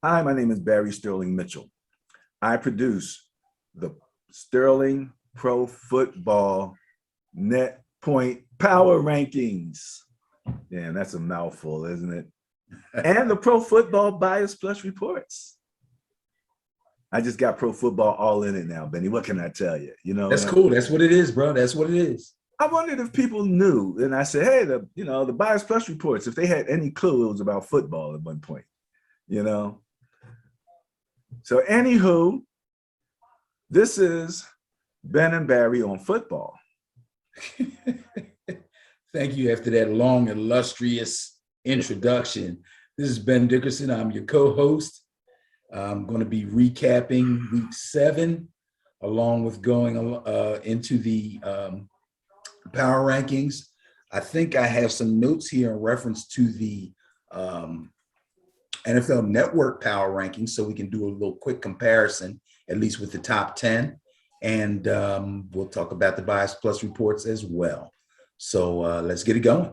Hi, my name is Barry Sterling Mitchell. I produce the Sterling Pro Football Net Point Power Rankings. Damn, that's a mouthful, isn't it? And the Pro Football Bias Plus reports. I just got pro football all in it now, Benny. What can I tell you? You know That's what I cool. mean? That's what it is, bro. That's what it is. I wondered if people knew. And I said, hey, the Bias Plus reports, if they had any clue it was about football at one point, you know? So, anywho, this is Ben and Barry on football. Thank you after that long, illustrious introduction. This is Ben Dickerson. I'm your co-host. I'm going to be recapping week 7, along with going into the power rankings. I think I have some notes here in reference to the NFL Network power rankings, so we can do a little quick comparison, at least with the top 10. And we'll talk about the Bias Plus reports as well. So let's get it going.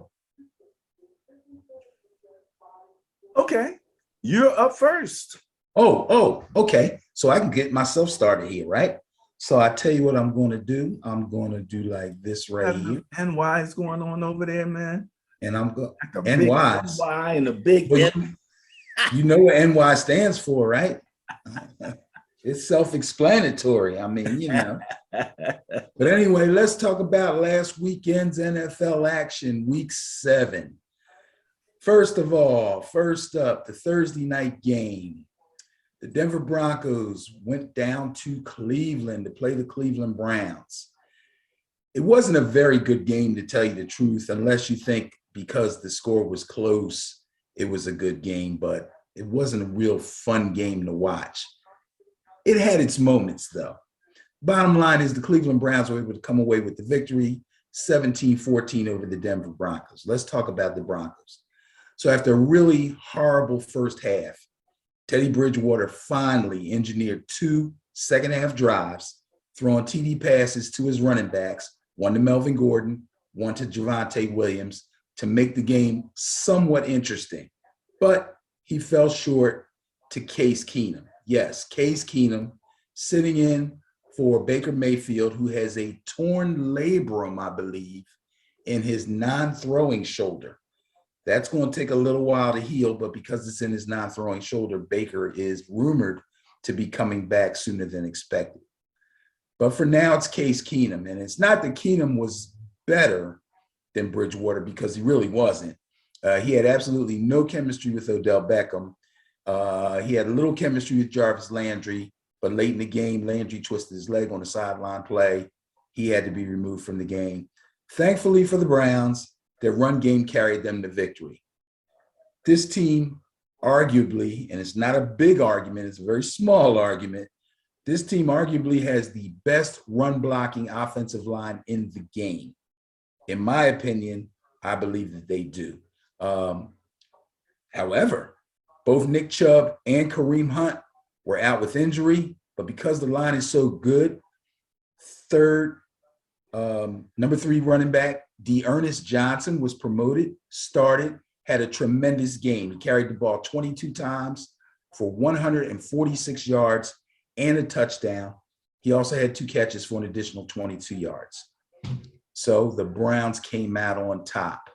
Okay, you're up first. Okay. So I can get myself started here, right? So I tell you what I'm going to do. I'm going to do like this right here. NY is going on over there, man. And I'm going like a NY. NY and a big well, you know what NY stands for, right? It's self-explanatory. I mean, you know. But anyway, let's talk about last weekend's NFL action, week 7. First up, the Thursday night game. The Denver Broncos went down to Cleveland to play the Cleveland Browns. It wasn't a very good game, to tell you the truth, unless you think because the score was close, it was a good game, but it wasn't a real fun game to watch. It had its moments, though. Bottom line is the Cleveland Browns were able to come away with the victory, 17-14 over the Denver Broncos. Let's talk about the Broncos. So after a really horrible first half, Teddy Bridgewater finally engineered 2 second-half drives, throwing TD passes to his running backs, one to Melvin Gordon, one to Javonte Williams, to make the game somewhat interesting. But he fell short to Case Keenum. Yes, Case Keenum sitting in for Baker Mayfield, who has a torn labrum, I believe, in his non-throwing shoulder. That's going to take a little while to heal, but because it's in his non-throwing shoulder, Baker is rumored to be coming back sooner than expected. But for now, it's Case Keenum. And it's not that Keenum was better than Bridgewater, because he really wasn't. He had absolutely no chemistry with Odell Beckham. He had a little chemistry with Jarvis Landry, but late in the game, Landry twisted his leg on a sideline play. He had to be removed from the game. Thankfully for the Browns, their run game carried them to victory. This team, arguably, and it's not a big argument, it's a very small argument, this team arguably has the best run-blocking offensive line in the game. In my opinion, I believe that they do. However, both Nick Chubb and Kareem Hunt were out with injury, but because the line is so good, number 3 running back, D'Ernest Johnson, was promoted, started, had a tremendous game. He carried the ball 22 times for 146 yards and a touchdown. He also had 2 catches for an additional 22 yards. So the Browns came out on top.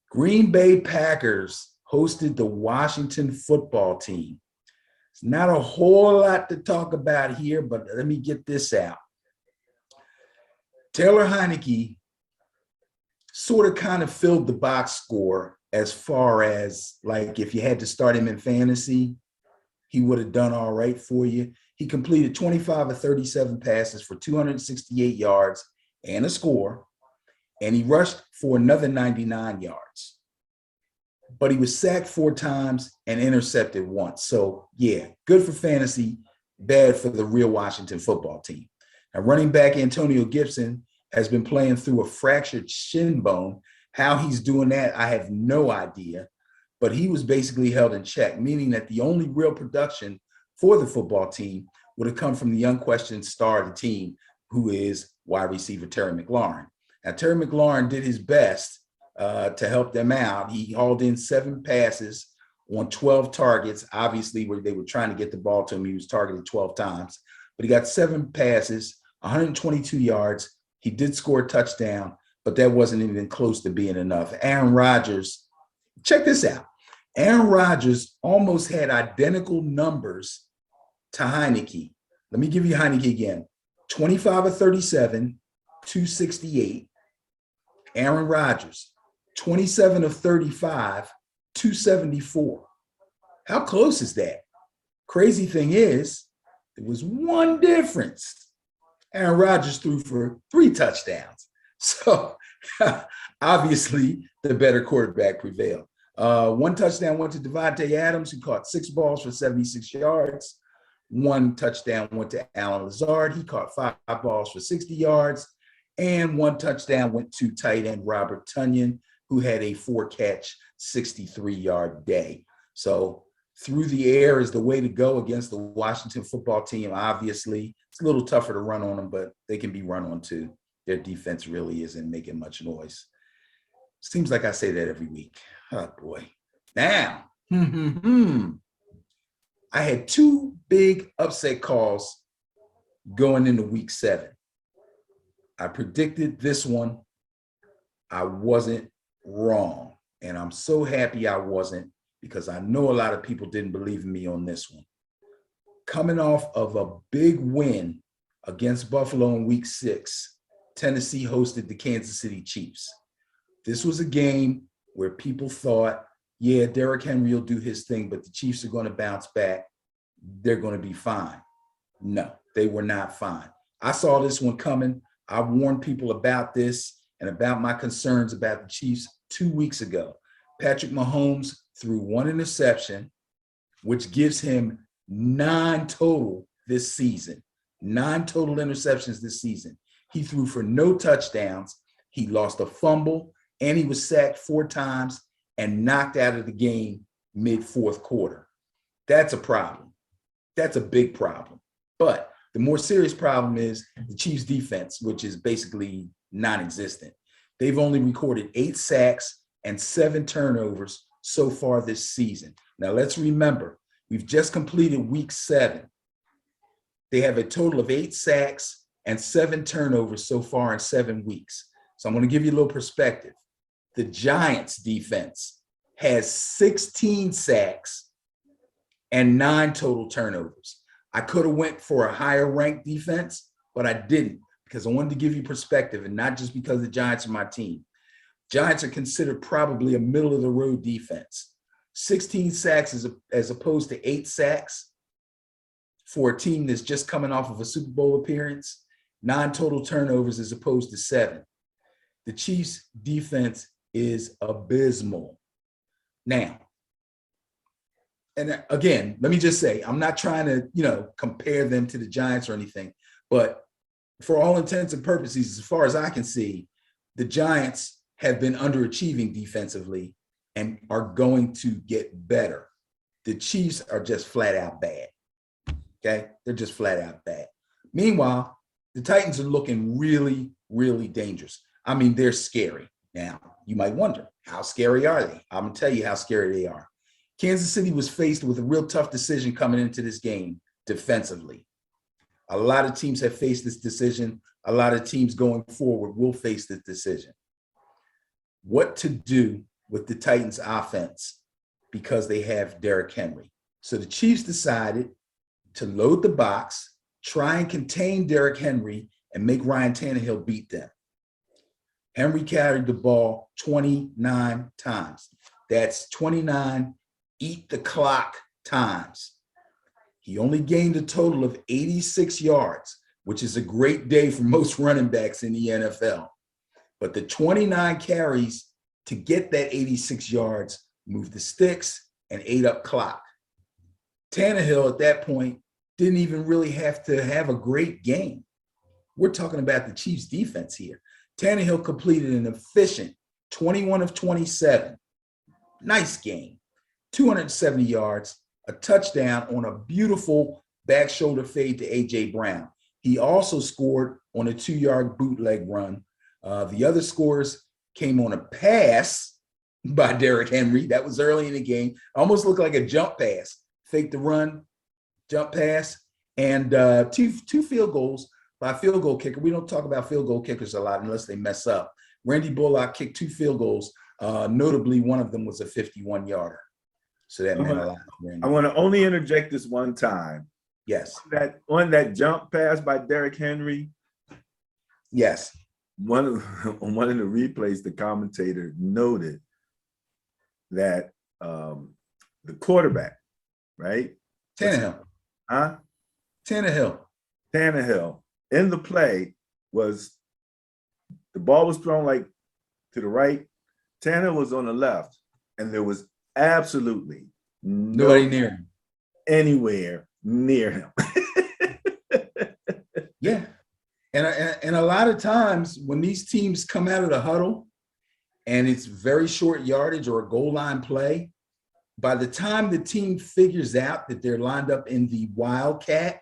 Green Bay Packers hosted the Washington football team. It's not a whole lot to talk about here, but let me get this out. Taylor Heinicke sort of kind of filled the box score, as far as, like, if you had to start him in fantasy, he would have done all right for you. He completed 25 of 37 passes for 268 yards and a score, and he rushed for another 99 yards. But he was sacked 4 times and intercepted once. So, yeah, good for fantasy, bad for the real Washington football team. Now, running back Antonio Gibson has been playing through a fractured shin bone. How he's doing that, I have no idea. But he was basically held in check, meaning that the only real production for the football team would have come from the unquestioned star of the team, who is wide receiver Terry McLaurin. Now, Terry McLaurin did his best to help them out. He hauled in 7 passes on 12 targets, obviously where they were trying to get the ball to him. He was targeted 12 times, but he got 7 passes, 122 yards. He did score a touchdown, but that wasn't even close to being enough. Aaron Rodgers, check this out. Aaron Rodgers almost had identical numbers to Heineke. Let me give you Heineke again. 25 of 37, 268. Aaron Rodgers, 27 of 35, 274. How close is that? Crazy thing is, there was one difference. Aaron Rodgers threw for 3 touchdowns. So obviously, the better quarterback prevailed. 1 touchdown went to Devontae Adams, who caught 6 balls for 76 yards. 1 touchdown went to Alan Lazard. He caught 5 balls for 60 yards. And 1 touchdown went to tight end Robert Tonyan, who had a 4-catch, 63-yard day. So through the air is the way to go against the Washington football team. Obviously, it's a little tougher to run on them, but they can be run on too. Their defense really isn't making much noise. Seems like I say that every week. Oh, boy. Now, I had 2 big upset calls going into week 7. I predicted this one. I wasn't wrong. And I'm so happy I wasn't, because I know a lot of people didn't believe in me on this one. Coming off of a big win against Buffalo in week 6, Tennessee hosted the Kansas City Chiefs. This was a game where people thought, yeah, Derrick Henry will do his thing, but the Chiefs are going to bounce back. They're going to be fine. No, they were not fine. I saw this one coming. I warned people about this and about my concerns about the Chiefs 2 weeks ago. Patrick Mahomes threw 1 interception, which gives him 9 total this season. 9 total interceptions this season. He threw for no touchdowns. He lost a fumble, and he was sacked 4 times and knocked out of the game mid-4th quarter. That's a problem. That's a big problem. But the more serious problem is the Chiefs' defense, which is basically non-existent. They've only recorded 8 sacks and 7 turnovers so far this season. Now, let's remember, we've just completed week 7. They have a total of 8 sacks and 7 turnovers so far in 7 weeks. So I'm going to give you a little perspective. The Giants' defense has 16 sacks and 9 total turnovers. I could have went for a higher ranked defense, but I didn't, because I wanted to give you perspective, and not just because the Giants are my team. Giants are considered probably a middle of the road defense. 16 sacks as opposed to 8 sacks for a team that's just coming off of a Super Bowl appearance. 9 total turnovers as opposed to 7. The Chiefs' defense is abysmal. Now, and again, let me just say, I'm not trying to, compare them to the Giants or anything, but for all intents and purposes, as far as I can see, the Giants have been underachieving defensively and are going to get better. The Chiefs are just flat out bad. Okay? They're just flat out bad. Meanwhile, the Titans are looking really, really dangerous. I mean, they're scary. Now, you might wonder, how scary are they? I'm going to tell you how scary they are. Kansas City was faced with a real tough decision coming into this game defensively. A lot of teams have faced this decision. A lot of teams going forward will face this decision. What to do with the Titans offense because they have Derrick Henry. So the Chiefs decided to load the box, try and contain Derrick Henry, and make Ryan Tannehill beat them. Henry carried the ball 29 times. That's 29 eat the clock times. He only gained a total of 86 yards, which is a great day for most running backs in the NFL. But the 29 carries to get that 86 yards moved the sticks and ate up clock. Tannehill at that point didn't even really have to have a great game. We're talking about the Chiefs defense here. Tannehill completed an efficient 21 of 27. Nice game. 270 yards, a touchdown on a beautiful back shoulder fade to A.J. Brown. He also scored on a 2-yard bootleg run. The other scores came on a pass by Derrick Henry. That was early in the game. Almost looked like a jump pass. Fake the run, jump pass, and two field goals by a field goal kicker. We don't talk about field goal kickers a lot unless they mess up. Randy Bullock kicked 2 field goals. Notably, one of them was a 51-yarder. So that meant a lot. I want to only interject this one time. Yes. On that jump pass by Derrick Henry. Yes. On one of the replays, the commentator noted that the quarterback, right? Tannehill. Tannehill in the play was the ball was thrown like to the right. Tannehill was on the left, and there was absolutely nobody near him. Anywhere near him. Yeah. And a lot of times when these teams come out of the huddle and it's very short yardage or a goal line play, by the time the team figures out that they're lined up in the wildcat,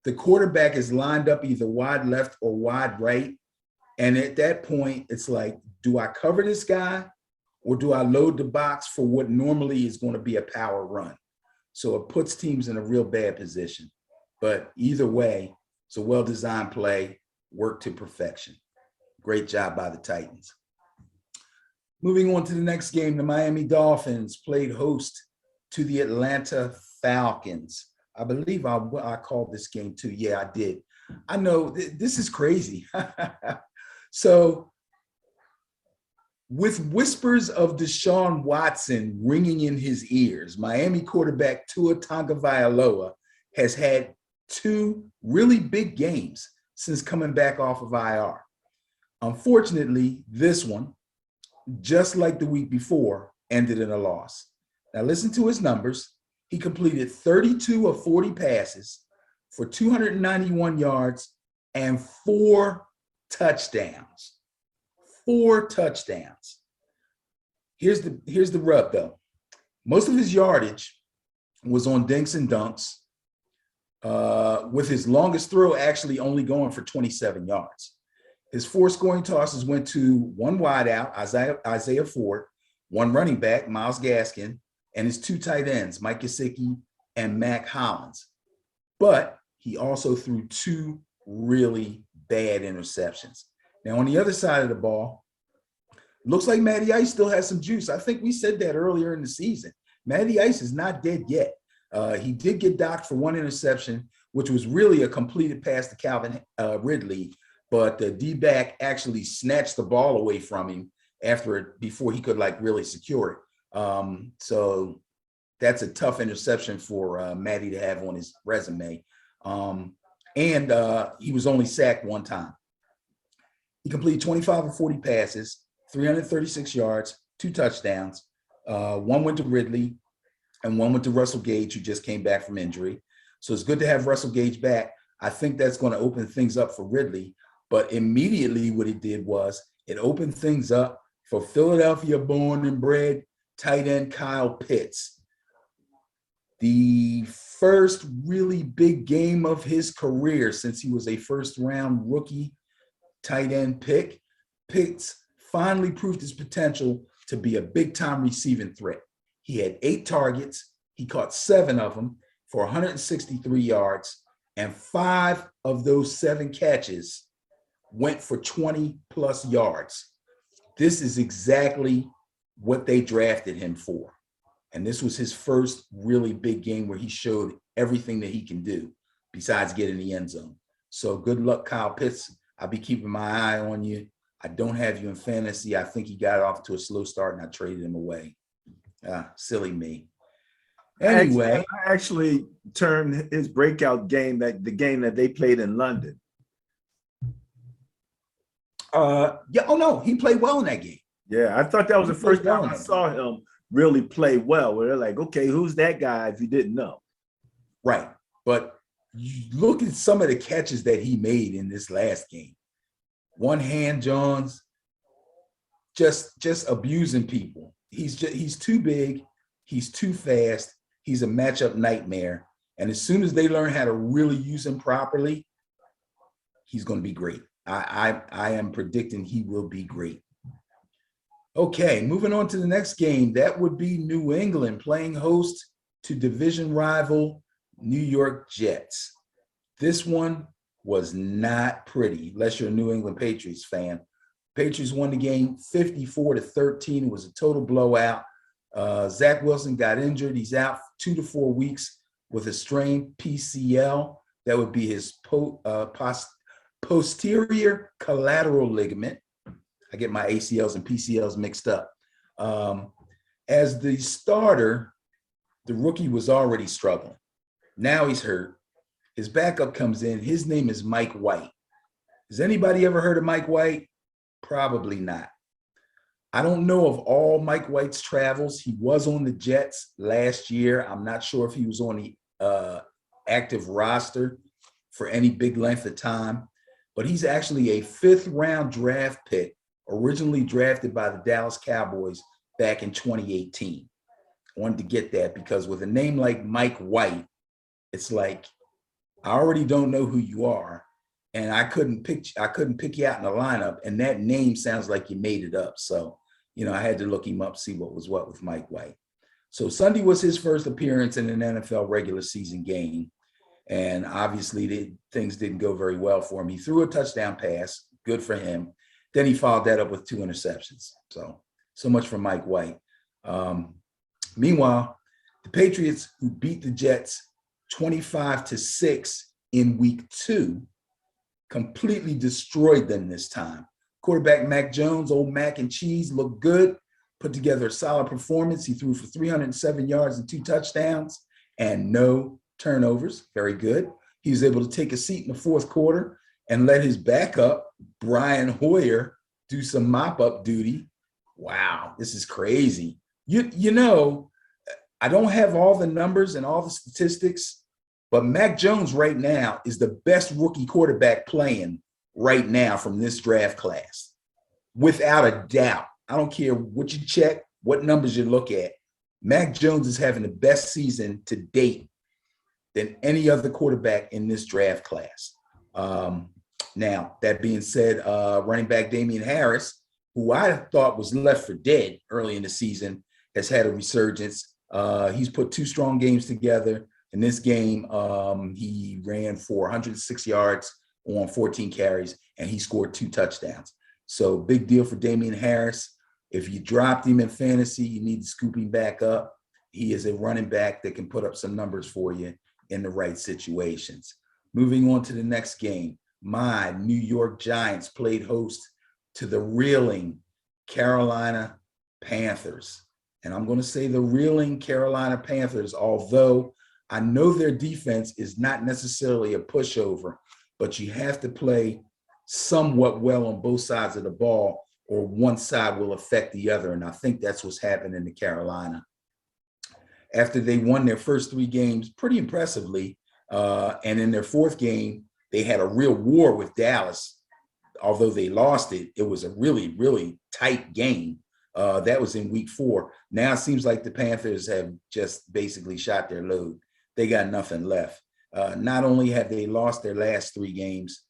the quarterback is lined up either wide left or wide right. And at that point, it's like, do I cover this guy or do I load the box for what normally is going to be a power run? So it puts teams in a real bad position. But either way, it's a well-designed play, worked to perfection. Great job by the Titans. Moving on to the next game, the Miami Dolphins played host to the Atlanta Falcons. I believe I called this game too. Yeah, I did. I know this is crazy. So with whispers of Deshaun Watson ringing in his ears, Miami quarterback Tua Tagovailoa has had 2 really big games since coming back off of IR. Unfortunately, this one, just like the week before, ended in a loss. Now listen to his numbers. He completed 32 of 40 passes for 291 yards and 4 touchdowns. 4 touchdowns. Here's the rub though. Most of his yardage was on dinks and dunks, with his longest throw actually only going for 27 yards. His 4 scoring tosses went to 1 wideout, Isaiah Ford, 1 running back, Myles Gaskin, and his 2 tight ends, Mike Gesicki and Mac Hollins. But he also threw 2 really bad interceptions. Now, on the other side of the ball, looks like Matty Ice still has some juice. I think we said that earlier in the season. Matty Ice is not dead yet. He did get docked for 1 interception, which was really a completed pass to Calvin Ridley, but the D-back actually snatched the ball away from him before he could really secure it. So that's a tough interception for Matty to have on his resume. And he was only sacked 1 time. He completed 25 of 40 passes, 336 yards, 2 touchdowns. 1 went to Ridley and 1 went to Russell Gage, who just came back from injury. So it's good to have Russell Gage back. I think that's going to open things up for Ridley. But immediately what it did was it opened things up for Philadelphia born and bred tight end Kyle Pitts. The first really big game of his career since he was a first-round rookie tight end pick. Pitts finally proved his potential to be a big-time receiving threat. He had 8 targets. He caught 7 of them for 163 yards, and 5 of those 7 catches went for 20-plus yards. This is exactly what they drafted him for. And this was his first really big game where he showed everything that he can do besides get in the end zone. So good luck, Kyle Pitts. I'll be keeping my eye on you. I don't have you in fantasy. I think he got off to a slow start and I traded him away. Silly me. Anyway. I actually termed his breakout game the game that they played in London. Yeah. Oh no, he played well in that game. Yeah, I thought that was the first time I saw him really play well. Where they're like, okay, who's that guy? If you didn't know, right? But you look at some of the catches that he made in this last game. One hand Jones, just abusing people. He's too big. He's too fast. He's a matchup nightmare. And as soon as they learn how to really use him properly, he's going to be great. I am predicting he will be great. Okay, moving on to the next game. That would be New England playing host to division rival New York Jets. This one was not pretty, unless you're a New England Patriots fan. Patriots won the game 54-13. It was a total blowout. Zach Wilson got injured. He's out 2 to 4 weeks with a strained PCL. That would be his posterior collateral ligament. I get my ACLs and PCLs mixed up. As the starter, the rookie was already struggling. Now he's hurt. His backup comes in. His name is Mike White. Has anybody ever heard of Mike White? Probably not. I don't know of all Mike White's travels. He was on the Jets last year. I'm not sure if he was on the active roster for any big length of time, but he's actually a 5th-round draft pick, originally drafted by the Dallas Cowboys back in 2018. I wanted to get that because with a name like Mike White, it's like, I already don't know who you are, and I couldn't pick you out in the lineup, and that name sounds like you made it up. So, I had to look him up, see what was what with Mike White. So Sunday was his first appearance in an NFL regular season game, and obviously things didn't go very well for him. He threw a touchdown pass, good for him. Then he followed that up with 2 interceptions. So much for Mike White. Meanwhile, the Patriots, who beat the Jets 25-6 in week 2, completely destroyed them this time. Quarterback Mac Jones, old Mac and Cheese, looked good, put together a solid performance. He threw for 307 yards and 2 touchdowns and no turnovers. Very good. He was able to take a seat in the 4th quarter and let his backup, Brian Hoyer, do some mop-up duty. Wow, this is crazy. I don't have all the numbers and all the statistics, but Mac Jones right now is the best rookie quarterback playing right now from this draft class, without a doubt. I don't care what you check, what numbers you look at. Mac Jones is having the best season to date than any other quarterback in this draft class. Now, that being said, running back Damian Harris, who I thought was left for dead early in the season, has had a resurgence. He's put 2 strong games together. In this game, he ran for 106 yards on 14 carries, and he scored 2 touchdowns. So big deal for Damian Harris. If you dropped him in fantasy, you need to scoop him back up. He is a running back that can put up some numbers for you in the right situations. Moving on to the next game, my New York Giants played host to the reeling Carolina Panthers. And I'm going to say the reeling Carolina Panthers, although I know their defense is not necessarily a pushover, but you have to play somewhat well on both sides of the ball, or one side will affect the other. And I think that's what's happening to Carolina. After they won their first 3 games pretty impressively, and in their 4th game, they had a real war with Dallas. Although they lost it, it was a really, really tight game. That was in week 4. Now it seems like the Panthers have just basically shot their load. They got nothing left. Not only have they lost their last 3 games,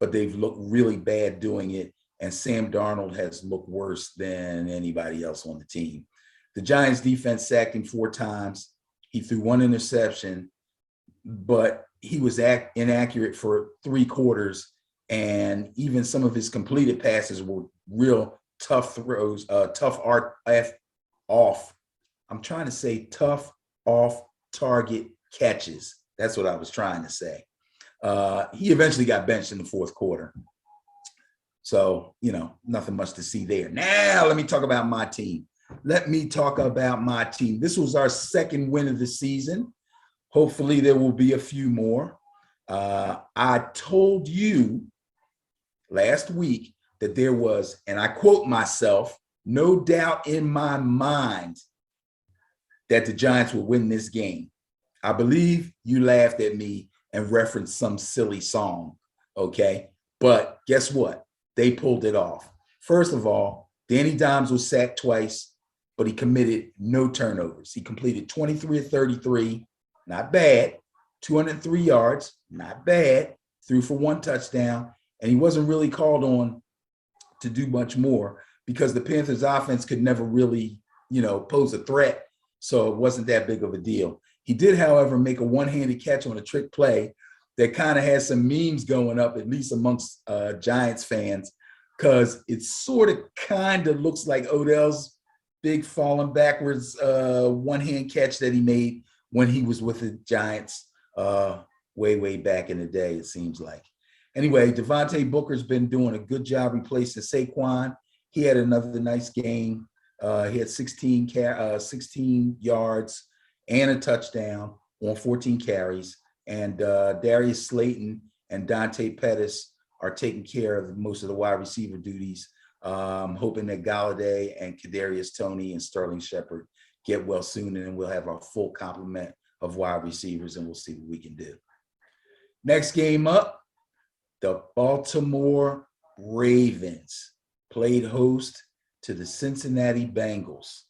but they've looked really bad doing it. And Sam Darnold has looked worse than anybody else on the team. The Giants defense sacked him 4 times. He threw 1 interception, but he was inaccurate for 3 quarters. And even some of his completed passes were real tough throws, tough off target catches. That's what I was trying to say. He eventually got benched in the 4th quarter. So, nothing much to see there. Now, let me talk about my team. This was our 2nd win of the season. Hopefully there will be a few more. I told you last week that there was, and I quote myself, no doubt in my mind that the Giants would win this game. I believe you laughed at me and referenced some silly song, okay? But guess what? They pulled it off. First of all, Danny Dimes was sacked twice, but he committed no turnovers. He completed 23 of 33, not bad. 203 yards, not bad. Threw for 1 touchdown, and he wasn't really called on to do much more because the Panthers offense could never really, pose a threat. So it wasn't that big of a deal. He did, however, make a one-handed catch on a trick play that kind of has some memes going up, at least amongst Giants fans, because it sort of kind of looks like Odell's big falling backwards one-hand catch that he made when he was with the Giants way back in the day, it seems like. Anyway, Devontae Booker's been doing a good job replacing Saquon. He had another nice game. He had 16 yards and a touchdown on 14 carries. And Darius Slayton and Dante Pettis are taking care of most of the wide receiver duties. Hoping that Galladay and Kadarius Toney and Sterling Shepard get well soon, and then we'll have our full complement of wide receivers, and we'll see what we can do. Next game up, the Baltimore Ravens played host to the Cincinnati Bengals,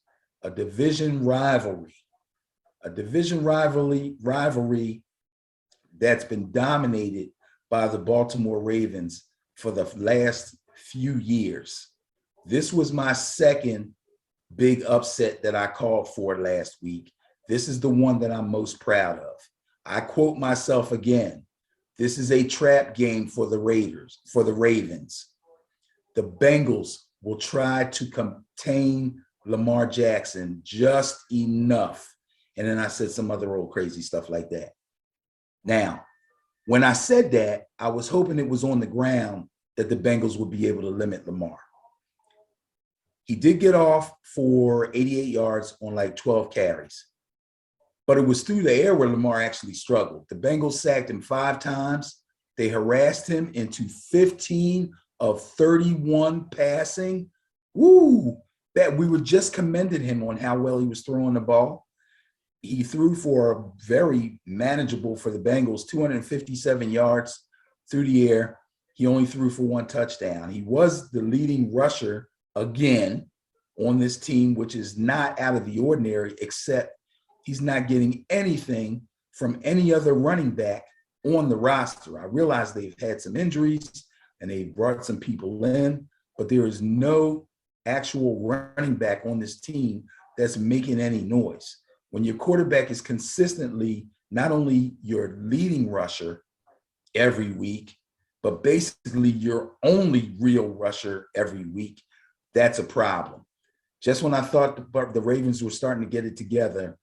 a division rivalry that's been dominated by the Baltimore Ravens for the last few years. This was my second big upset that I called for last week. This is the one that I'm most proud of. I quote myself again. This is a trap game for the Ravens. The Bengals will try to contain Lamar Jackson just enough. And then I said some other old crazy stuff like that. Now, when I said that, I was hoping it was on the ground that the Bengals would be able to limit Lamar. He did get off for 88 yards on like 12 carries. But it was through the air where Lamar actually struggled. The Bengals sacked him 5 times. They harassed him into 15 of 31 passing. Woo! That we were just commending him on how well he was throwing the ball. He threw for a very manageable for the Bengals, 257 yards through the air. He only threw for 1 touchdown. He was the leading rusher again on this team, which is not out of the ordinary, except he's not getting anything from any other running back on the roster. I realize they've had some injuries and they've brought some people in, but there is no actual running back on this team that's making any noise. When your quarterback is consistently not only your leading rusher every week, but basically your only real rusher every week, that's a problem. Just when I thought the Ravens were starting to get it together,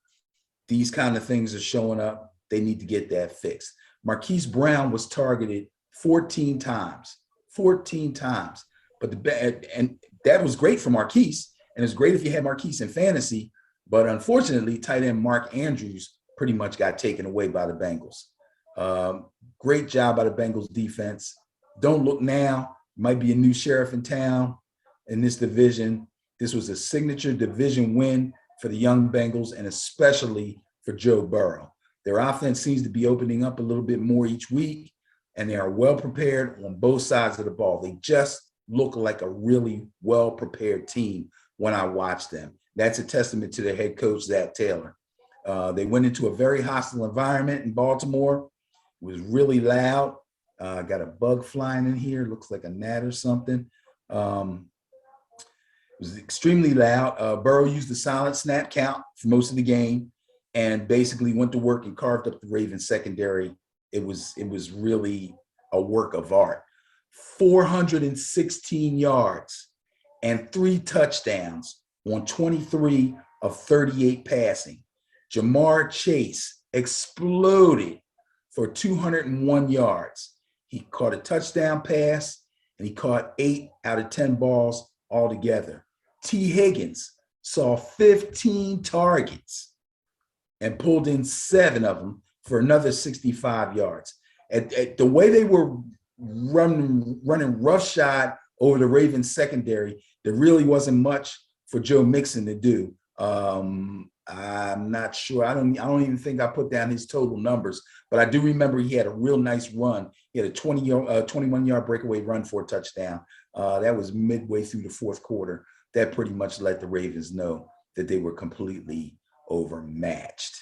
these kind of things are showing up. They need to get that fixed. Marquise Brown was targeted 14 times. But and that was great for Marquise, and it's great if you had Marquise in fantasy. But unfortunately, tight end Mark Andrews pretty much got taken away by the Bengals. Great job by the Bengals defense. Don't look now. Might be a new sheriff in town in this division. This was a signature division win for the young Bengals, and especially for Joe Burrow. Their offense seems to be opening up a little bit more each week, and they are well prepared on both sides of the ball. They just look like a really well-prepared team when I watch them. That's a testament to their head coach, Zach Taylor. They went into a very hostile environment in Baltimore. It was really loud. Got a bug flying in here. Looks like a gnat or something. It was extremely loud. Burrow used the silent snap count for most of the game and basically went to work and carved up the Ravens secondary. It was really a work of art. 416 yards and 3 touchdowns on 23 of 38 passing. Jamar Chase exploded for 201 yards. He caught a touchdown pass, and he caught 8 out of 10 balls altogether. T. Higgins saw 15 targets and pulled in 7 of them for another 65 yards. At the way they were running roughshod over the Ravens secondary, there really wasn't much for Joe Mixon to do. I'm not sure. I don't even think I put down his total numbers, but I do remember he had a real nice run. He had a 21-yard breakaway run for a touchdown. That was midway through the fourth quarter. That pretty much let the Ravens know that they were completely overmatched.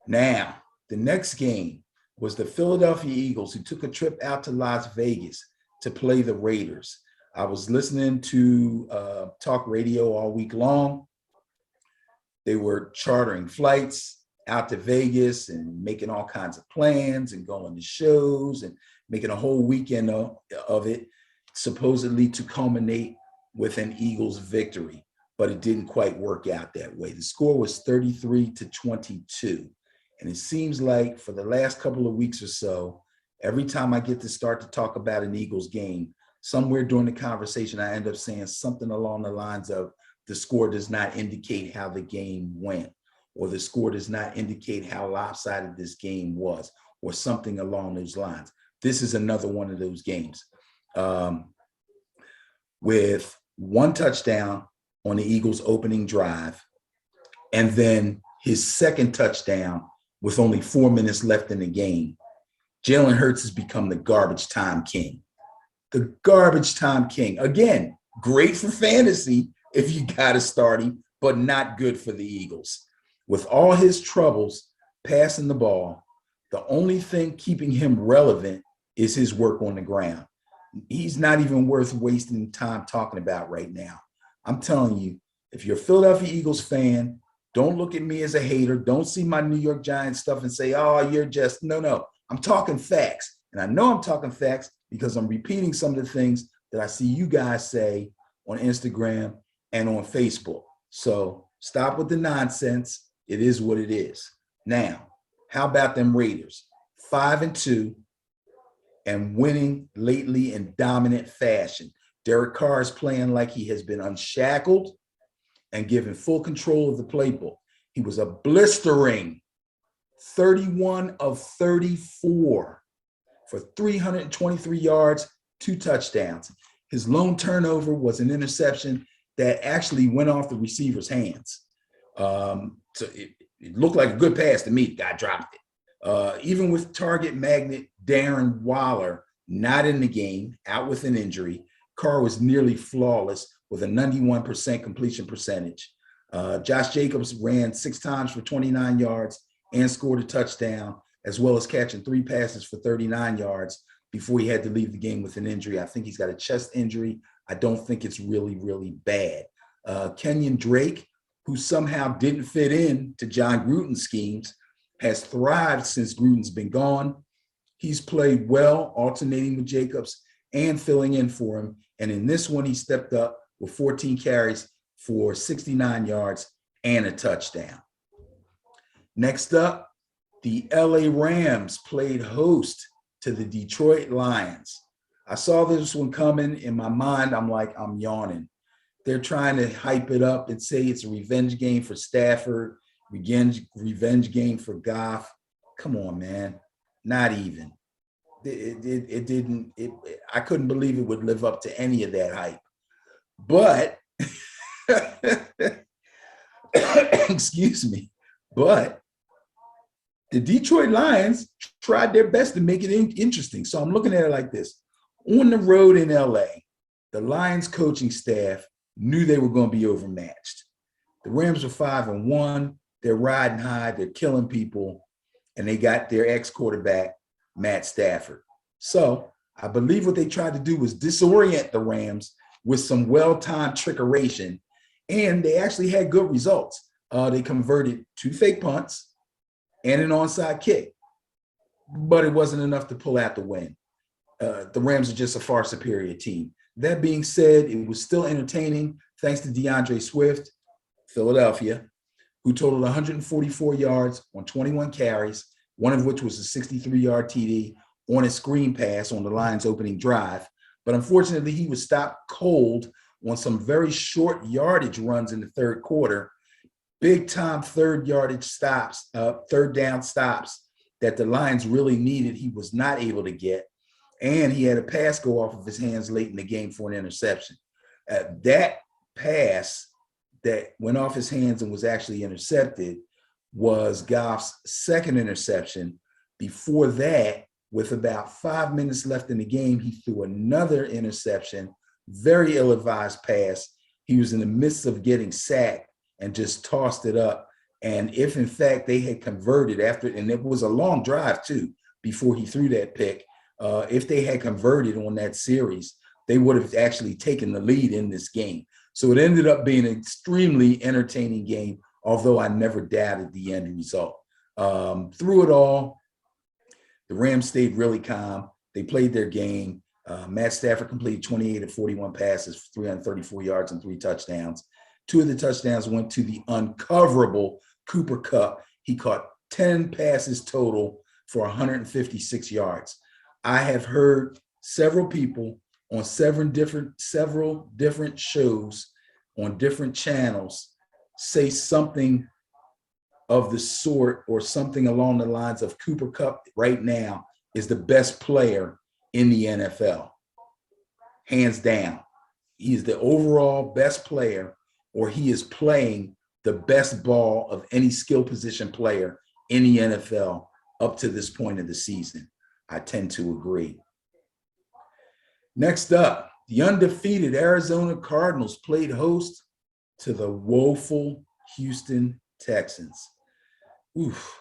Now, the next game was the Philadelphia Eagles, who took a trip out to Las Vegas to play the Raiders. I was listening to talk radio all week long. They were chartering flights out to Vegas and making all kinds of plans and going to shows and making a whole weekend of it, supposedly to culminate with an Eagles victory. But it didn't quite work out that way. The score was 33-22. And it seems like for the last couple of weeks or so, every time I get to start to talk about an Eagles game, somewhere during the conversation, I end up saying something along the lines of, the score does not indicate how the game went, or the score does not indicate how lopsided this game was, or something along those lines. This is another one of those games with one touchdown on the Eagles' opening drive, and then his second touchdown with only 4 minutes left in the game. Jalen Hurts has become the garbage time king. The garbage time king. Again, great for fantasy if you got to start him, but not good for the Eagles. With all his troubles passing the ball, the only thing keeping him relevant is his work on the ground. He's not even worth wasting time talking about right now. I'm telling you, if you're a Philadelphia Eagles fan, don't look at me as a hater. Don't see my New York Giants stuff and say, oh, you're just, no. I'm talking facts. And I know I'm talking facts because I'm repeating some of the things that I see you guys say on Instagram and on Facebook. So stop with the nonsense. It is what it is. Now, how about them Raiders? 5-2 and winning lately in dominant fashion. Derek Carr is playing like he has been unshackled and given full control of the playbook. He was a blistering 31 of 34 for 323 yards, 2 touchdowns. His lone turnover was an interception that actually went off the receiver's hands. So it looked like a good pass to me. The guy dropped it. Even with target magnet Darren Waller not in the game, out with an injury, Carr was nearly flawless with a 91% completion percentage. Josh Jacobs ran 6 times for 29 yards and scored a touchdown, as well as catching 3 passes for 39 yards before he had to leave the game with an injury. I think he's got a chest injury. I don't think it's really, really bad. Kenyon Drake, who somehow didn't fit in to John Gruden's schemes, has thrived since Gruden's been gone. He's played well, alternating with Jacobs and filling in for him. And in this one, he stepped up with 14 carries for 69 yards and a touchdown. Next up, the LA Rams played host to the Detroit Lions. I saw this one coming. In my mind, I'm yawning. They're trying to hype it up and say it's a revenge game for Stafford, revenge game for Goff. Come on, man. Not even. It didn't. I couldn't believe it would live up to any of that hype. But, excuse me, but the Detroit Lions tried their best to make it interesting. So I'm looking at it like this. On the road in LA, the Lions coaching staff knew they were going to be overmatched. The Rams are 5-1. They're riding high. They're killing people. And they got their ex-quarterback, Matt Stafford. So I believe what they tried to do was disorient the Rams with some well-timed trickeration. And they actually had good results. They converted 2 fake punts and an onside kick. But it wasn't enough to pull out the win. The Rams are just a far superior team. That being said, it was still entertaining thanks to DeAndre Swift, Philadelphia, who totaled 144 yards on 21 carries, one of which was a 63-yard TD on a screen pass on the Lions' opening drive. But unfortunately, he was stopped cold on some very short yardage runs in the third quarter, big-time third down stops that the Lions really needed. He was not able to get. And he had a pass go off of his hands late in the game for an interception. That pass that went off his hands and was actually intercepted was Goff's second interception. Before that, with about 5 minutes left in the game, he threw another interception, very ill-advised pass. He was in the midst of getting sacked and just tossed it up. And if, in fact, they had converted after, and it was a long drive, too, before he threw that pick, if they had converted on that series, they would have actually taken the lead in this game. So it ended up being an extremely entertaining game, although I never doubted the end result. Through it all, the Rams stayed really calm. They played their game. Matt Stafford completed 28 of 41 passes for 334 yards and 3 touchdowns. 2 of the touchdowns went to the uncoverable Cooper Kupp. He caught 10 passes total for 156 yards. I have heard several people on several different shows on different channels say something of the sort or something along the lines of Cooper Kupp right now is the best player in the NFL. Hands down. He is the overall best player, or he is playing the best ball of any skill position player in the NFL up to this point of the season. I tend to agree. Next up, the undefeated Arizona Cardinals played host to the woeful Houston Texans. Oof.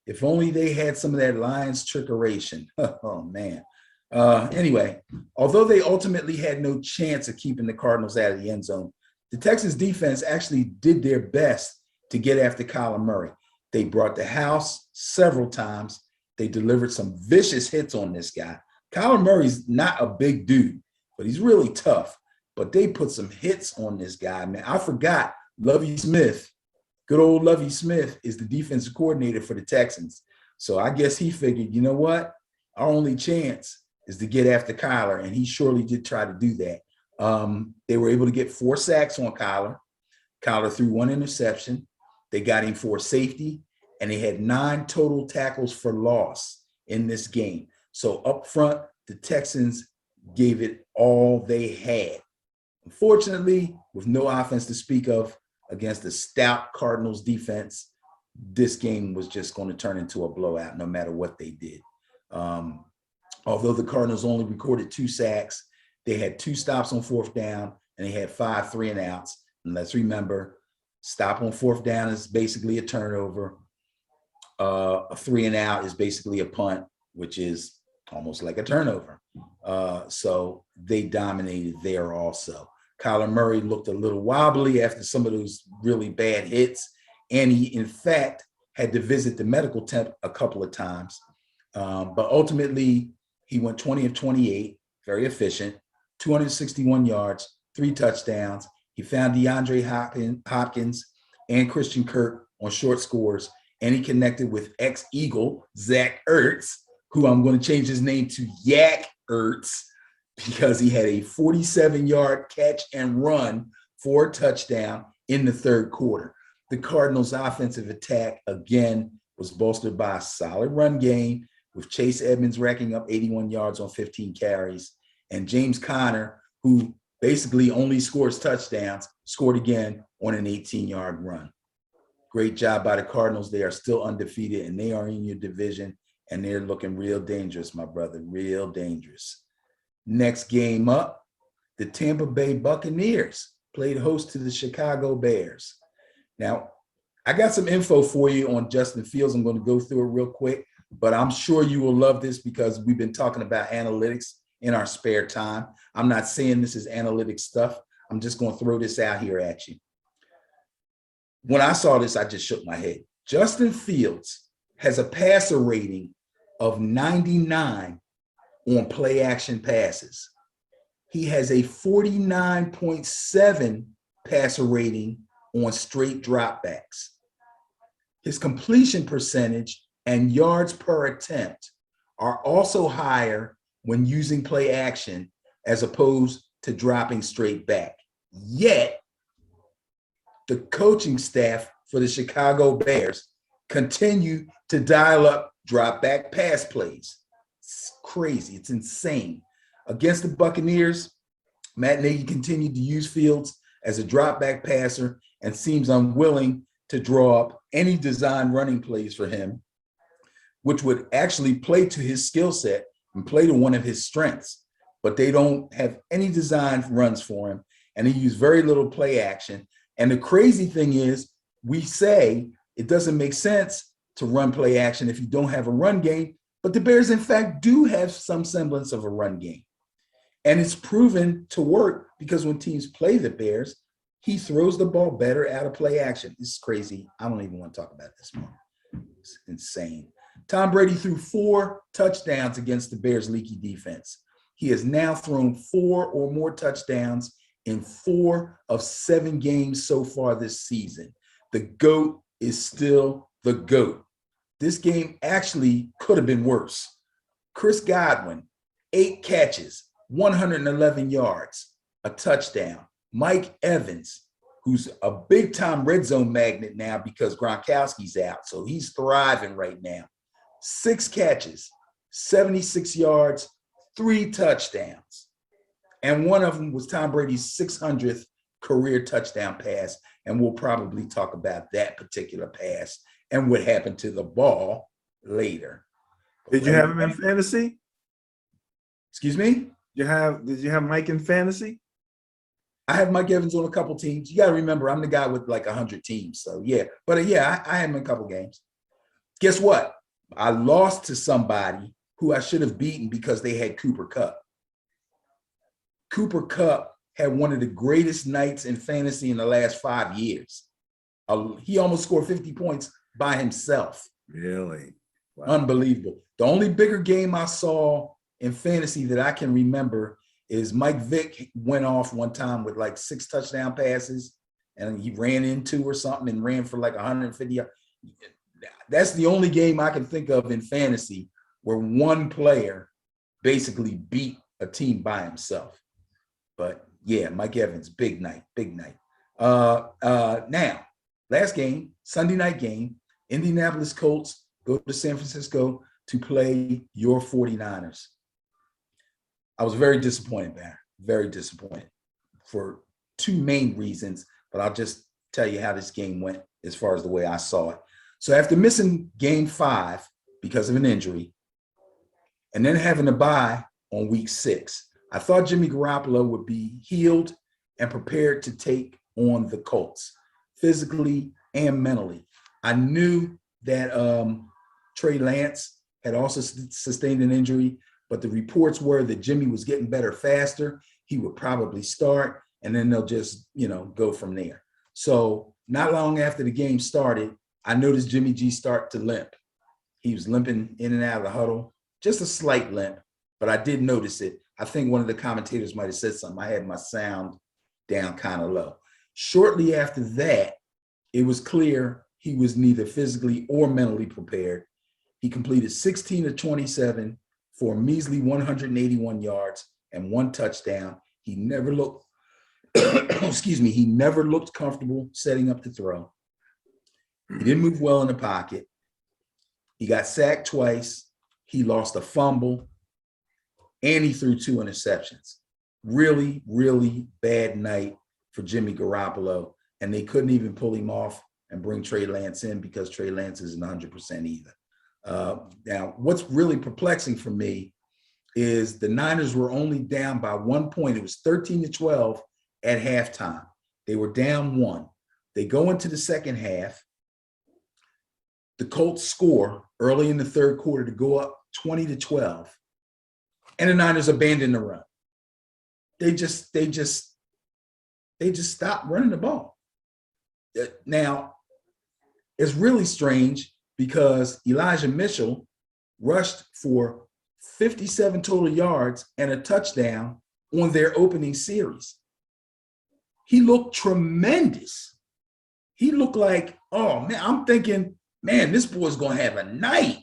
If only they had some of that Lions trickeration. Oh, man. Anyway, although they ultimately had no chance of keeping the Cardinals out of the end zone, the Texans defense actually did their best to get after Kyler Murray. They brought the house several times. They delivered some vicious hits on this guy. Kyler Murray's not a big dude, but he's really tough. But they put some hits on this guy, man. I forgot Lovie Smith. Good old Lovie Smith is the defensive coordinator for the Texans. So I guess he figured, you know what? Our only chance is to get after Kyler, and he surely did try to do that. They were able to get 4 sacks on Kyler. Kyler threw 1 interception. They got him for safety, and they had 9 total tackles for loss in this game. So up front, the Texans gave it all they had. Unfortunately, with no offense to speak of against the stout Cardinals defense, this game was just going to turn into a blowout no matter what they did. Although the Cardinals only recorded 2 sacks, they had 2 stops on 4th down, and they had 5 3-and-outs. And let's remember, stop on 4th down is basically a turnover. A 3-and-out is basically a punt, which is almost like a turnover. So they dominated there also. Kyler Murray looked a little wobbly after some of those really bad hits, and he, in fact, had to visit the medical tent a couple of times. But ultimately, he went 20 of 28, very efficient, 261 yards, 3 touchdowns. He found DeAndre Hopkins and Christian Kirk on short scores, and he connected with ex-Eagle Zach Ertz, who I'm going to change his name to Yak Ertz, because he had a 47-yard catch and run for a touchdown in the 3rd quarter. The Cardinals' offensive attack, again, was bolstered by a solid run game, with Chase Edmonds racking up 81 yards on 15 carries, and James Conner, who basically only scores touchdowns, scored again on an 18-yard run. Great job by the Cardinals. They are still undefeated, and they are in your division, and they're looking real dangerous, my brother, real dangerous. Next game up, the Tampa Bay Buccaneers played host to the Chicago Bears. Now, I got some info for you on Justin Fields. I'm going to go through it real quick, but I'm sure you will love this because we've been talking about analytics in our spare time. I'm not saying this is analytics stuff. I'm just going to throw this out here at you. When I saw this, I just shook my head. Justin Fields has a passer rating of 99 on play action passes. He has a 49.7 passer rating on straight dropbacks. His completion percentage and yards per attempt are also higher when using play action as opposed to dropping straight back. Yet, the coaching staff for the Chicago Bears continue to dial up drop back pass plays. It's crazy. It's insane. Against the Buccaneers, Matt Nagy continued to use Fields as a drop back passer and seems unwilling to draw up any design running plays for him, which would actually play to his skill set and play to one of his strengths. But they don't have any design runs for him, and he used very little play action. And the crazy thing is, we say it doesn't make sense to run play action if you don't have a run game, but the Bears, in fact, do have some semblance of a run game. And it's proven to work because when teams play the Bears, he throws the ball better out of play action. This is crazy. I don't even want to talk about this more. It's insane. Tom Brady threw 4 touchdowns against the Bears' leaky defense. He has now thrown 4 or more touchdowns in 4 of 7 games so far this season. The GOAT is still the GOAT. This game actually could have been worse. Chris Godwin, 8 catches, 111 yards, a touchdown. Mike Evans, who's a big-time red zone magnet now because Gronkowski's out, so he's thriving right now. 6 catches, 76 yards, 3 touchdowns. And one of them was Tom Brady's 600th career touchdown pass, and we'll probably talk about that particular pass and what happened to the ball later. Did you have him in fantasy? Excuse me? Did you have Mike in fantasy? I have Mike Evans on a couple teams. You got to remember, I'm the guy with like 100 teams. So, yeah. But, yeah, I had him in a couple games. Guess what? I lost to somebody who I should have beaten because they had Cooper Kupp. Cooper Kupp had one of the greatest nights in fantasy in the last 5 years. He almost scored 50 points by himself. Really? Wow. Unbelievable. The only bigger game I saw in fantasy that I can remember is Mike Vick went off one time with like 6 touchdown passes, and he ran into or something and ran for like 150 yards. That's the only game I can think of in fantasy where one player basically beat a team by himself. But yeah, Mike Evans, big night, big night. Now, last game, Sunday night game, Indianapolis Colts go to San Francisco to play your 49ers. I was very disappointed, man, very disappointed for 2 main reasons, but I'll just tell you how this game went as far as the way I saw it. So after missing game 5 because of an injury and then having to bye on week 6, I thought Jimmy Garoppolo would be healed and prepared to take on the Colts physically and mentally. I knew that Trey Lance had also sustained an injury, but the reports were that Jimmy was getting better faster. He would probably start, and then they'll just, go from there. So not long after the game started, I noticed Jimmy G start to limp. He was limping in and out of the huddle, just a slight limp, but I did notice it. I think one of the commentators might have said something. I had my sound down kind of low. Shortly after that, it was clear he was neither physically or mentally prepared. He completed 16 of 27 for a measly 181 yards and 1 touchdown. He never looked, he never looked comfortable setting up the throw. He didn't move well in the pocket. He got sacked twice. He lost a fumble, and he threw 2 interceptions. Really, really bad night for Jimmy Garoppolo, and they couldn't even pull him off and bring Trey Lance in because Trey Lance isn't 100% either. Now, what's really perplexing for me is the Niners were only down by 1 point. It was 13-12 at halftime. They were down 1. They go into the second half. The Colts score early in the third quarter to go up 20-12, and the Niners abandon the run. They just stopped running the ball. Now, it's really strange because Elijah Mitchell rushed for 57 total yards and a touchdown on their opening series. He looked tremendous. He looked like, oh man, I'm thinking, man, this boy's going to have a night.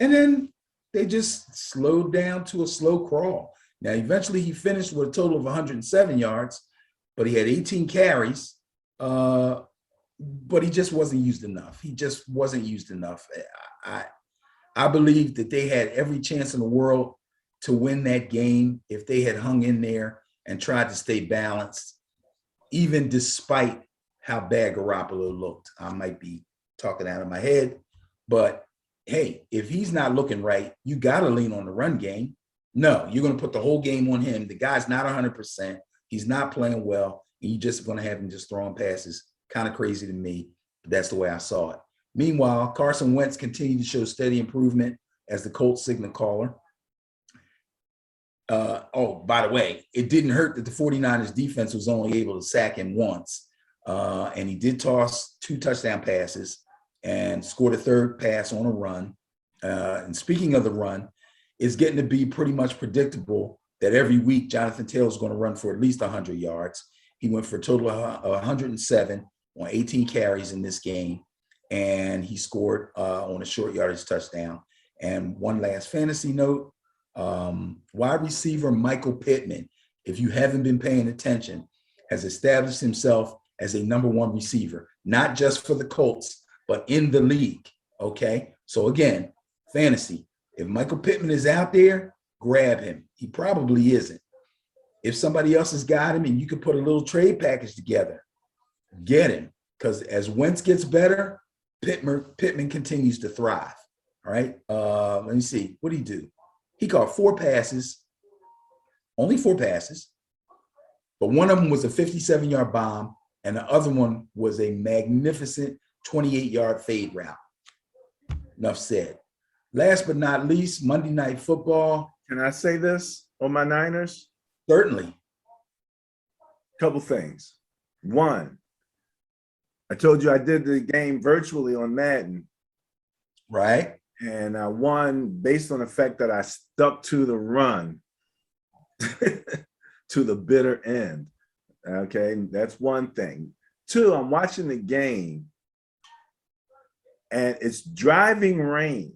And then they just slowed down to a slow crawl. Now, eventually he finished with a total of 107 yards, but he had 18 carries, but he just wasn't used enough. He just wasn't used enough. I believe that they had every chance in the world to win that game if they had hung in there and tried to stay balanced, even despite how bad Garoppolo looked. I might be talking out of my head, but hey, if he's not looking right, you got to lean on the run game. No, you're going to put the whole game on him. The guy's not 100%. He's not playing well, and you're just going to have him just throwing passes. Kind of crazy to me, but that's the way I saw it. Meanwhile, Carson Wentz continued to show steady improvement as the Colts signal caller. Oh, by the way, it didn't hurt that the 49ers defense was only able to sack him once. And he did toss 2 touchdown passes and scored a 3rd pass on a run. And speaking of the run, it's getting to be pretty much predictable that every week Jonathan Taylor is going to run for at least 100 yards. He went for a total of 107 on 18 carries in this game, and he scored on a short yardage touchdown. And one last fantasy note, wide receiver Michael Pittman, if you haven't been paying attention, has established himself as a #1 receiver, not just for the Colts, but in the league, okay? So again, fantasy, if Michael Pittman is out there, grab him. He probably isn't. If somebody else has got him and you can put a little trade package together, get him. Because as Wentz gets better, Pittman continues to thrive, all right? Let me see. What did he do? He caught 4 passes, only 4 passes, but one of them was a 57-yard bomb, and the other one was a magnificent 28-yard fade route. Enough said. Last but not least, Monday Night Football. Can I say this on my Niners? Certainly. Couple things. One, I told you I did the game virtually on Madden. Right. And I won based on the fact that I stuck to the run to the bitter end. Okay, that's one thing. 2, I'm watching the game and it's driving rain.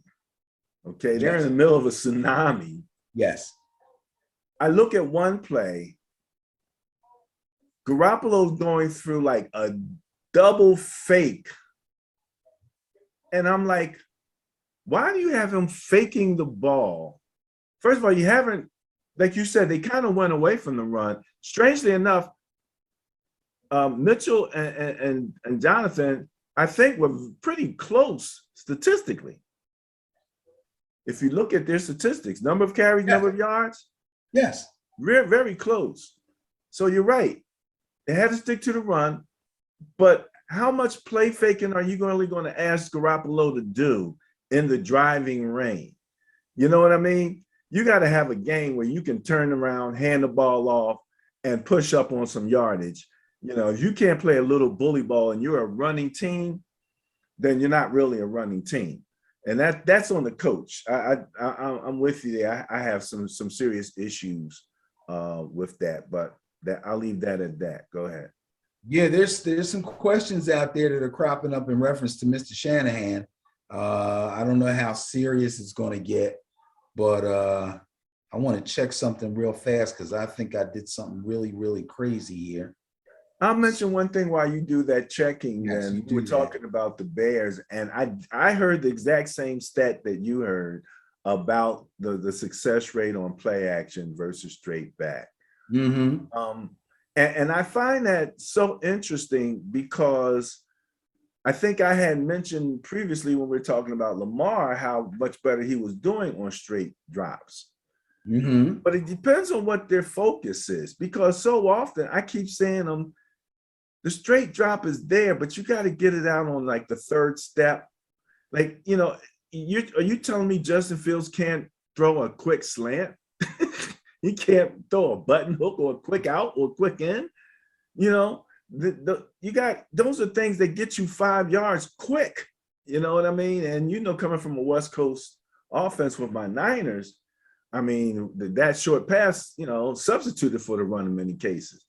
Okay, they're in the middle of a tsunami. Yes. I look at one play, Garoppolo's going through like a double fake. And I'm like, why do you have him faking the ball? First of all, you haven't, like you said, they kind of went away from the run. Strangely enough, Mitchell and Jonathan, I think, were pretty close statistically. If you look at their statistics, number of carries, number of yards, yes, very, very close. So you're right. They had to stick to the run, but how much play faking are you really going to ask Garoppolo to do in the driving rain? You know what I mean? You got to have a game where you can turn around, hand the ball off, and push up on some yardage. You know, if you can't play a little bully ball and you're a running team, then you're not really a running team. And that's on the coach. I'm with you there. I have some serious issues with that, but I'll leave that at that. Go ahead. Yeah, there's some questions out there that are cropping up in reference to Mr. Shanahan. I don't know how serious it's going to get, but I want to check something real fast because I think I did something really, really crazy here. I'll mention one thing while you do that checking. Yes, And you we're do talking about the Bears, and I heard the exact same stat that you heard about the success rate on play action versus straight back. Mm-hmm. And I find that so interesting because I think I had mentioned previously when we were talking about Lamar how much better he was doing on straight drops. Mm-hmm. But it depends on what their focus is, because so often I keep saying them, the straight drop is there, but you got to get it out on like the 3rd step. Like, you know, are you telling me Justin Fields can't throw a quick slant? He can't throw a button hook or a quick out or a quick in? You know, you got, those are things that get you 5 yards quick. You know what I mean? And, you know, coming from a West Coast offense with my Niners, I mean, that short pass, you know, substituted for the run in many cases.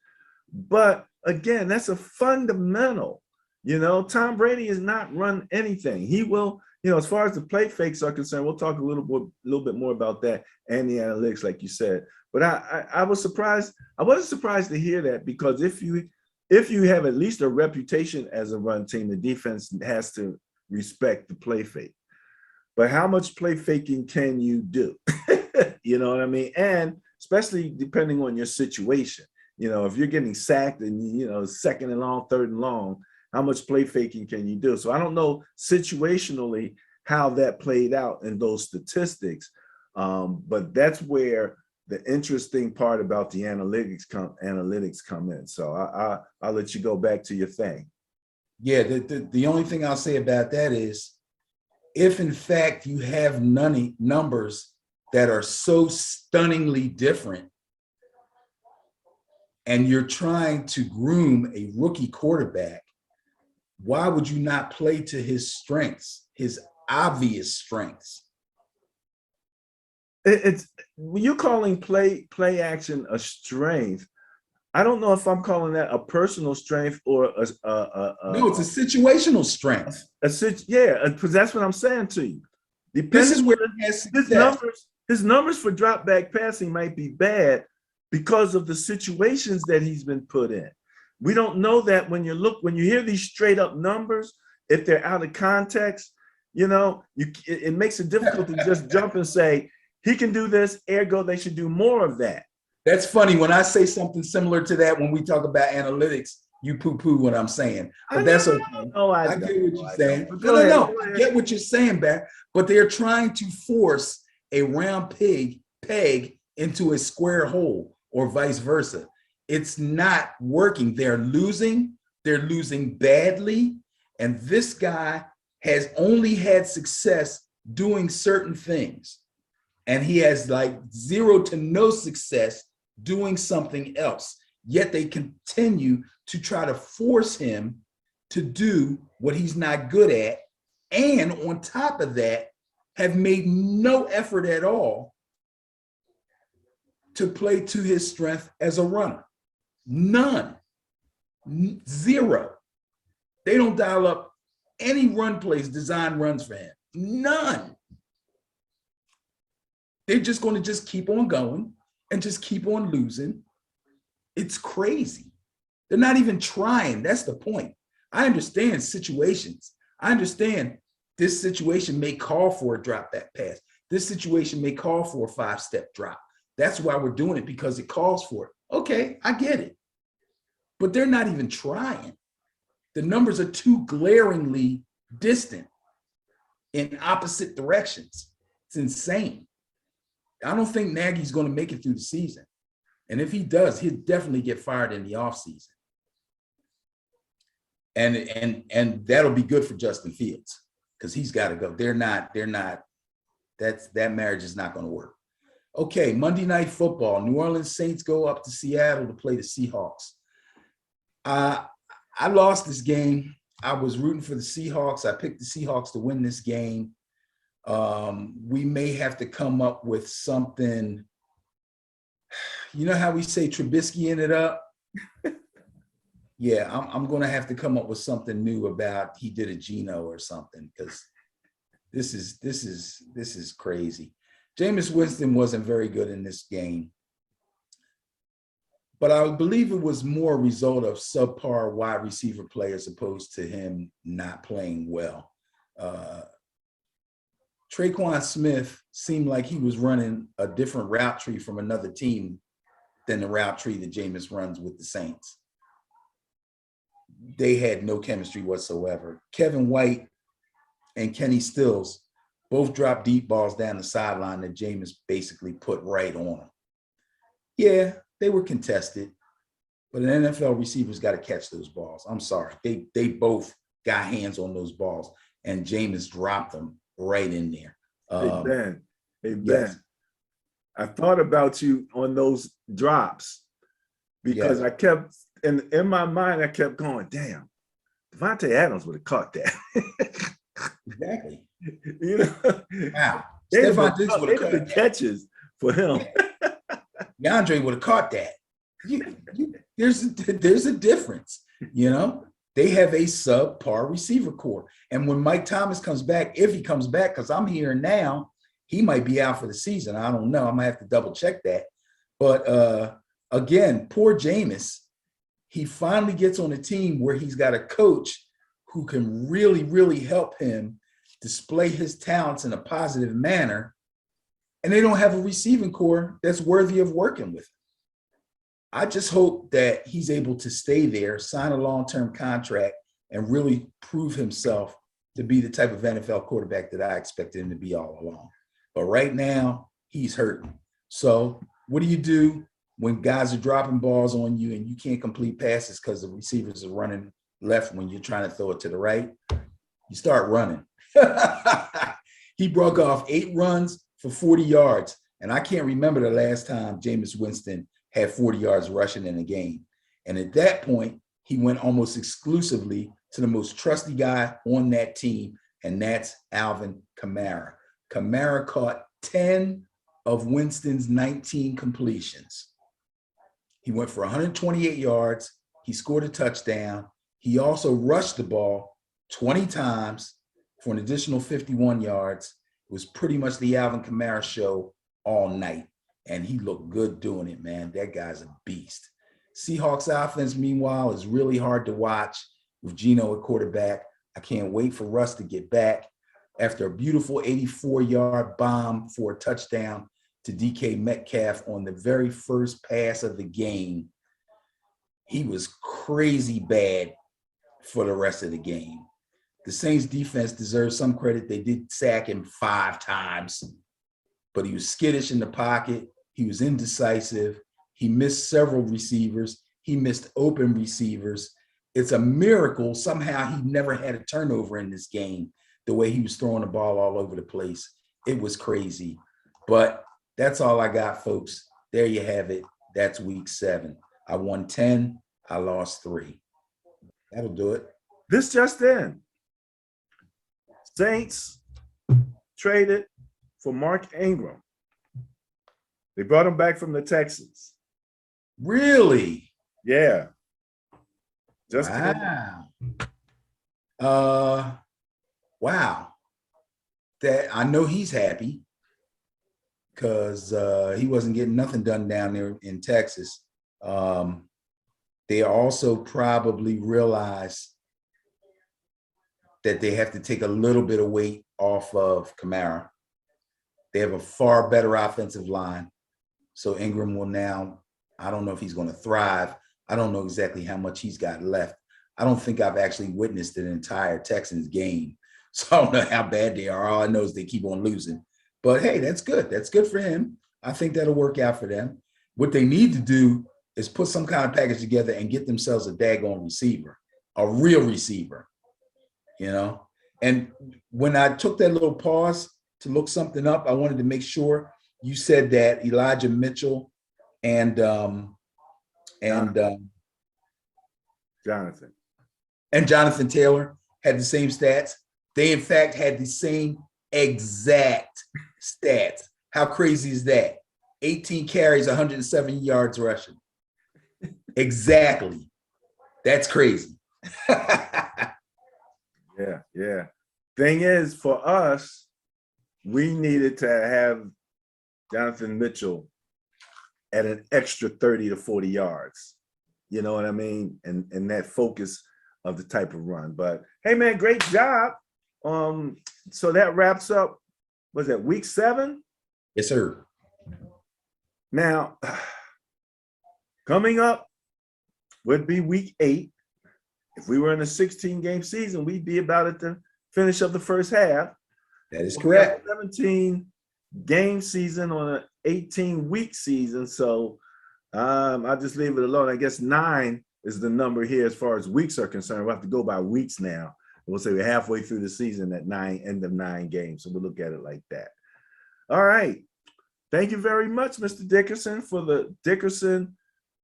But again, that's a fundamental. You know, Tom Brady has not run anything. He will, you know, as far as the play fakes are concerned, we'll talk a little bit more about that and the analytics, like you said. But I was surprised. I wasn't surprised to hear that, because if you have at least a reputation as a run team, the defense has to respect the play fake. But how much play faking can you do? You know what I mean? And especially depending on your situation. You know, if you're getting sacked and, you know, 2nd and long, 3rd and long, how much play faking can you do? So I don't know situationally how that played out in those statistics. But that's where the interesting part about the analytics come in. So I'll let you go back to your thing. Yeah, the only thing I'll say about that is, if in fact you have numbers that are so stunningly different, and you're trying to groom a rookie quarterback, why would you not play to his strengths, his obvious strengths? It's when you're calling play action a strength. I don't know if I'm calling that a personal strength or No, it's a situational strength. yeah, because that's what I'm saying to you. This is where he has success. His numbers for drop back passing might be bad because of the situations that he's been put in. We don't know that when you hear these straight up numbers, if they're out of context, it makes it difficult to just jump and say he can do this, ergo they should do more of that. That's funny. When I say something similar to that, when we talk about analytics, you poo-poo what I'm saying. But that's okay. I get what you're saying. No. I get what you're saying, Bear. But they're trying to force a round peg into a square hole, or vice versa. It's not working. They're losing badly. And this guy has only had success doing certain things. And he has like zero to no success doing something else. Yet they continue to try to force him to do what he's not good at. And on top of that, have made no effort at all to play to his strength as a runner. None. Zero. They don't dial up any run plays, design runs for him. None. They're just going to just keep on going and just keep on losing. It's crazy. They're not even trying. That's the point. I understand situations. I understand this situation may call for a drop back pass. This situation may call for a 5-step drop. That's why we're doing it, because it calls for it. Okay, I get it. But they're not even trying. The numbers are too glaringly distant in opposite directions. It's insane. I don't think Nagy's going to make it through the season. And if he does, he'll definitely get fired in the offseason. And that'll be good for Justin Fields, because he's got to go. That marriage is not going to work. Okay, Monday Night Football. New Orleans Saints go up to Seattle to play the Seahawks. I lost this game. I was rooting for the Seahawks. I picked the Seahawks to win this game. We may have to come up with something. You know how we say Trubisky ended up? Yeah, I'm going to have to come up with something new about he did a Geno or something, because this is crazy. Jameis Winston wasn't very good in this game, but I believe it was more a result of subpar wide receiver play as opposed to him not playing well. Traquan Smith seemed like he was running a different route tree from another team than the route tree that Jameis runs with the Saints. They had no chemistry whatsoever. Kevin White and Kenny Stills both dropped deep balls down the sideline that Jameis basically put right on them. Yeah, they were contested, but an NFL receiver's got to catch those balls. I'm sorry. They both got hands on those balls, and Jameis dropped them right in there. Hey, Ben. Yes. I thought about you on those drops, because I kept, in my mind, I kept going, damn, Devontae Adams would have caught that. Exactly. Wow. Stephon Diggs would have caught the catches for him. DeAndre would have caught that. There's a difference, They have a subpar receiver core. And when Mike Thomas comes back, if he comes back, because I'm hearing now, he might be out for the season. I don't know. I might have to double check that. But again, poor Jameis, he finally gets on a team where he's got a coach who can really, really help him display his talents in a positive manner. And they don't have a receiving core that's worthy of working with him. I just hope that he's able to stay there, sign a long-term contract, and really prove himself to be the type of NFL quarterback that I expected him to be all along. But right now, he's hurting. So what do you do when guys are dropping balls on you and you can't complete passes because the receivers are running left when you're trying to throw it to the right? You start running. He broke off 8 runs for 40 yards. And I can't remember the last time Jameis Winston had 40 yards rushing in a game. And at that point, he went almost exclusively to the most trusty guy on that team, and that's Alvin Kamara. Kamara caught 10 of Winston's 19 completions. He went for 128 yards. He scored a touchdown. He also rushed the ball 20 times for an additional 51 yards. It was pretty much the Alvin Kamara show all night, and he looked good doing it, man. That guy's a beast. Seahawks offense, meanwhile, is really hard to watch with Geno at quarterback. I can't wait for Russ to get back. After a beautiful 84-yard bomb for a touchdown to DK Metcalf on the very first pass of the game, he was crazy bad for the rest of the game. The Saints defense deserves some credit. They did sack him 5 times, but he was skittish in the pocket. He was indecisive. He missed several receivers. He missed open receivers. It's a miracle somehow he never had a turnover in this game, the way he was throwing the ball all over the place. It was crazy. But that's all I got, folks. There you have it. That's week 7. I won 10. I lost 3. That'll do it. This just in. Saints traded for Mark Ingram. They brought him back from the Texans. Really? Yeah. Just wow. Wow. That I know he's happy because he wasn't getting nothing done down there in Texas. They also probably realize that they have to take a little bit of weight off of Kamara. They have a far better offensive line. So Ingram will now, I don't know if he's going to thrive. I don't know exactly how much he's got left. I don't think I've actually witnessed an entire Texans game. So I don't know how bad they are. All I know is they keep on losing. But hey, that's good. That's good for him. I think that'll work out for them. What they need to do is put some kind of package together and get themselves a daggone receiver, a real receiver, you know? And when I took that little pause to look something up, I wanted to make sure you said that Elijah Mitchell and Jonathan Taylor had the same stats. They, in fact, had the same exact stats. How crazy is that? 18 carries, 107 yards rushing. Exactly. That's crazy. Yeah. Thing is, for us, we needed to have Jonathan Mitchell at an extra 30 to 40 yards. You know what I mean? And that focus of the type of run. But hey, man, great job. So that wraps up, was that week 7? Yes, sir. Now, coming up would be week 8. If we were in a 16-game season, we'd be about at the finish of the first half. That is correct. 17-game season on an 18-week season. So I'll just leave it alone. I guess 9 is the number here as far as weeks are concerned. We'll have to go by weeks now. We'll say we're halfway through the season at end of 9 games. So we'll look at it like that. All right. Thank you very much, Mr. Dickerson, for the Dickerson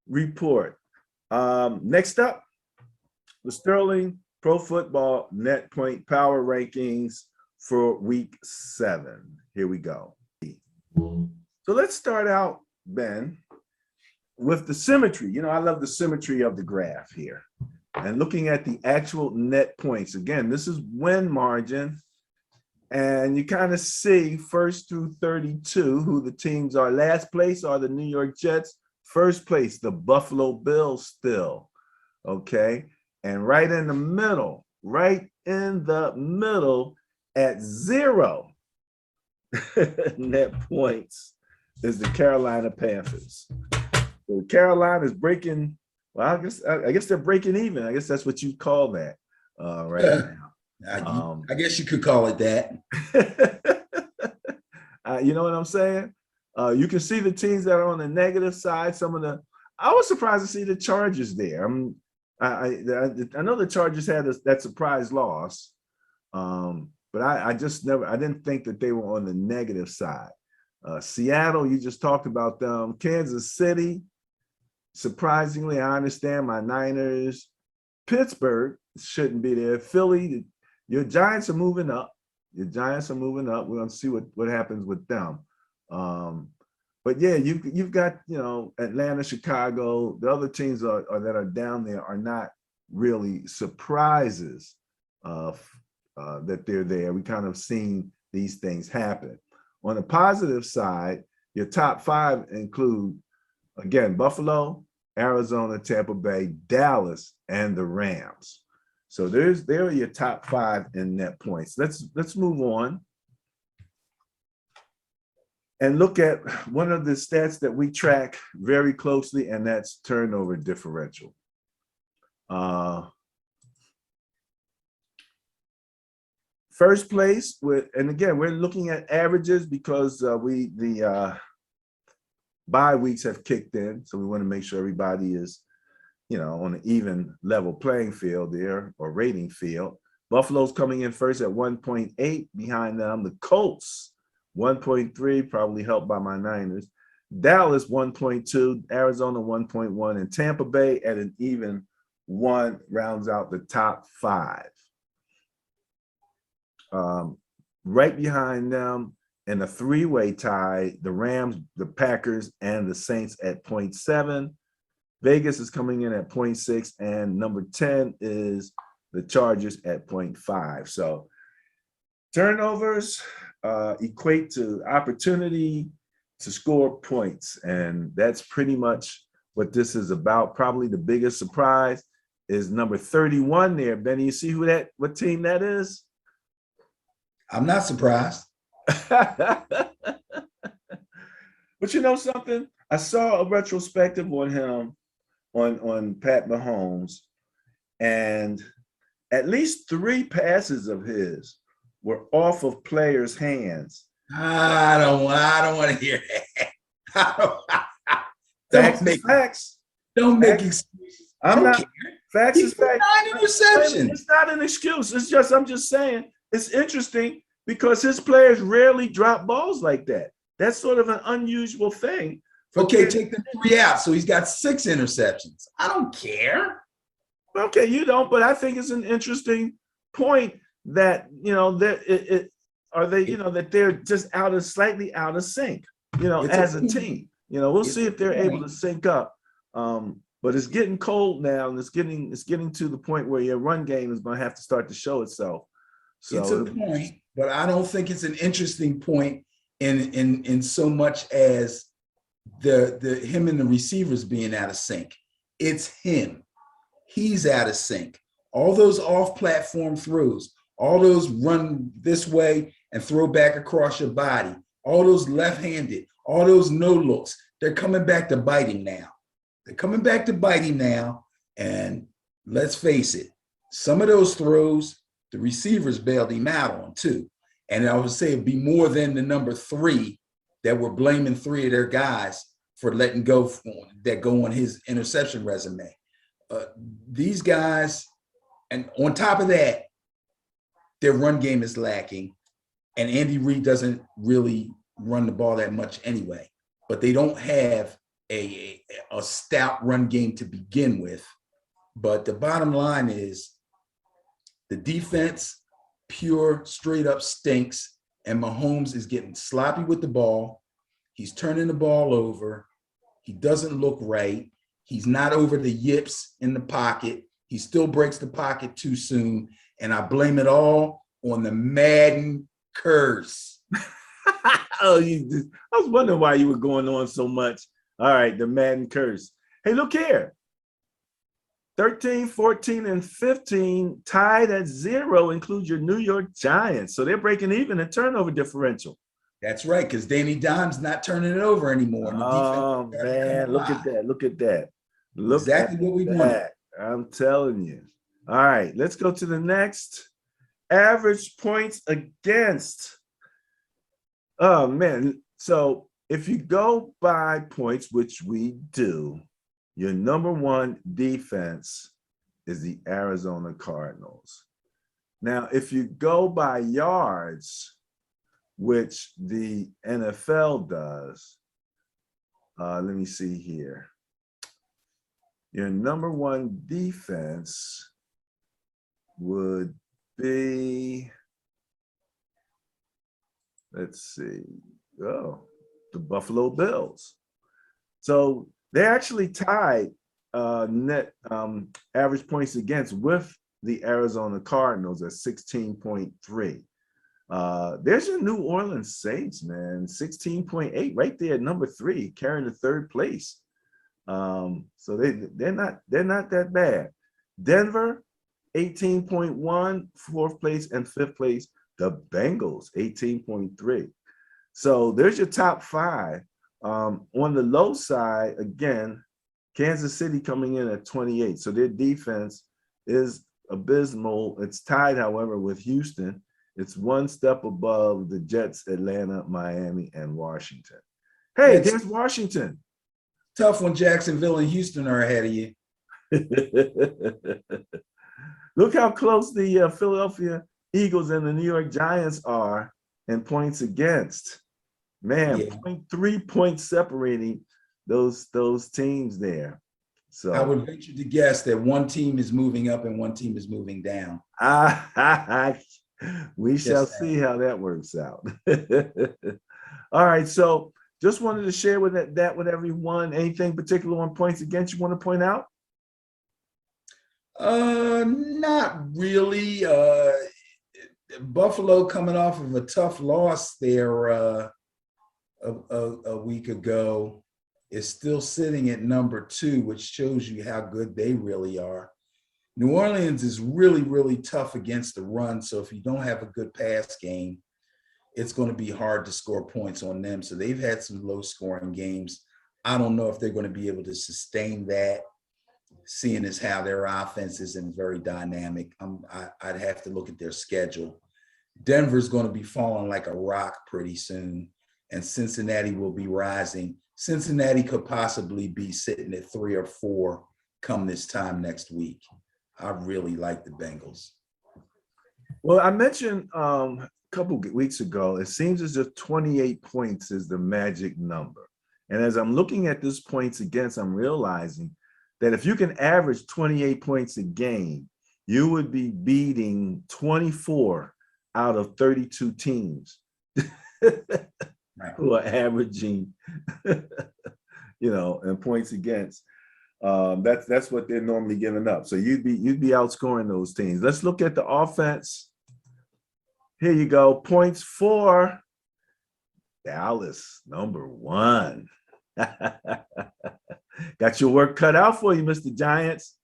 Report. Next up, the Sterling Pro Football Net Point Power Rankings for week 7. Here we go. So let's start out, Ben, with the symmetry. You know, I love the symmetry of the graph here. And looking at the actual net points. Again, this is win margin. And you kind of see 1st through 32 who the teams are. Last place are the New York Jets. First place, the Buffalo Bills still. Okay. And right in the middle at 0 net points is the Carolina Panthers. So Carolina is breaking, well, I guess they're breaking even. I guess that's what you call that right now. I guess you could call it that. You know what I'm saying? You can see the teams that are on the negative side. I was surprised to see the Chargers there. I know the Chargers had that surprise loss, but I didn't think that they were on the negative side. Seattle, you just talked about them. Kansas City, surprisingly, I understand my Niners. Pittsburgh shouldn't be there. Philly, your Giants are moving up. Your Giants are moving up. We're gonna see what happens with them. But yeah, you've got, you know, Atlanta, Chicago. The other teams that are down there are not really surprises that they're there. We kind of seen these things happen. On the positive side, your top five include, again, Buffalo, Arizona, Tampa Bay, Dallas, and the Rams. So there are your top five in net points. Let's move on and look at one of the stats that we track very closely, and that's turnover differential. First place with, and again, we're looking at averages because the bye weeks have kicked in, so we want to make sure everybody is, you know, on an even level playing field there, or rating field. Buffalo's coming in first at 1.8. Behind them, the Colts 1.3, probably helped by my Niners. Dallas 1.2, Arizona 1.1, and Tampa Bay at an even 1 rounds out the top five. Right behind them in a three-way tie, the Rams, the Packers, and the Saints at 0.7. Vegas is coming in at 0.6, and number 10 is the Chargers at 0.5. So turnovers equate to opportunity to score points, and that's pretty much what this is about. Probably the biggest surprise is number 31 there. Benny, you see what team that is? I'm not surprised. But you know something? I saw a retrospective on him on Pat Mahomes, and at least 3 passes of his were off of players' hands. I don't want to hear that. Facts. Don't make excuses. I'm not. Facts is facts. 9 interceptions. It's not an excuse. It's just, I'm just saying, it's interesting because his players rarely drop balls like that. That's sort of an unusual thing. Okay, take the 3 out. So he's got 6 interceptions. I don't care. Okay, you don't, but I think it's an interesting point that, you know, that are they, you know, that they're just slightly out of sync, you know, as a team. You know, we'll see if they're able to sync up. But it's getting cold now, and it's getting to the point where your run game is going to have to start to show itself. So it's a point, but I don't think it's an interesting point in so much as the him and the receivers being out of sync. It's him. He's out of sync. All those off-platform throws, all those run this way and throw back across your body, all those left-handed, all those no looks, they're coming back to bite him now. They're coming back to bite him now. And let's face it, some of those throws, the receivers bailed him out on too. And I would say it'd be more than the number 3 that were blaming 3 of their guys for letting go that go on his interception resume. These guys, and on top of that, their run game is lacking. And Andy Reid doesn't really run the ball that much anyway, but they don't have a stout run game to begin with. But the bottom line is the defense, pure, straight up stinks, and Mahomes is getting sloppy with the ball. He's turning the ball over. He doesn't look right. He's not over the yips in the pocket. He still breaks the pocket too soon. And I blame it all on the Madden curse. Oh, I was wondering why you were going on so much. All right, the Madden curse. Hey, look here. 13, 14, and 15 tied at 0 includes your New York Giants. So they're breaking even in turnover differential. That's right, because Danny Dimes not turning it over anymore. Oh, man, look at that. Look at that. Look exactly what we wanted. I'm telling you. All right, let's go to the next. Average points against. Oh, man. So if you go by points, which we do, your number 1 defense is the Arizona Cardinals. Now, if you go by yards, which the NFL does. Let me see here. Your number one defense would be, let's see, the Buffalo Bills. So they actually tied net average points against with the Arizona Cardinals at 16.3. There's your New Orleans Saints, man, 16.8 right there, number 3, carrying the third place. So they're not that bad. Denver, 18.1, fourth place, and fifth place. The Bengals, 18.3. So there's your top 5. On the low side, again, Kansas City coming in at 28. So their defense is abysmal. It's tied, however, with Houston. It's one step above the Jets, Atlanta, Miami, and Washington. Hey, there's Washington. Tough when Jacksonville and Houston are ahead of you. Look how close the Philadelphia Eagles and the New York Giants are in points against. Man, Yeah. 0.3 points separating those teams there. So I would venture to guess that one team is moving up and one team is moving down. We shall see how that works out. All right, so just wanted to share with that with everyone. Anything particular on points against you want to point out? Not really. Buffalo coming off of a tough loss there a week ago is still sitting at number 2, which shows you how good they really are. New Orleans is really, really tough against the run. So if you don't have a good pass game, it's going to be hard to score points on them. So they've had some low scoring games. I don't know if they're going to be able to sustain that, seeing as how their offense isn't very dynamic. I'd have to look at their schedule. Denver's going to be falling like a rock pretty soon, and Cincinnati will be rising. Cincinnati could possibly be sitting at 3 or 4 come this time next week. I really like the Bengals. Well, I mentioned a couple of weeks ago, it seems as if 28 points is the magic number. And as I'm looking at this points against, I'm realizing that if you can average 28 points a game, you would be beating 24 out of 32 teams who are averaging, in points against. That's what they're normally giving up. So you'd be outscoring those teams. Let's look at the offense. Here you go. Points for Dallas, number 1. Got your work cut out for you, Mr. Giants.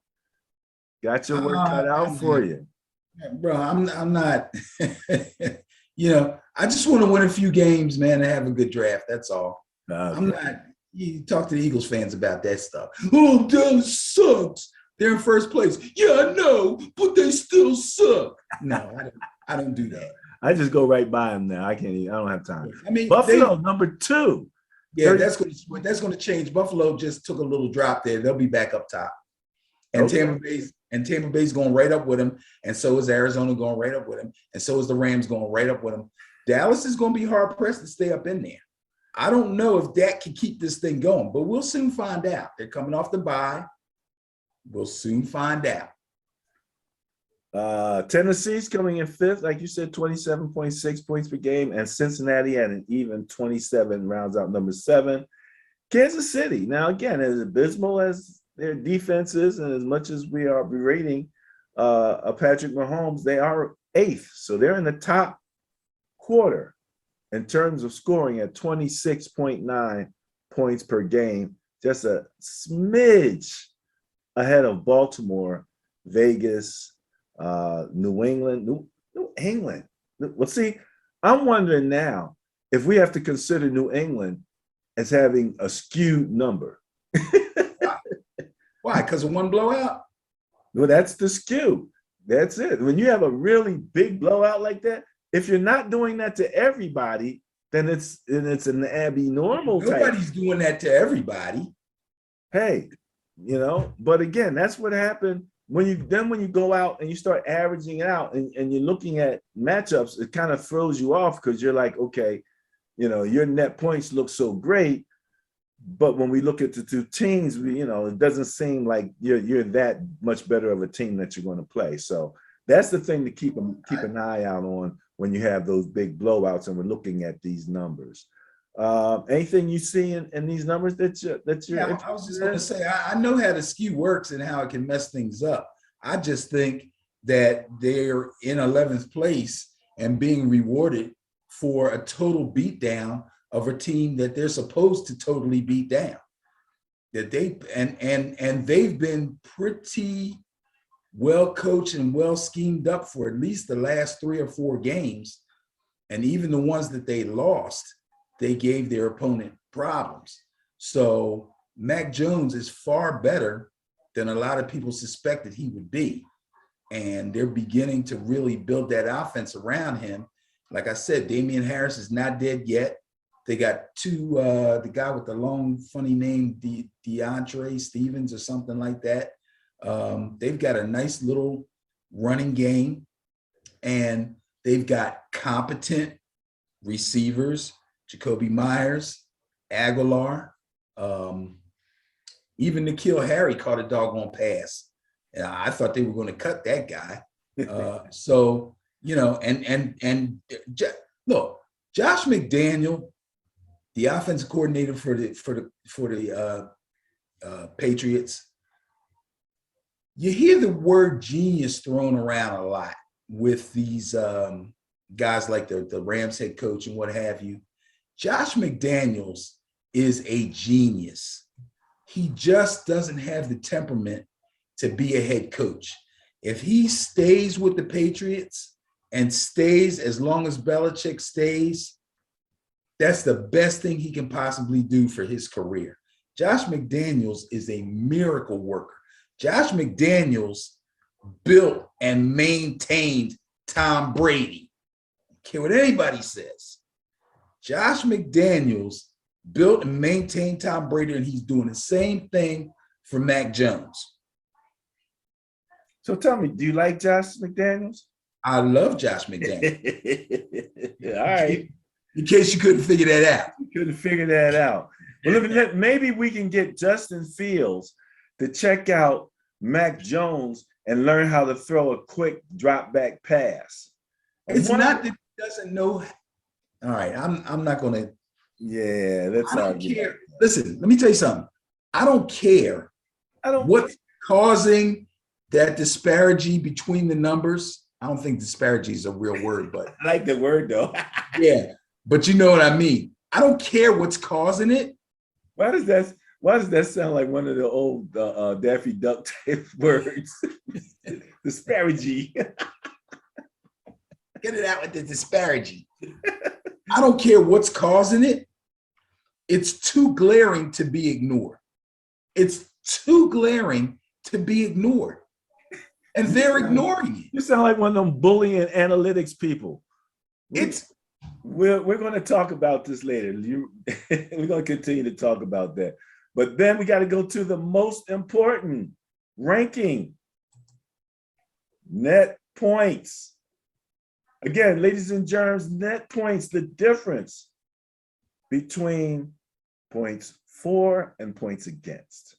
Got your work cut out for you. Bro, I'm not, I just want to win a few games, man, and have a good draft. That's all. Okay. I'm not, you talk to the Eagles fans about that stuff. Oh, Dallas sucks. They're in first place. Yeah, I know, but they still suck. No, I don't do that. I just go right by them now. I don't have time. I mean, Buffalo, number 2. Yeah, that's going to change. Buffalo just took a little drop there. They'll be back up top. And okay. Tampa Bay's going right up with them, and so is Arizona going right up with them, and so is the Rams going right up with them. Dallas is going to be hard pressed to stay up in there. I don't know if Dak can keep this thing going, but we'll soon find out. They're coming off the bye. We'll soon find out. Tennessee's coming in 5th, like you said, 27.6 points per game, and Cincinnati at an even 27 rounds out number 7. Kansas City, now again, as abysmal as their defense is, and as much as we are berating Patrick Mahomes, they are 8th, so they're in the top quarter in terms of scoring at 26.9 points per game, just a smidge ahead of Baltimore, Vegas, New England. Well, see, I'm wondering now if we have to consider New England as having a skewed number. Why? Because of one blowout? Well, that's the skew. That's it. When you have a really big blowout like that, if you're not doing that to everybody, then it's an abnormal type. Nobody's doing that to everybody. Hey, but again, that's what happened when you go out and you start averaging it out and you're looking at matchups, it kind of throws you off because you're like, okay, your net points look so great, but when we look at the two teams, it doesn't seem like you're that much better of a team that you're going to play. So that's the thing to keep an eye out on when you have those big blowouts and we're looking at these numbers. Anything you see in these numbers that you're Yeah, I was just going to say, I know how the skew works and how it can mess things up. I just think that they're in 11th place and being rewarded for a total beatdown of a team that they're supposed to totally beat down. That they've been pretty well coached and well schemed up for at least the last 3 or 4 games. And even the ones that they lost, they gave their opponent problems. So Mac Jones is far better than a lot of people suspected he would be. And they're beginning to really build that offense around him. Like I said, Damian Harris is not dead yet. They got the guy with the long, funny name, DeAndre Stevens or something like that. They've got a nice little running game, and they've got competent receivers, Jacoby Myers, Aguilar, even N'Keal Harry caught a doggone pass. And I thought they were going to cut that guy. So, look, Josh McDaniel, the offensive coordinator for the Patriots, you hear the word genius thrown around a lot with these guys like the Rams head coach and what have you. Josh McDaniels is a genius. He just doesn't have the temperament to be a head coach. If he stays with the Patriots and stays as long as Belichick stays, that's the best thing he can possibly do for his career. Josh McDaniels is a miracle worker. Josh McDaniels built and maintained Tom Brady. I don't care what anybody says. Josh McDaniels built and maintained Tom Brady, and he's doing the same thing for Mac Jones. So tell me, do you like Josh McDaniels? I love Josh McDaniels. All right. In case you couldn't figure that out. You couldn't figure that out. Well, maybe we can get Justin Fields to check out Mac Jones and learn how to throw a quick drop back pass. It's not that he doesn't know. All right, I'm not going to. Yeah, that's all. I don't care. Listen, let me tell you something. I don't care what's causing that disparity between the numbers. I don't think disparity is a real word, but I like the word though. Yeah, but you know what I mean. I don't care what's causing it. Why does that sound like one of the old Daffy Duck type words? Disparity. Get it out with the disparity. I don't care what's causing it. It's too glaring to be ignored. It's too glaring to be ignored. And they're ignoring it. You sound like one of them bullying analytics people. We're going to talk about this later. We're going to continue to talk about that. But then we got to go to the most important ranking. Net points. Again, ladies and germs, net points, the difference between points for and points against.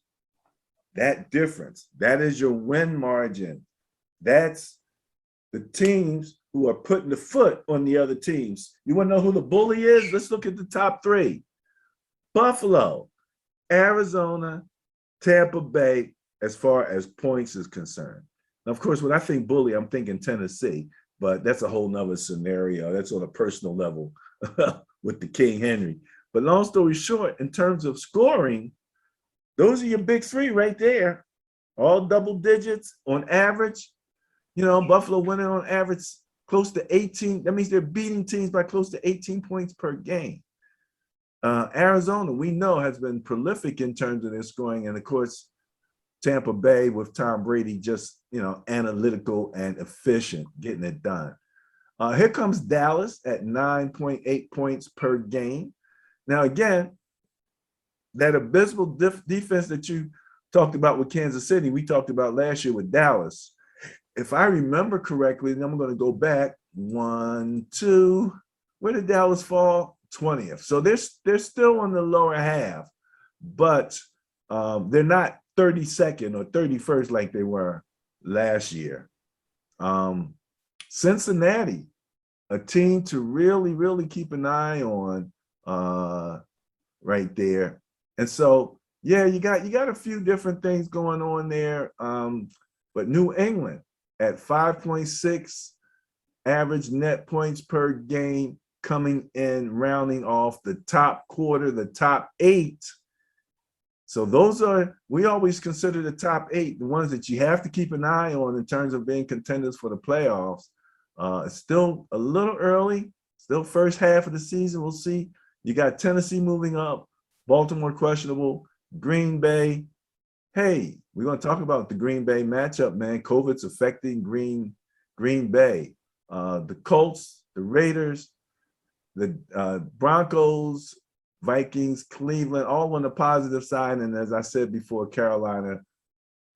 That difference, that is your win margin. That's the teams who are putting the foot on the other teams. You want to know who the bully is? Let's look at the top 3. Buffalo, Arizona, Tampa Bay, as far as points is concerned. Now, of course, when I think bully, I'm thinking Tennessee, but that's a whole nother scenario. That's on a personal level with the King Henry. But long story short, in terms of scoring, those are your big 3 right there. All double digits on average. Buffalo winning on average close to 18. That means they're beating teams by close to 18 points per game. Arizona, we know, has been prolific in terms of their scoring. And of course, Tampa Bay with Tom Brady, just, analytical and efficient, getting it done. Here comes Dallas at 9.8 points per game. Now, again, that abysmal defense that you talked about with Kansas City, we talked about last year with Dallas. If I remember correctly, then I'm going to go back 1, 2. Where did Dallas fall? 20th. So they're still on the lower half, but they're not 32nd or 31st like they were last year. Cincinnati, a team to really, really keep an eye on right there. And so, yeah, you got a few different things going on there. But New England at 5.6 average net points per game, coming in, rounding off the top quarter, the top 8. So those are, we always consider the top 8 the ones that you have to keep an eye on in terms of being contenders for the playoffs. It's still a little early, still first half of the season. We'll see. You got Tennessee moving up, Baltimore questionable, Green Bay. Hey, we're going to talk about the Green Bay matchup, man. COVID's affecting Green Bay. The Colts, the Raiders, the Broncos, Vikings, Cleveland, all on the positive side. And as I said before, Carolina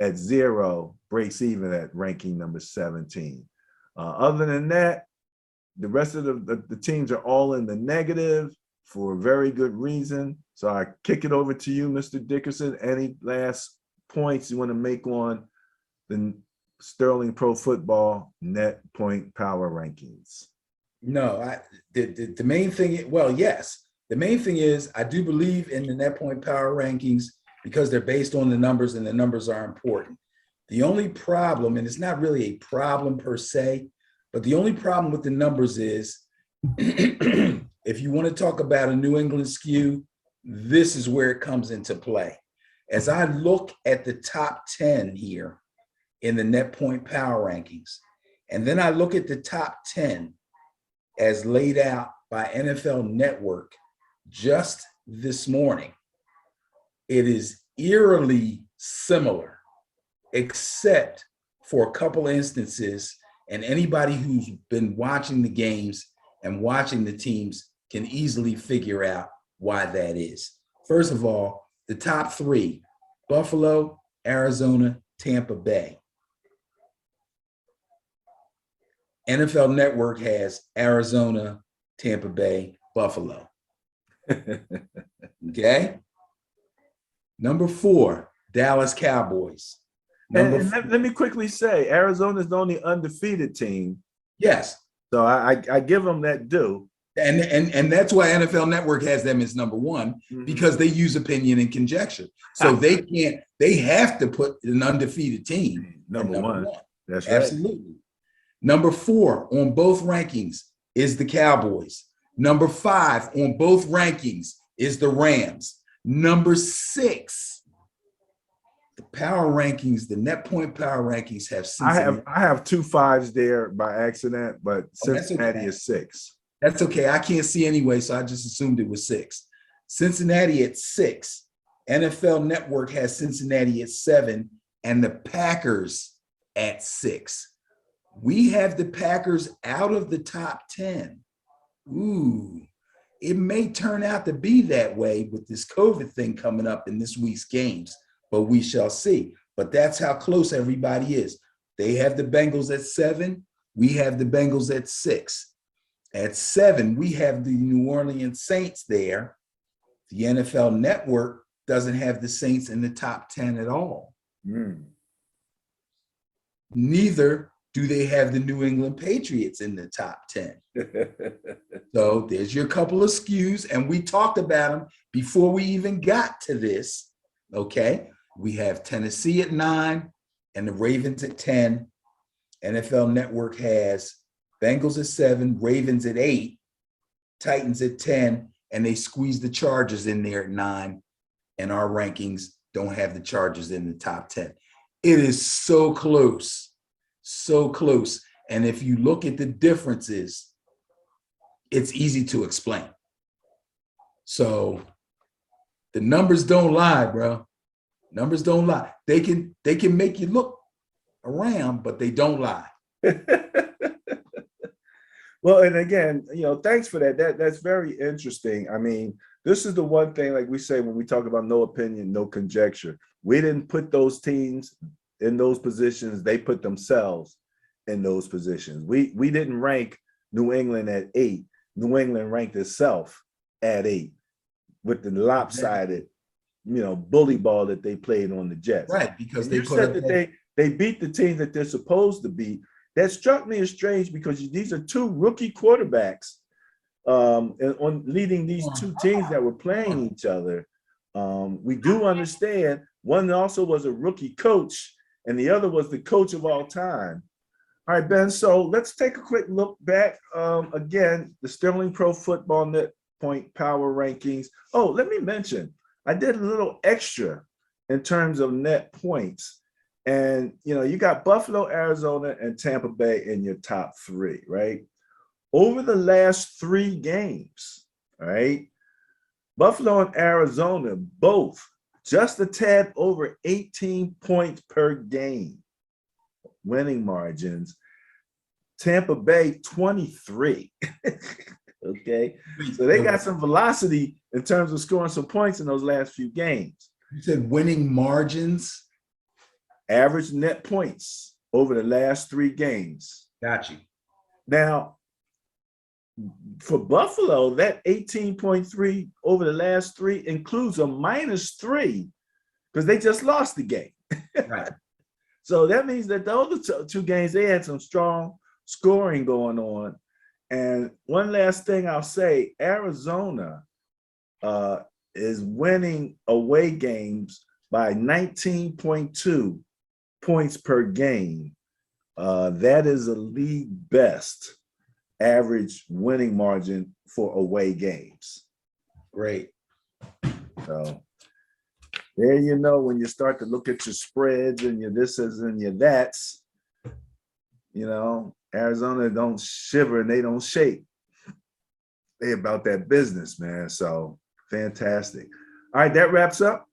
at 0 breaks even at ranking number 17. Other than that, the rest of the teams are all in the negative for a very good reason. So I kick it over to you, Mr. Dickerson. Any last points you want to make on the Sterling Pro Football net point power rankings? No, the main thing, well, yes. The main thing is I do believe in the net point power rankings because they're based on the numbers and the numbers are important. The only problem, and it's not really a problem per se, but the only problem with the numbers is if you want to talk about a New England skew, this is where it comes into play. As I look at the top 10 here in the net point power rankings, and then I look at the top 10 as laid out by NFL Network just this morning, it is eerily similar, except for a couple instances, and anybody who's been watching the games and watching the teams can easily figure out why that is. First of all, the top 3, Buffalo, Arizona, Tampa Bay. NFL Network has Arizona, Tampa Bay, Buffalo. Okay. Number 4, Dallas Cowboys. Let me quickly say, Arizona is the only undefeated team. Yes. So I give them that due. And that's why NFL Network has them as number 1, because they use opinion and conjecture. So they have to put an undefeated team number one. That's right. Absolutely. Number 4 on both rankings is the Cowboys. Number 5 on both rankings is the Rams. Number 6, the power rankings, the net point power rankings have Cincinnati. I have 2 5s there by accident, but Cincinnati is 6. That's okay. I can't see anyway, so I just assumed it was 6. Cincinnati at 6. NFL Network has Cincinnati at 7, and the Packers at 6. We have the Packers out of the top 10. Ooh, it may turn out to be that way with this COVID thing coming up in this week's games, but we shall see. But that's how close everybody is. They have the Bengals at 7. We have the Bengals at 6. At 7, we have the New Orleans Saints there. The NFL Network doesn't have the Saints in the top 10 at all. Neither do they have the New England Patriots in the top 10. So there's your couple of skews, and we talked about them before we even got to this, okay? We have Tennessee at 9 and the Ravens at 10. NFL Network has Bengals at 7, Ravens at 8, Titans at 10, and they squeeze the Chargers in there at 9, and our rankings don't have the Chargers in the top 10. It is so close, so close. And if you look at the differences, it's easy to explain. So the numbers don't lie, bro. Numbers don't lie. They can make you look around, but they don't lie. Well, and again, thanks for that. That's very interesting. I mean, this is the one thing, like we say when we talk about no opinion, no conjecture. We didn't put those teams in those positions. They put themselves in those positions. We didn't rank New England at 8. New England ranked itself at 8 with the lopsided, bully ball that they played on the Jets. Right, because And they you put said up that that. they beat the teams that they're supposed to beat. That struck me as strange because these are two rookie quarterbacks and on leading these two teams that were playing each other. We do understand one also was a rookie coach, and the other was the coach of all time. All right, Ben. So let's take a quick look back. Again, the Sterling Pro Football Net Point Power Rankings. Oh, let me mention, I did a little extra in terms of net points. And you got Buffalo, Arizona, and Tampa Bay in your top 3, right? Over the last 3 games, right? Buffalo and Arizona both just a tad over 18 points per game, winning margins. Tampa Bay 23. Okay, so they got some velocity in terms of scoring some points in those last few games. You said winning margins. Average net points over the last 3 games. Got you. Now, for Buffalo, that 18.3 over the last 3 includes a -3 because they just lost the game. Right. So that means that the other 2 games, they had some strong scoring going on. And one last thing I'll say, Arizona is winning away games by 19.2 points per game. That is a league best average winning margin for away games. Great. So there when you start to look at your spreads and your thises and your that's, Arizona don't shiver and they don't shake. They about that business, man. So fantastic. All right, that wraps up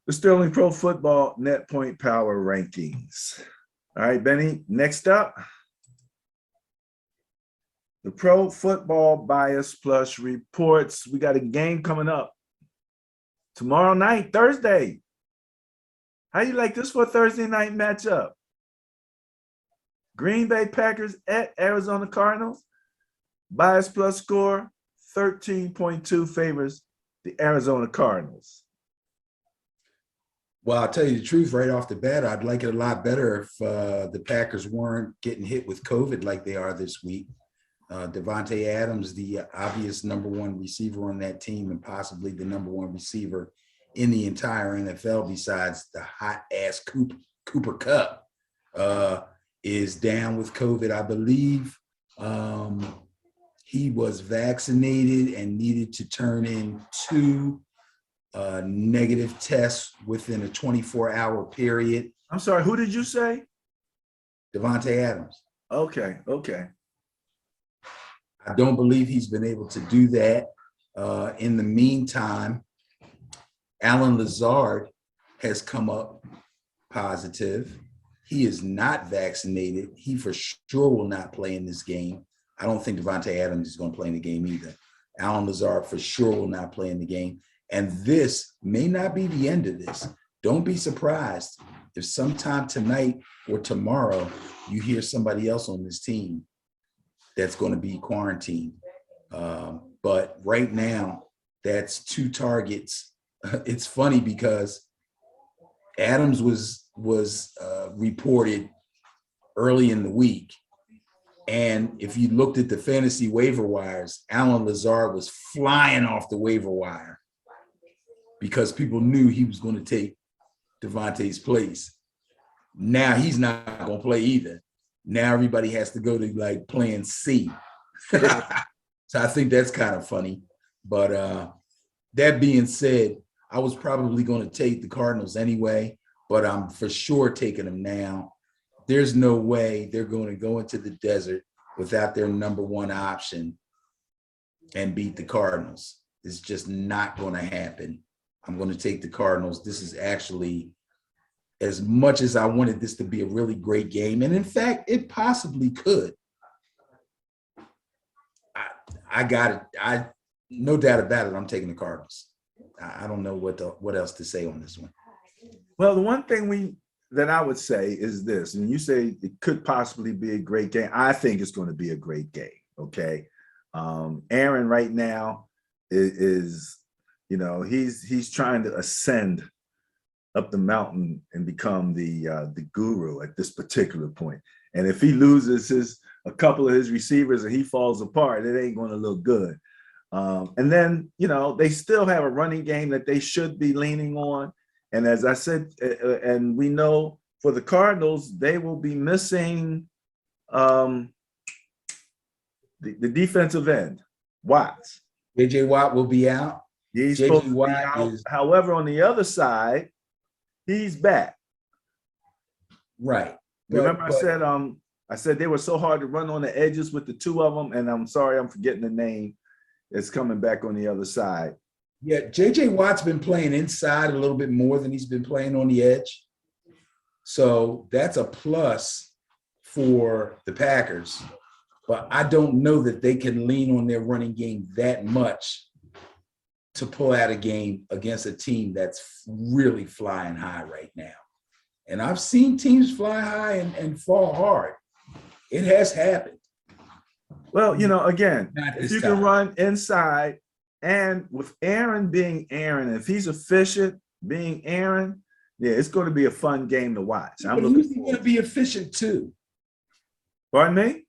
the Sterling Pro Football Net Point Power Rankings. All right, Benny, next up, the Pro Football Bias Plus reports. We got a game coming up tomorrow night, Thursday. How you like this for a Thursday night matchup? Green Bay Packers at Arizona Cardinals. Bias Plus score 13.2 favors the Arizona Cardinals. Well, I'll tell you the truth right off the bat. I'd like it a lot better if the Packers weren't getting hit with COVID like they are this week. Davante Adams, the obvious number 1 receiver on that team and possibly the number 1 receiver in the entire NFL besides the hot-ass Cooper Kupp, is down with COVID. I believe he was vaccinated and needed to turn in 2 negative tests within a 24-hour period. I'm sorry, who did you say? Davante Adams. Okay. I don't believe he's been able to do that. In the meantime, Allen Lazard has come up positive. He is not vaccinated. He for sure will not play in this game. I don't think Davante Adams is going to play in the game either. Allen Lazard for sure will not play in the game. And this may not be the end of this. Don't be surprised if sometime tonight or tomorrow you hear somebody else on this team that's going to be quarantined. But right now, that's 2 targets. It's funny because Adams was reported early in the week. And if you looked at the fantasy waiver wires, Allen Lazard was flying off the waiver wire because people knew he was going to take Davante's place. Now he's not going to play either. Now everybody has to go to like plan C. So I think that's kind of funny. But that being said, I was probably going to take the Cardinals anyway, but I'm for sure taking them now. There's no way they're going to go into the desert without their number 1 option and beat the Cardinals. It's just not going to happen. I'm going to take the Cardinals. This is actually, as much as I wanted this to be a really great game, and in fact, it possibly could. I got it. I no doubt about it. I'm taking the Cardinals. I don't know what else to say on this one. Well, the one thing that I would say is this, and you say it could possibly be a great game. I think it's going to be a great game. Okay. Aaron right now is he's trying to ascend up the mountain and become the guru at this particular point. And if he loses a couple of his receivers and he falls apart, it ain't going to look good. And then, they still have a running game that they should be leaning on. And as I said, and we know for the Cardinals, they will be missing the defensive end, Watts. JJ Watt will be out. He's supposed to be out. However, on the other side, he's back. Right. Remember, I said they were so hard to run on the edges with the two of them, and I'm sorry, I'm forgetting the name. It's coming back on the other side. Yeah, JJ Watt's been playing inside a little bit more than he's been playing on the edge. So that's a plus for the Packers. But I don't know that they can lean on their running game that much to pull out a game against a team that's really flying high right now. And I've seen teams fly high and fall hard. It has happened. Well, again, if you can run inside, and with Aaron being Aaron, if he's efficient being Aaron, yeah, it's going to be a fun game to watch. But who's he going to be efficient to? Pardon me?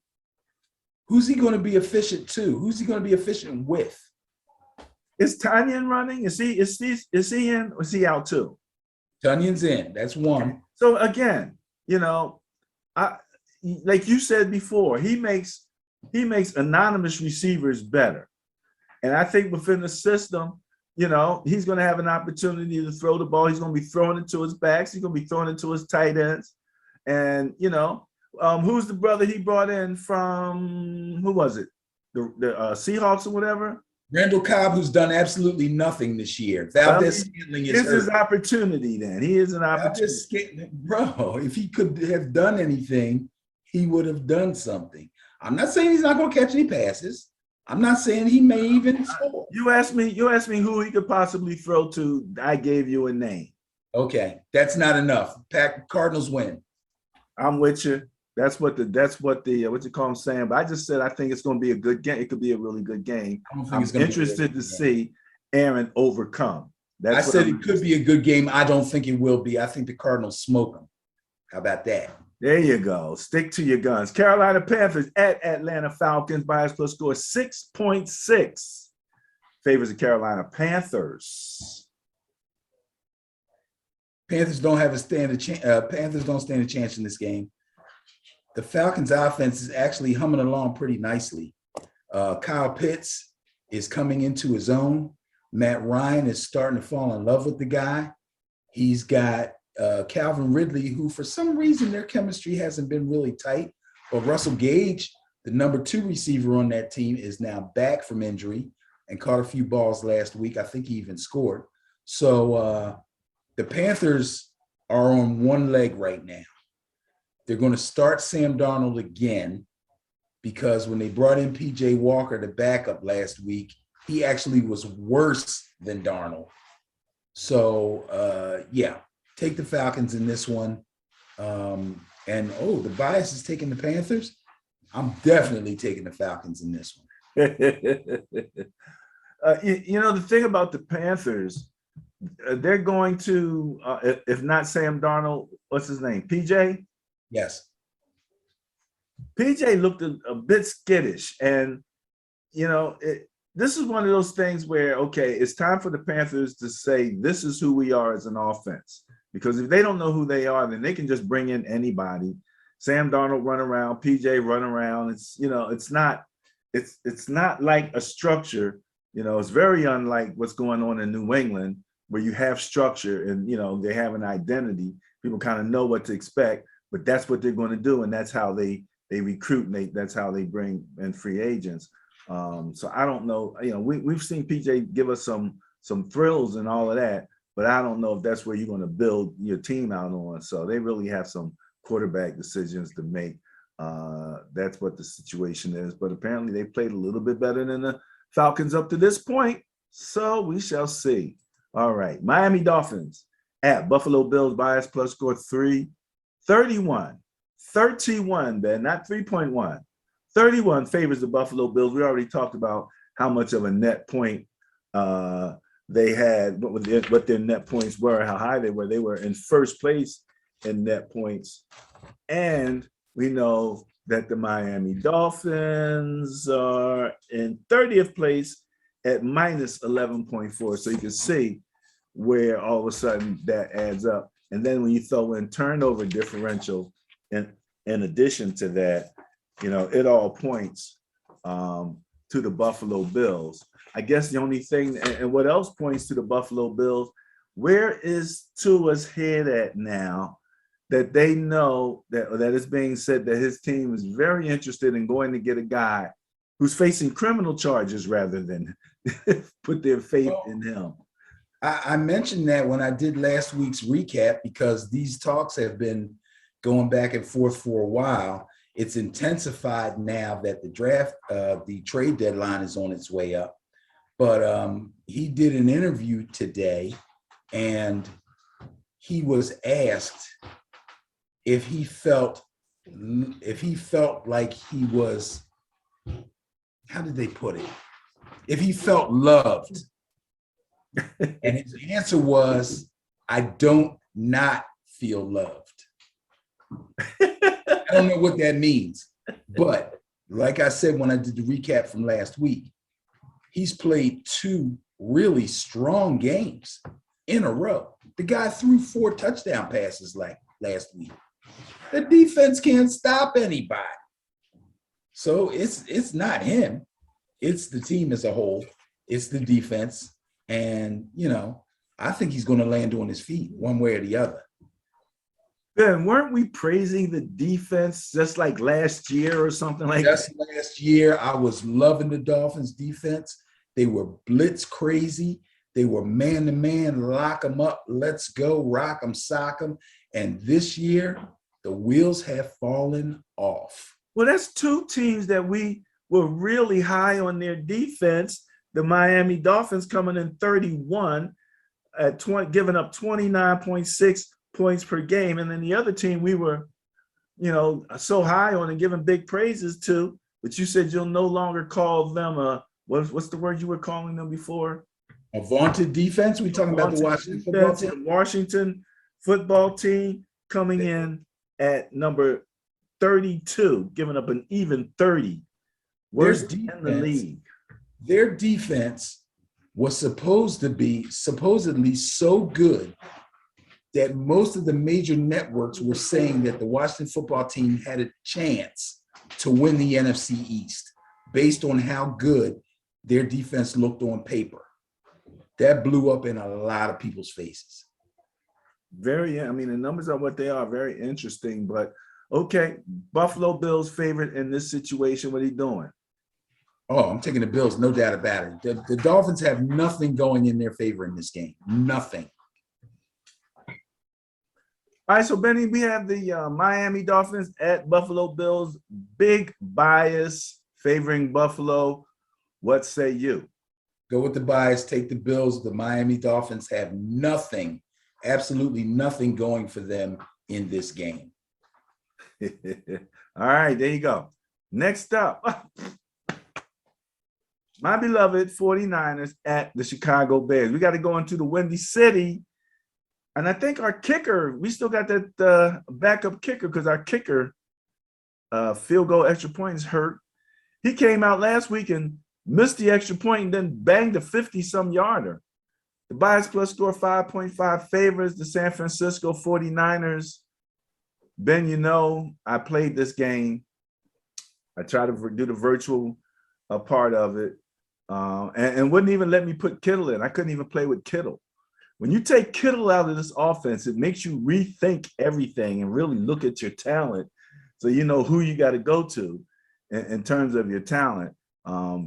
Who's he going to be efficient to? Who's he going to be efficient with? Is Tanyan running? Is he in or is he out too? Tanyan's in. That's one. So again, like you said before, he makes anonymous receivers better. And I think within the system, he's going to have an opportunity to throw the ball. He's going to be throwing it to his backs. He's going to be throwing it to his tight ends. And, who's the brother he brought in from, who was it? The Seahawks or whatever? Randall Cobb, who's done absolutely nothing this year. Valdes-Scantling is his opportunity then. He is an opportunity. Bro, if he could have done anything, he would have done something. I'm not saying he's not going to catch any passes. I'm not saying he may even score. You asked me who he could possibly throw to. I gave you a name. Okay, that's not enough. Cardinals win. I'm with you. That's what the what you call them saying. But I just said I think it's going to be a good game. It could be a really good game. I'm interested to see Aaron overcome. I said it could be a good game. I don't think it will be. I think the Cardinals smoke them. How about that? There you go. Stick to your guns. Carolina Panthers at Atlanta Falcons. Bias plus score 6.6. Favors the Carolina Panthers. Panthers don't stand a chance in this game. The Falcons' offense is actually humming along pretty nicely. Kyle Pitts is coming into his own. Matt Ryan is starting to fall in love with the guy. He's got Calvin Ridley, who for some reason their chemistry hasn't been really tight. But Russell Gage, the number 2 receiver on that team, is now back from injury and caught a few balls last week. I think he even scored. So the Panthers are on one leg right now. They're going to start Sam Darnold again because when they brought in P.J. Walker, the backup last week, he actually was worse than Darnold. So, take the Falcons in this one. The bias is taking the Panthers. I'm definitely taking the Falcons in this one. The thing about the Panthers, they're going to, if not Sam Darnold, what's his name? PJ? Yes. PJ looked a bit skittish. And, this is one of those things where, okay, it's time for the Panthers to say, this is who we are as an offense. Because if they don't know who they are, then they can just bring in anybody. Sam Darnold run around, PJ run around. It's not like a structure. It's very unlike what's going on in New England, where you have structure and, they have an identity. People kind of know what to expect, but that's what they're going to do. And that's how they recruit and that's how they bring in free agents. So I don't know, we've seen PJ give us some thrills and all of that, but I don't know if that's where you're going to build your team out on. So they really have some quarterback decisions to make. That's what the situation is. But apparently they played a little bit better than the Falcons up to this point. So we shall see. All right. Miami Dolphins at Buffalo Bills, bias plus score 31. 31, Ben, not 3.1. 31 favors the Buffalo Bills. We already talked about how much of a net point they had, what their net points were, how high they were. They were in first place in net points. And we know that the Miami Dolphins are in 30th place at minus 11.4. So you can see where all of a sudden that adds up. And then when you throw in turnover differential, in addition to that, it all points to the Buffalo Bills. I guess the only thing, and what else points to the Buffalo Bills, where is Tua's head at now that they know that it's being said that his team is very interested in going to get a guy who's facing criminal charges rather than put their faith in him? I mentioned that when I did last week's recap because these talks have been going back and forth for a while. It's intensified now that the trade deadline is on its way up. But he did an interview today, and he was asked if he felt like he was, how did they put it? If he felt loved. And his answer was, I don't not feel loved. I don't know what that means. But like I said, when I did the recap from last week, he's played 2 really strong games in a row. The guy threw 4 touchdown passes last week. The defense can't stop anybody. So it's not him. It's the team as a whole. It's the defense. And, I think he's going to land on his feet one way or the other. Ben, weren't we praising the defense just like last year or something like that? Just last year, I was loving the Dolphins defense. They were blitz crazy. They were man-to-man, lock them up, let's go, rock them, sock them. And this year, the wheels have fallen off. Well, that's 2 teams that we were really high on their defense. The Miami Dolphins coming in 31 at 20, giving up 29.6 points per game. And then the other team we were, so high on and giving big praises to, but you said you'll no longer call them what's the word you were calling them before? A vaunted defense? We're talking about the Washington football team? Washington football team coming in at number 32, giving up an even 30. Worst in the league. Their defense was supposedly so good that most of the major networks were saying that the Washington football team had a chance to win the NFC East based on how good their defense looked on paper. That blew up in a lot of people's faces. The numbers are what they are, very interesting, but okay, Buffalo Bills favorite in this situation. What are you doing? Oh, I'm taking the Bills, no doubt about it. The Dolphins have nothing going in their favor in this game. Nothing. All right, so Benny, we have the Miami Dolphins at Buffalo Bills. Big bias favoring Buffalo. What say you? Go with the bias, take the Bills. The Miami Dolphins have nothing, absolutely nothing going for them in this game. All right, there you go. Next up, my beloved 49ers at the Chicago Bears. We got to go into the Windy City. And I think our kicker, we still got that backup kicker because our kicker, field goal extra point, is hurt. He came out last week and missed the extra point and then banged a 50-some yarder. The bias plus score 5.5 favors the San Francisco 49ers. Ben, I played this game. I tried to do the virtual part of it and wouldn't even let me put Kittle in. I couldn't even play with Kittle. When you take Kittle out of this offense, it makes you rethink everything and really look at your talent so you know who you got to go to in terms of your talent.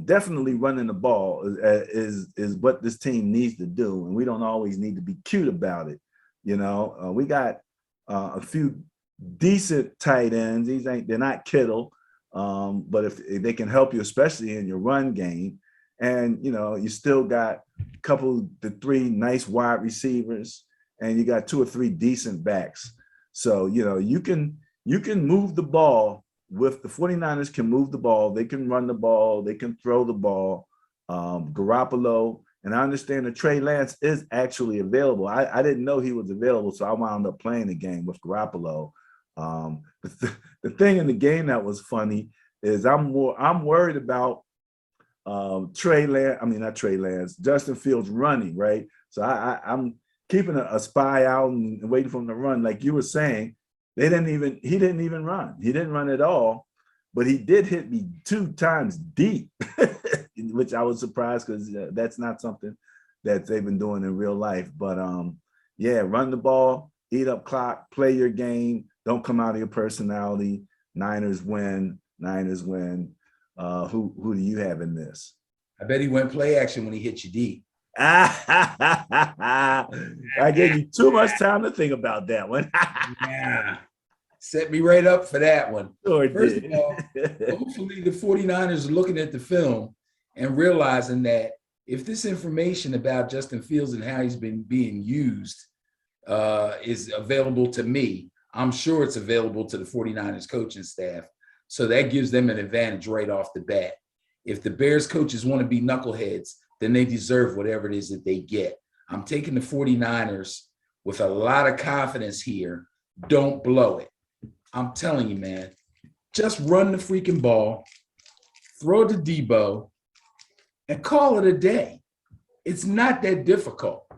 Definitely running the ball is what this team needs to do, and we don't always need to be cute about it. We got a few decent tight ends. They're not Kittle, but if they can help you, especially in your run game, and you still got a couple to three nice wide receivers, and you got two or three decent backs. So you can move the ball with the 49ers can move the ball. They can run the ball. They can throw the ball. Garoppolo, and I understand that Trey Lance is actually available. I didn't know he was available, so I wound up playing the game with Garoppolo. The thing in the game that was funny is I'm worried about Trey Lance. I mean, not Trey Lance. Justin Fields running, right? So I'm keeping a spy out and waiting for him to run. Like you were saying, he didn't even run. He didn't run at all, but he did hit me 2 times deep, which I was surprised because that's not something that they've been doing in real life. But yeah, run the ball, eat up clock, play your game. Don't come out of your personality. Niners win. Niners win. Who do you have in this? I bet he went play action when he hit you deep. I gave you too much time to think about that one. Yeah. Set me right up for that one. Sure First did. of all, hopefully the 49ers are looking at the film and realizing that if this information about Justin Fields and how he's been being used is available to me, I'm sure it's available to the 49ers coaching staff. So that gives them an advantage right off the bat. If the Bears coaches want to be knuckleheads, then they deserve whatever it is that they get. I'm taking the 49ers with a lot of confidence here. Don't blow it. I'm telling you, man, just run the freaking ball, throw to Debo, and call it a day. It's not that difficult.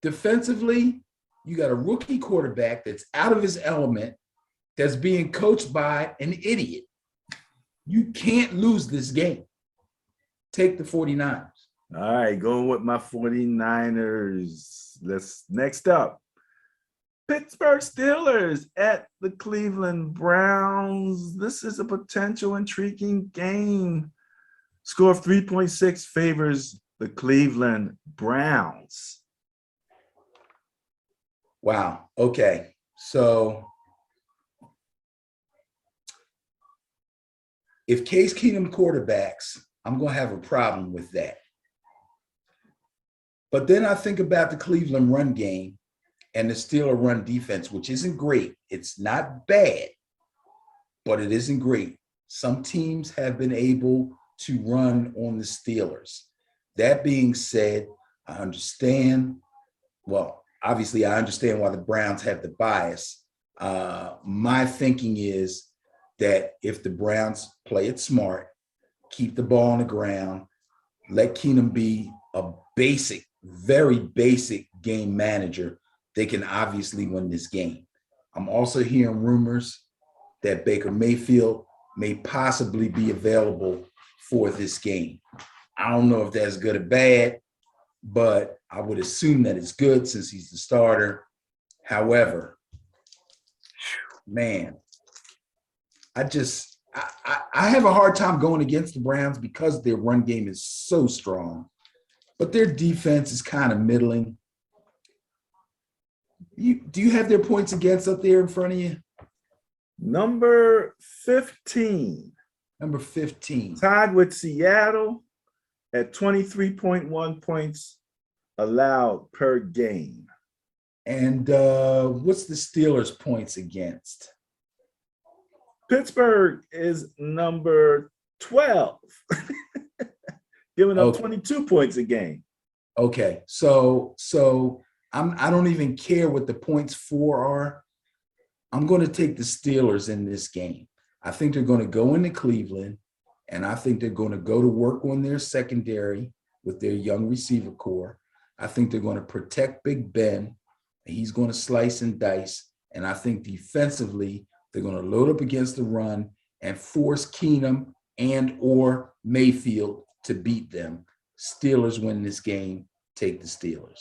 Defensively, you got a rookie quarterback that's out of his element, that's being coached by an idiot. You can't lose this game. Take the 49ers. All right, going with my 49ers. Next up. Pittsburgh Steelers at the Cleveland Browns. This is a potential intriguing game. Score of 3.6 favors the Cleveland Browns. Wow. Okay. So if Case Keenum quarterbacks, I'm going to have a problem with that. But then I think about the Cleveland run game and the Steeler run defense, which isn't great. It's not bad, but it isn't great. Some teams have been able to run on the Steelers. That being said, I understand. Well, obviously, I understand why the Browns have the bias. My thinking is that if the Browns play it smart, keep the ball on the ground, let Keenum be a basic, very basic game manager, they can obviously win this game. I'm also hearing rumors that Baker Mayfield may possibly be available for this game. I don't know if that's good or bad, but I would assume that it's good since he's the starter. However, man, I have a hard time going against the Browns because their run game is so strong, but their defense is kind of middling. Do you have their points against up there in front of you? Number 15. Number 15. Tied with Seattle at 23.1 points allowed per game. And what's the Steelers' points against? Pittsburgh is number 12, giving up Okay. 22 points a game. Okay, so I don't even care what the points for are. I'm going to take the Steelers in this game. I think they're going to go into Cleveland, and I think they're going to go to work on their secondary with their young receiver core. I think they're going to protect Big Ben. He's going to slice and dice. And I think defensively, they're going to load up against the run and force Keenum and or Mayfield to beat them. Steelers win this game. Take the Steelers.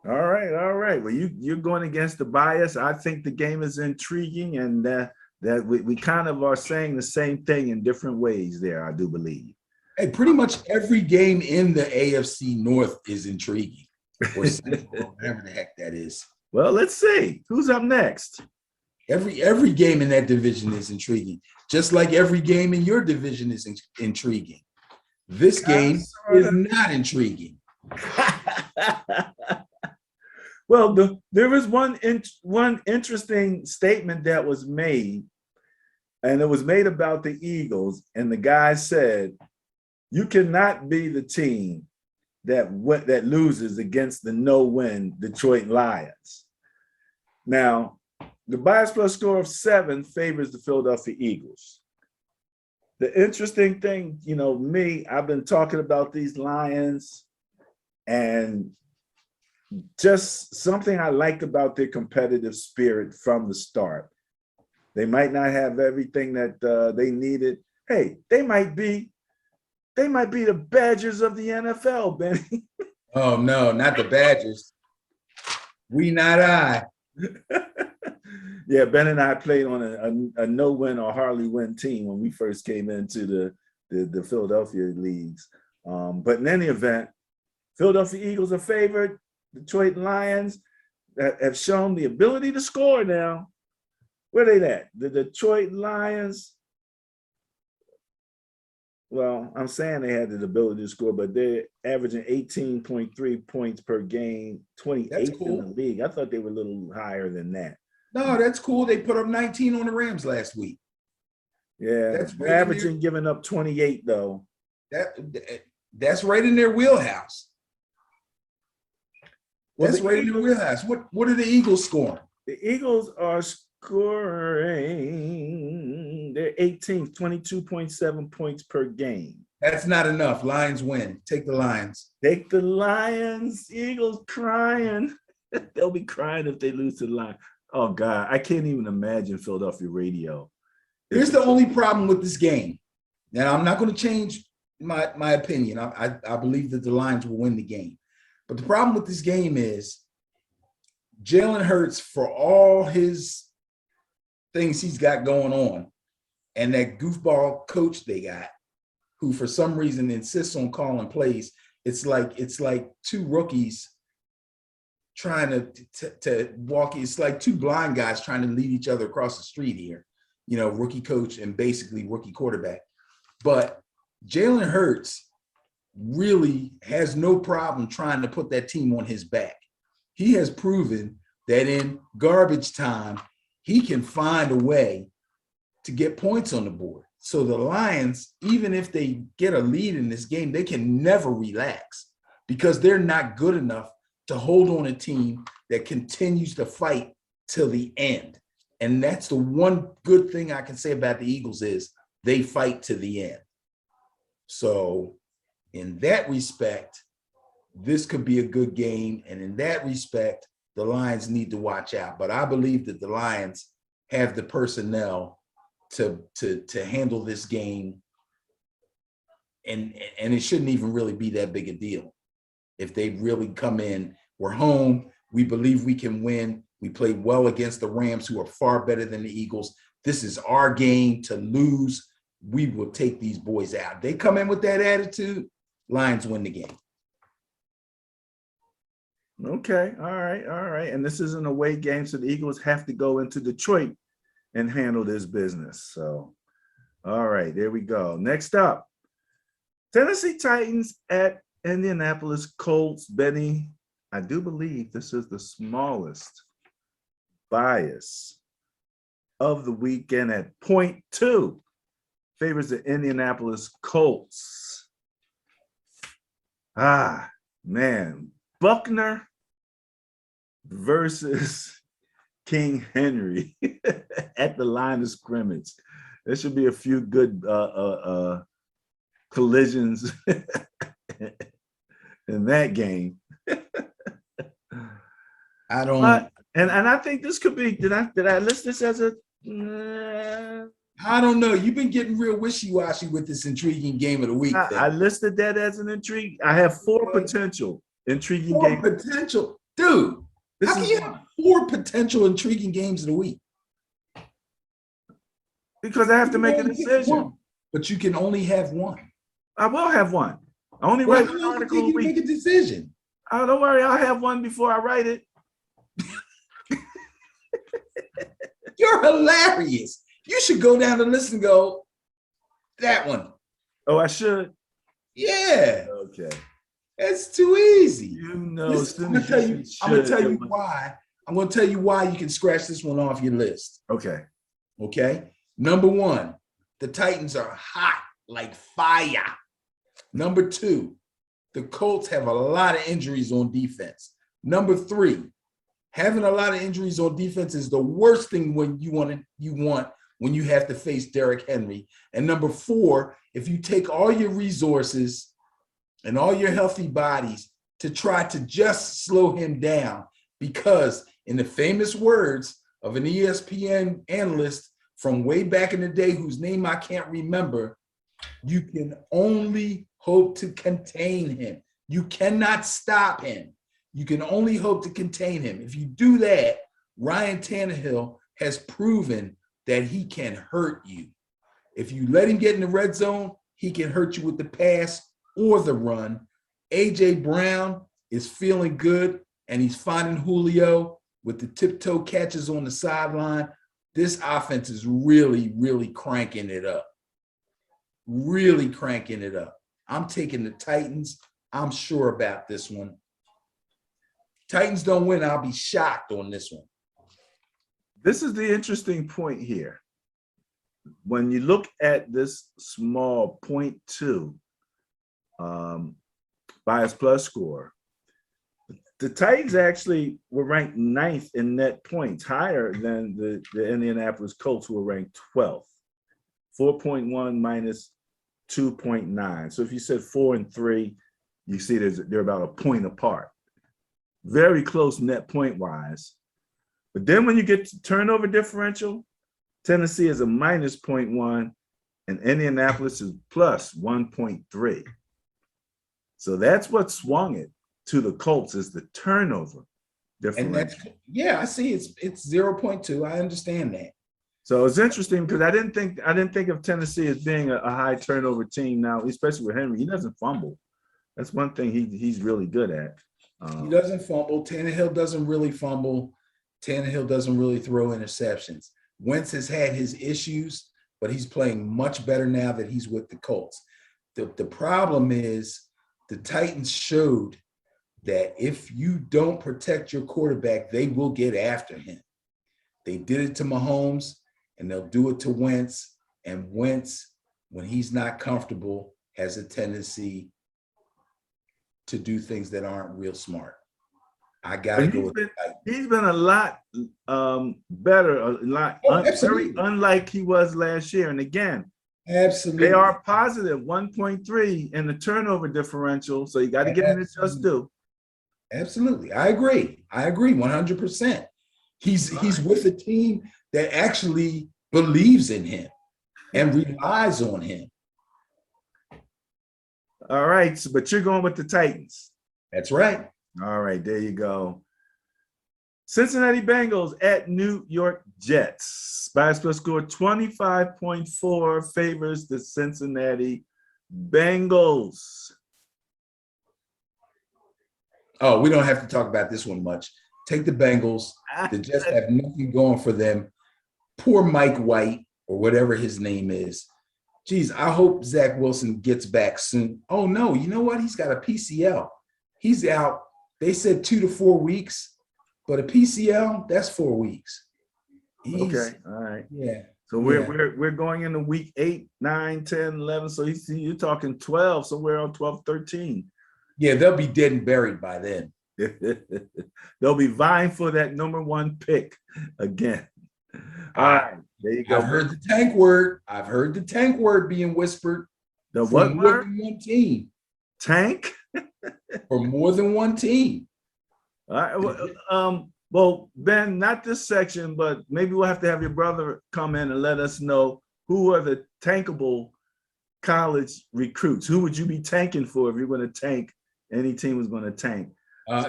All right. Well, you're going against the bias. I think the game is intriguing, and that we kind of are saying the same thing in different ways there, I do believe. Hey, pretty much every game in the AFC North is intriguing, or Central, whatever the heck that is. Well, let's see. Who's up next? Every game in that division is intriguing, just like every game in your division is intriguing. This game is not intriguing. Well, there was one interesting statement that was made, and it was made about the Eagles. And the guy said, "You cannot be the team that loses against the no-win Detroit Lions." Now, the bias plus score of 7 favors the Philadelphia Eagles. The interesting thing, I've been talking about these Lions, and just something I liked about their competitive spirit from the start. They might not have everything that they needed. Hey, they might be the Badgers of the NFL, Benny. Oh no, not the Badgers. We not I. Yeah, Ben and I played on a no-win or hardly win team when we first came into the Philadelphia leagues. But in any event, Philadelphia Eagles are favored. Detroit Lions have shown the ability to score now. Where are they at? The Detroit Lions, well, I'm saying they had the ability to score, but they're averaging 18.3 points per game, 28th in the league. I thought they were a little higher than that. No, that's cool. They put up 19 on the Rams last week. Yeah, that's right, averaging giving up 28 though. That's right in their wheelhouse. That's right in their wheelhouse. What are the Eagles scoring? The Eagles are scoring, they're 18th, 22.7 points per game. That's not enough. Lions win. Take the Lions. Take the Lions. Eagles crying. They'll be crying if they lose to the Lions. Oh, God, I can't even imagine Philadelphia radio. Here's the only problem with this game. Now, I'm not going to change my opinion. I believe that the Lions will win the game. But the problem with this game is Jalen Hurts, for all his things he's got going on, and that goofball coach they got, who for some reason insists on calling plays, it's like 2 rookies trying to walk. It's like 2 blind guys trying to lead each other across the street here, rookie coach and basically rookie quarterback. But Jalen Hurts really has no problem trying to put that team on his back. He has proven that in garbage time, he can find a way to get points on the board. So the Lions, even if they get a lead in this game, they can never relax because they're not good enough to hold on a team that continues to fight till the end. And that's the one good thing I can say about the Eagles is they fight to the end. So in that respect, this could be a good game. And in that respect, the Lions need to watch out. But I believe that the Lions have the personnel to handle this game. And it shouldn't even really be that big a deal. If they really come in, we're home. We believe we can win. We played well against the Rams, who are far better than the Eagles. This is our game to lose. We will take these boys out. They come in with that attitude, Lions win the game. Okay, all right. And this is an away game, so the Eagles have to go into Detroit and handle this business. So, all right, there we go. Next up, Tennessee Titans at Indianapolis Colts. Benny, I do believe this is the smallest bias of the weekend at 0.2. Favors the Indianapolis Colts. Ah, man. Buckner versus King Henry at the line of scrimmage. There should be a few good collisions in that game. I don't. And I think this could be. Did I list this as a? I don't know. You've been getting real wishy-washy with this intriguing game of the week. I listed that as an intrigue. I have 4 potential intriguing games. Potential, dude. How can you have 4 potential intriguing games of the week? Because I have to make a decision. But you can only have 1. I will have 1. I only write an article a week. Make a decision. Oh, don't worry. I'll have 1 before I write it. You're hilarious. You should go down the list and go, that one. Oh, I should. Yeah, Okay. it's too easy. You know, as Listen, soon as you say I'm gonna should, tell it you was- why. I'm gonna tell you why you can scratch this one off your list. Okay. Okay. Number one, the Titans are hot like fire. Number two, the Colts have a lot of injuries on defense. Number three, having a lot of injuries on defense is the worst thing when you want when you have to face Derrick Henry. And number four, if you take all your resources and all your healthy bodies to try to just slow him down, because in the famous words of an ESPN analyst from way back in the day, whose name I can't remember, you can only hope to contain him. You cannot stop him. You can only hope to contain him. If you do that, Ryan Tannehill has proven that he can hurt you. If you let him get in the red zone, he can hurt you with the pass or the run. A.J. Brown is feeling good, and he's finding Julio with the tiptoe catches on the sideline. This offense is really, really cranking it up. Really cranking it up. I'm taking the Titans. I'm sure about this one. Titans don't win, I'll be shocked on this one. This is the interesting point here. When you look at this small 0.2 bias plus score, the Titans actually were ranked 9th in net points, higher than the Indianapolis Colts, who were ranked 12th. 4.1 minus 2.9. So if you said 4 and 3, you see they're about a point apart. Very close net point wise. But then when you get to turnover differential, Tennessee is a minus 0.1 and Indianapolis is plus 1.3. So that's what swung it to the Colts, is the turnover differential. And that's, yeah, I see it's 0.2. I understand that. So it's interesting because I didn't think of Tennessee as being a high turnover team now, especially with Henry. He doesn't fumble. That's one thing he's really good at. He doesn't fumble. Tannehill doesn't really fumble. Tannehill doesn't really throw interceptions. Wentz has had his issues, but he's playing much better now that he's with the Colts. The problem is the Titans showed that if you don't protect your quarterback, they will get after him. They did it to Mahomes, and they'll do it to Wentz. And Wentz, when he's not comfortable, has a tendency to do things that aren't real smart. I got to go with the Titans. He's been a lot better, a lot very unlike he was last year. And again, Absolutely, they are positive 1.3 in the turnover differential. So you got to give him his just due. Absolutely. I agree 100%. He's with a team that actually believes in him and relies on him. All right, so, but you're going with the Titans. That's right. All right, there you go. Cincinnati Bengals at New York Jets. Bias plus score 25.4 favors the Cincinnati Bengals. Oh, we don't have to talk about this one much. Take the Bengals. The Jets have nothing going for them. Poor Mike White, or whatever his name is. Geez, I hope Zach Wilson gets back soon. Oh, no, you know what? He's got a PCL. He's out. They said 2 to 4 weeks, but a PCL, that's 4 weeks. Okay, all right. Yeah. So we're going into week 8, 9, 10, 11. So you're talking 12, somewhere on 12, 13. Yeah, they'll be dead and buried by then. They'll be vying for that number 1 pick again. All right, there you go. I've heard the tank word. I've heard the tank word being whispered. The what more word? than one team. Tank? For more than one team. All right. Well, Ben, not this section, but maybe we'll have to have your brother come in and let us know who are the tankable college recruits. Who would you be tanking for if you're going to tank? Any team was going to tank.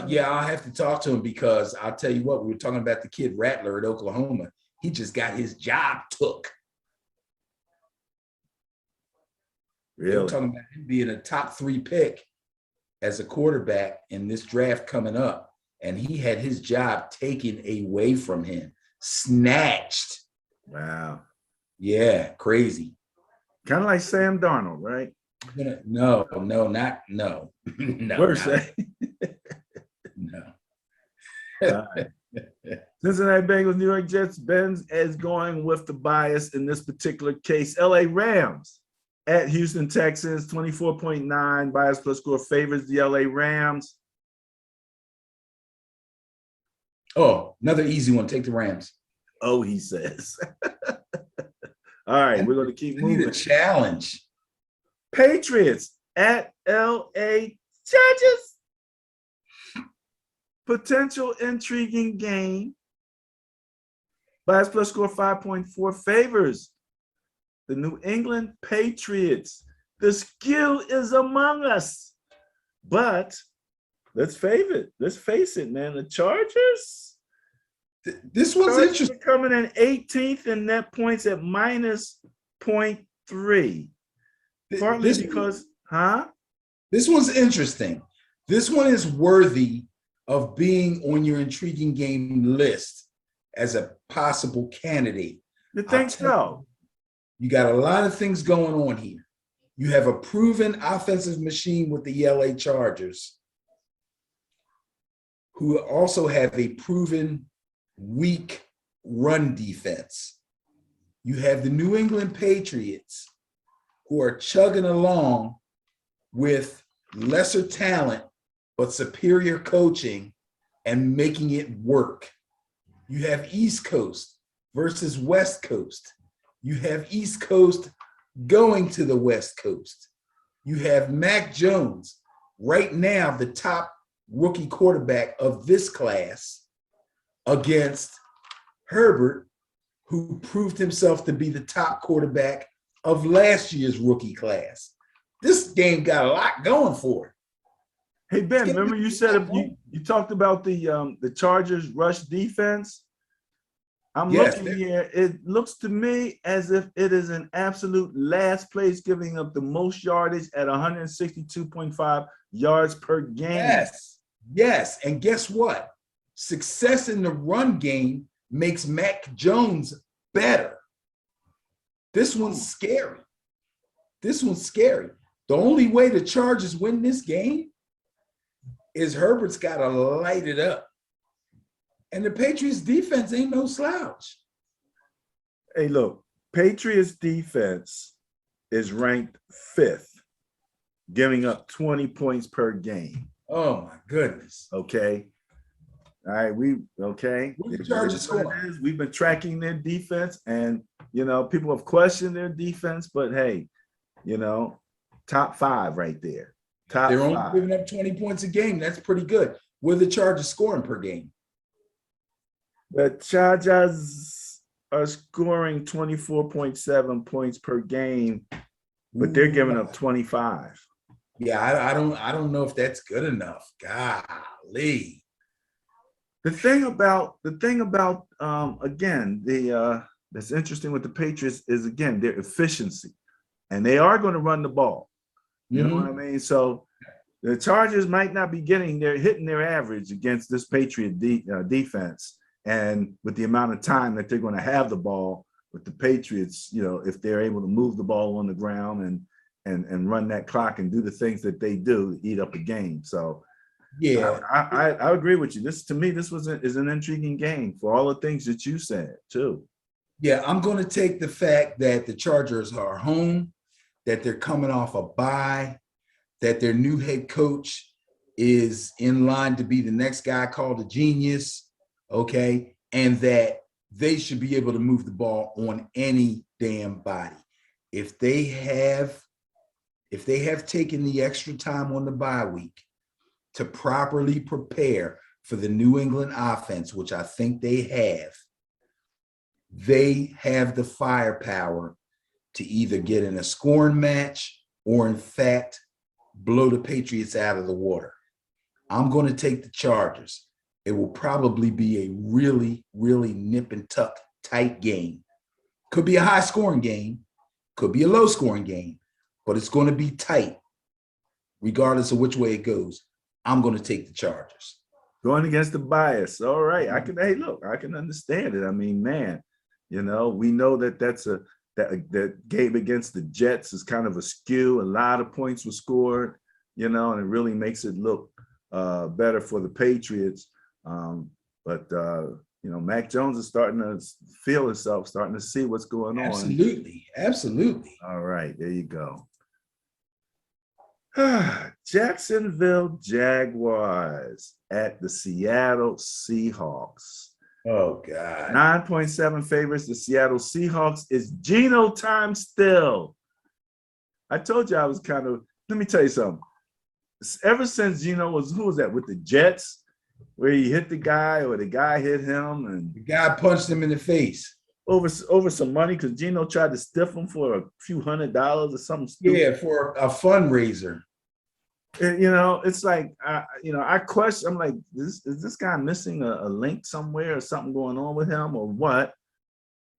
Yeah, I'll have to talk to him because I'll tell you what, we were talking about the kid Rattler at Oklahoma. He just got his job took. Really? We're talking about him being a top 3 pick as a quarterback in this draft coming up. And he had his job taken away from him. snatched. Wow. Yeah, crazy. Kind of like Sam Darnold, right? No, not no. No, Worse, not eh? no. All right. Cincinnati Bengals, New York Jets. Benz is going with the bias in this particular case. LA Rams at Houston Texans, 24.9. Bias plus score favors the LA Rams. Oh, another easy one. Take the Rams. Oh, he says. All right, we're going to keep I need a moving. challenge. Patriots at LA Chargers. Potential intriguing game. Bias plus score 5.4 favors the New England Patriots. The skill is among us. But let's face it, man. The Chargers. This one's Chargers interesting. are coming in 18th in net points at minus 0.3. Partly because, This one's interesting. This one is worthy of being on your intriguing game list as a possible candidate. You think so? You got a lot of things going on here. You have a proven offensive machine with the LA Chargers, who also have a proven weak run defense. You have the New England Patriots, who are chugging along with lesser talent, but superior coaching and making it work. You have East Coast versus West Coast. You have East Coast going to the West Coast. You have Mac Jones, right now the top rookie quarterback of this class, against Herbert, who proved himself to be the top quarterback of last year's rookie class. This game got a lot going for it. Hey, Ben, remember you said you talked about the Chargers rush defense? I'm looking here. It looks to me as if it is an absolute last place, giving up the most yardage at 162.5 yards per game. Yes. And guess what? Success in the run game makes Mac Jones better. This one's scary. The only way the Chargers win this game is Herbert's got to light it up. And the Patriots defense ain't no slouch. Hey, look, Patriots defense is ranked 5th, giving up 20 points per game. Oh my goodness. Okay. All right, What the Chargers score? We've been tracking their defense, and people have questioned their defense, but hey, top 5 right there. They're only giving up 20 points a game. That's pretty good. What are the Chargers scoring per game? The Chargers are scoring 24.7 points per game, but they're giving up 25. Yeah, I don't know if that's good enough. Golly. The thing about again, that's interesting with the Patriots is, again, their efficiency, and they are going to run the ball. You know what I mean? So the Chargers might not be hitting their average against this Patriot defense. And with the amount of time that they're going to have the ball with the Patriots, if they're able to move the ball on the ground and run that clock and do the things that they do, eat up a game. So yeah, I agree with you. This, to me, is an intriguing game for all the things that you said too. Yeah, I'm going to take the fact that the Chargers are home, that they're coming off a bye, that their new head coach is in line to be the next guy called a genius. Okay, and that they should be able to move the ball on any damn body. If they have taken the extra time on the bye week to properly prepare for the New England offense, which I think they have the firepower to either get in a scoring match or, in fact, blow the Patriots out of the water. I'm going to take the Chargers. It will probably be a really, really nip and tuck tight game. Could be a high scoring game, could be a low scoring game, but it's going to be tight regardless of which way it goes. I'm going to take the Chargers. Going against the bias. All right. Hey, look, I can understand it. I mean, man, we know that game against the Jets is kind of a skew. A lot of points were scored, and it really makes it look better for the Patriots. But Mac Jones is starting to feel himself, starting to see what's going on. Absolutely. Absolutely. All right, there you go. Jacksonville Jaguars at the Seattle Seahawks. Oh, God. 9.7 favorites. The Seattle Seahawks is Geno time still. I told you I was let me tell you something. Ever since Geno who was that, with the Jets, where he hit the guy or the guy hit him and the guy punched him in the face. Over some money because Geno tried to stiff him for a few $100 or something stupid. Yeah, for a fundraiser. It's like, I question, I'm like, is this guy missing a link somewhere or something going on with him or what?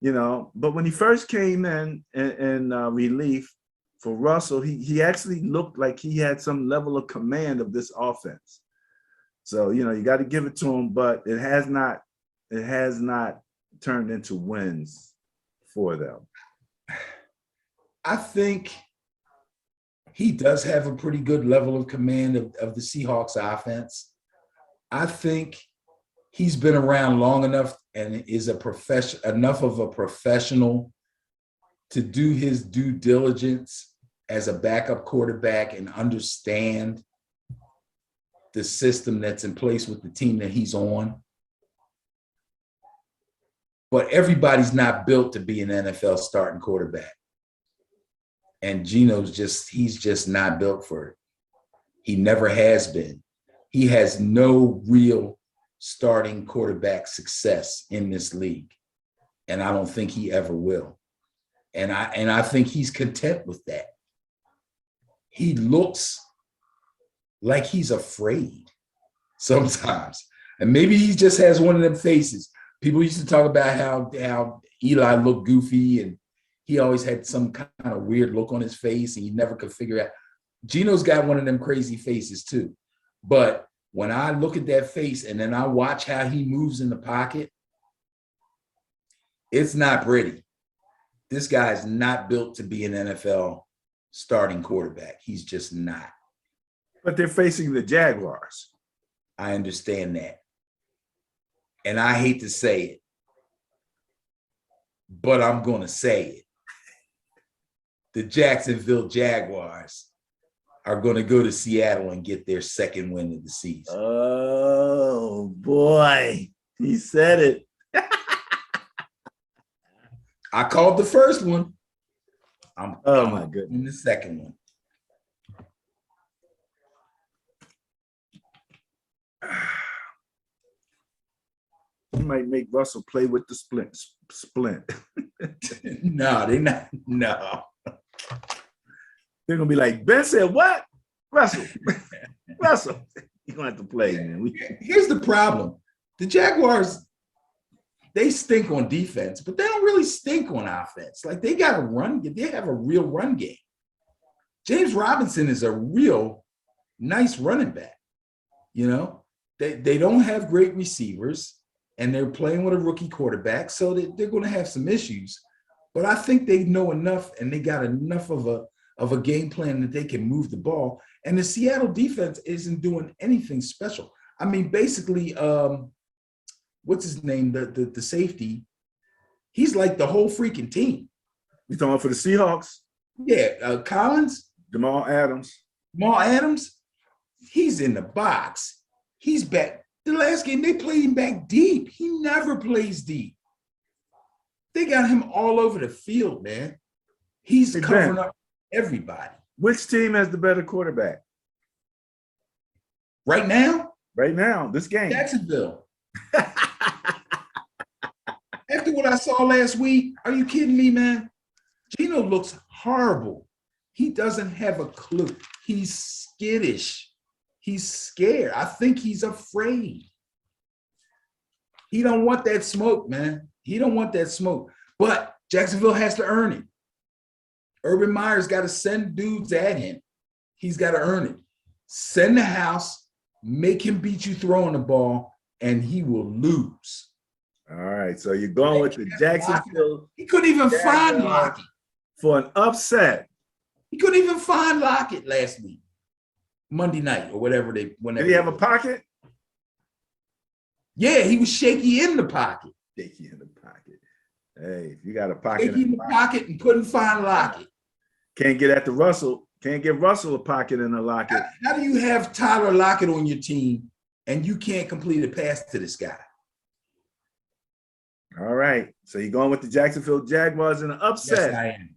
But when he first came in relief for Russell, he actually looked like he had some level of command of this offense. So, you got to give it to him, but it has not turned into wins for them. I think he does have a pretty good level of command of the Seahawks offense. I think he's been around long enough and is enough of a professional to do his due diligence as a backup quarterback and understand the system that's in place with the team that he's on. But everybody's not built to be an NFL starting quarterback. And Geno's he's just not built for it. He never has been. He has no real starting quarterback success in this league. And I don't think he ever will. And I think he's content with that. He looks like he's afraid sometimes. And maybe he just has one of them faces. People used to talk about how Eli looked goofy and he always had some kind of weird look on his face and you never could figure out. Geno's got one of them crazy faces too. But when I look at that face and then I watch how he moves in the pocket, it's not pretty. This guy is not built to be an NFL starting quarterback. He's just not. But they're facing the Jaguars. I understand that. And I hate to say it, but I'm going to say it. The Jacksonville Jaguars are going to go to Seattle and get their second win of the season. Oh, boy. He said it. I called the first one. My goodness. In the second one. You might make Russell play with the splint. No, they're not. No. They're going to be like, Ben said, what? Russell. Russell. You're going to have to play, man. Here's the problem. The Jaguars, they stink on defense, but they don't really stink on offense. Like they got a run. They have a real run game. James Robinson is a real nice running back. They don't have great receivers and they're playing with a rookie quarterback. So they're going to have some issues, but I think they know enough and they got enough of a game plan that they can move the ball. And the Seattle defense isn't doing anything special. I mean, basically, what's his name? The safety. He's like the whole freaking team. You talking for the Seahawks? Yeah, Collins. Jamal Adams. He's in the box. He's back. The last game, they played him back deep. He never plays deep. They got him all over the field, man. He's covering up everybody. Which team has the better quarterback? Right now? Right now, this game. Jacksonville. After what I saw last week, are you kidding me, man? Geno looks horrible. He doesn't have a clue. He's skittish. He's scared. I think he's afraid. He don't want that smoke, man. He don't want that smoke. But Jacksonville has to earn it. Urban Meyer's got to send dudes at him. He's got to earn it. Send the house make him beat you throwing the ball, and he will lose. All right. So you're going with the Jacksonville He couldn't even find Jaguars Lockett. for an upset. He couldn't even find Lockett last week, Monday night or whenever. Did he have a pocket? Yeah, he was shaky in the pocket. Shaky in the pocket. Hey, if you got a pocket Shaky in the pocket and couldn't find Lockett. Can't get at the Russell. Can't give Russell a pocket in the Lockett. How do you have Tyler Lockett on your team and you can't complete a pass to this guy? All right. So you're going with the Jacksonville Jaguars in an upset. Yes, I am.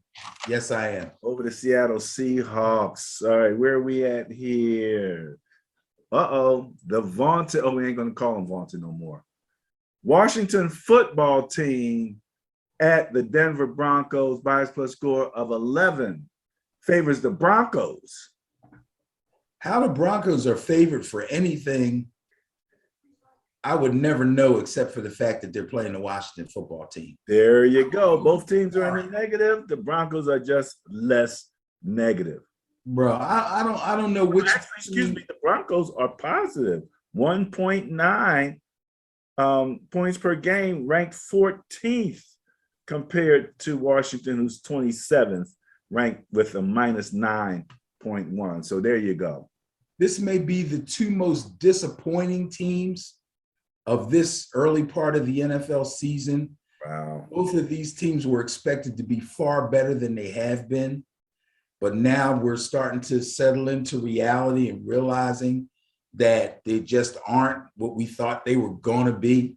Yes, I am. Over the Seattle Seahawks. All right, where are we at here? The vaunted, we ain't going to call them vaunted no more. Washington football team at the Denver Broncos, bias plus score of 11, favors the Broncos. How the Broncos are favored for anything, I would never know except for the fact that they're playing the Washington football team. There you go. Both teams are in the negative. The Broncos are just less negative. Bro, I don't know which. Actually, excuse me, the Broncos are positive. 1.9 points per game, ranked 14th compared to Washington, who's 27th, ranked with a minus 9.1. So there you go. This may be the two most disappointing teams of this early part of the NFL season. Wow. Both of these teams were expected to be far better than they have been. But now we're starting to settle into reality and realizing that they just aren't what we thought they were going to be.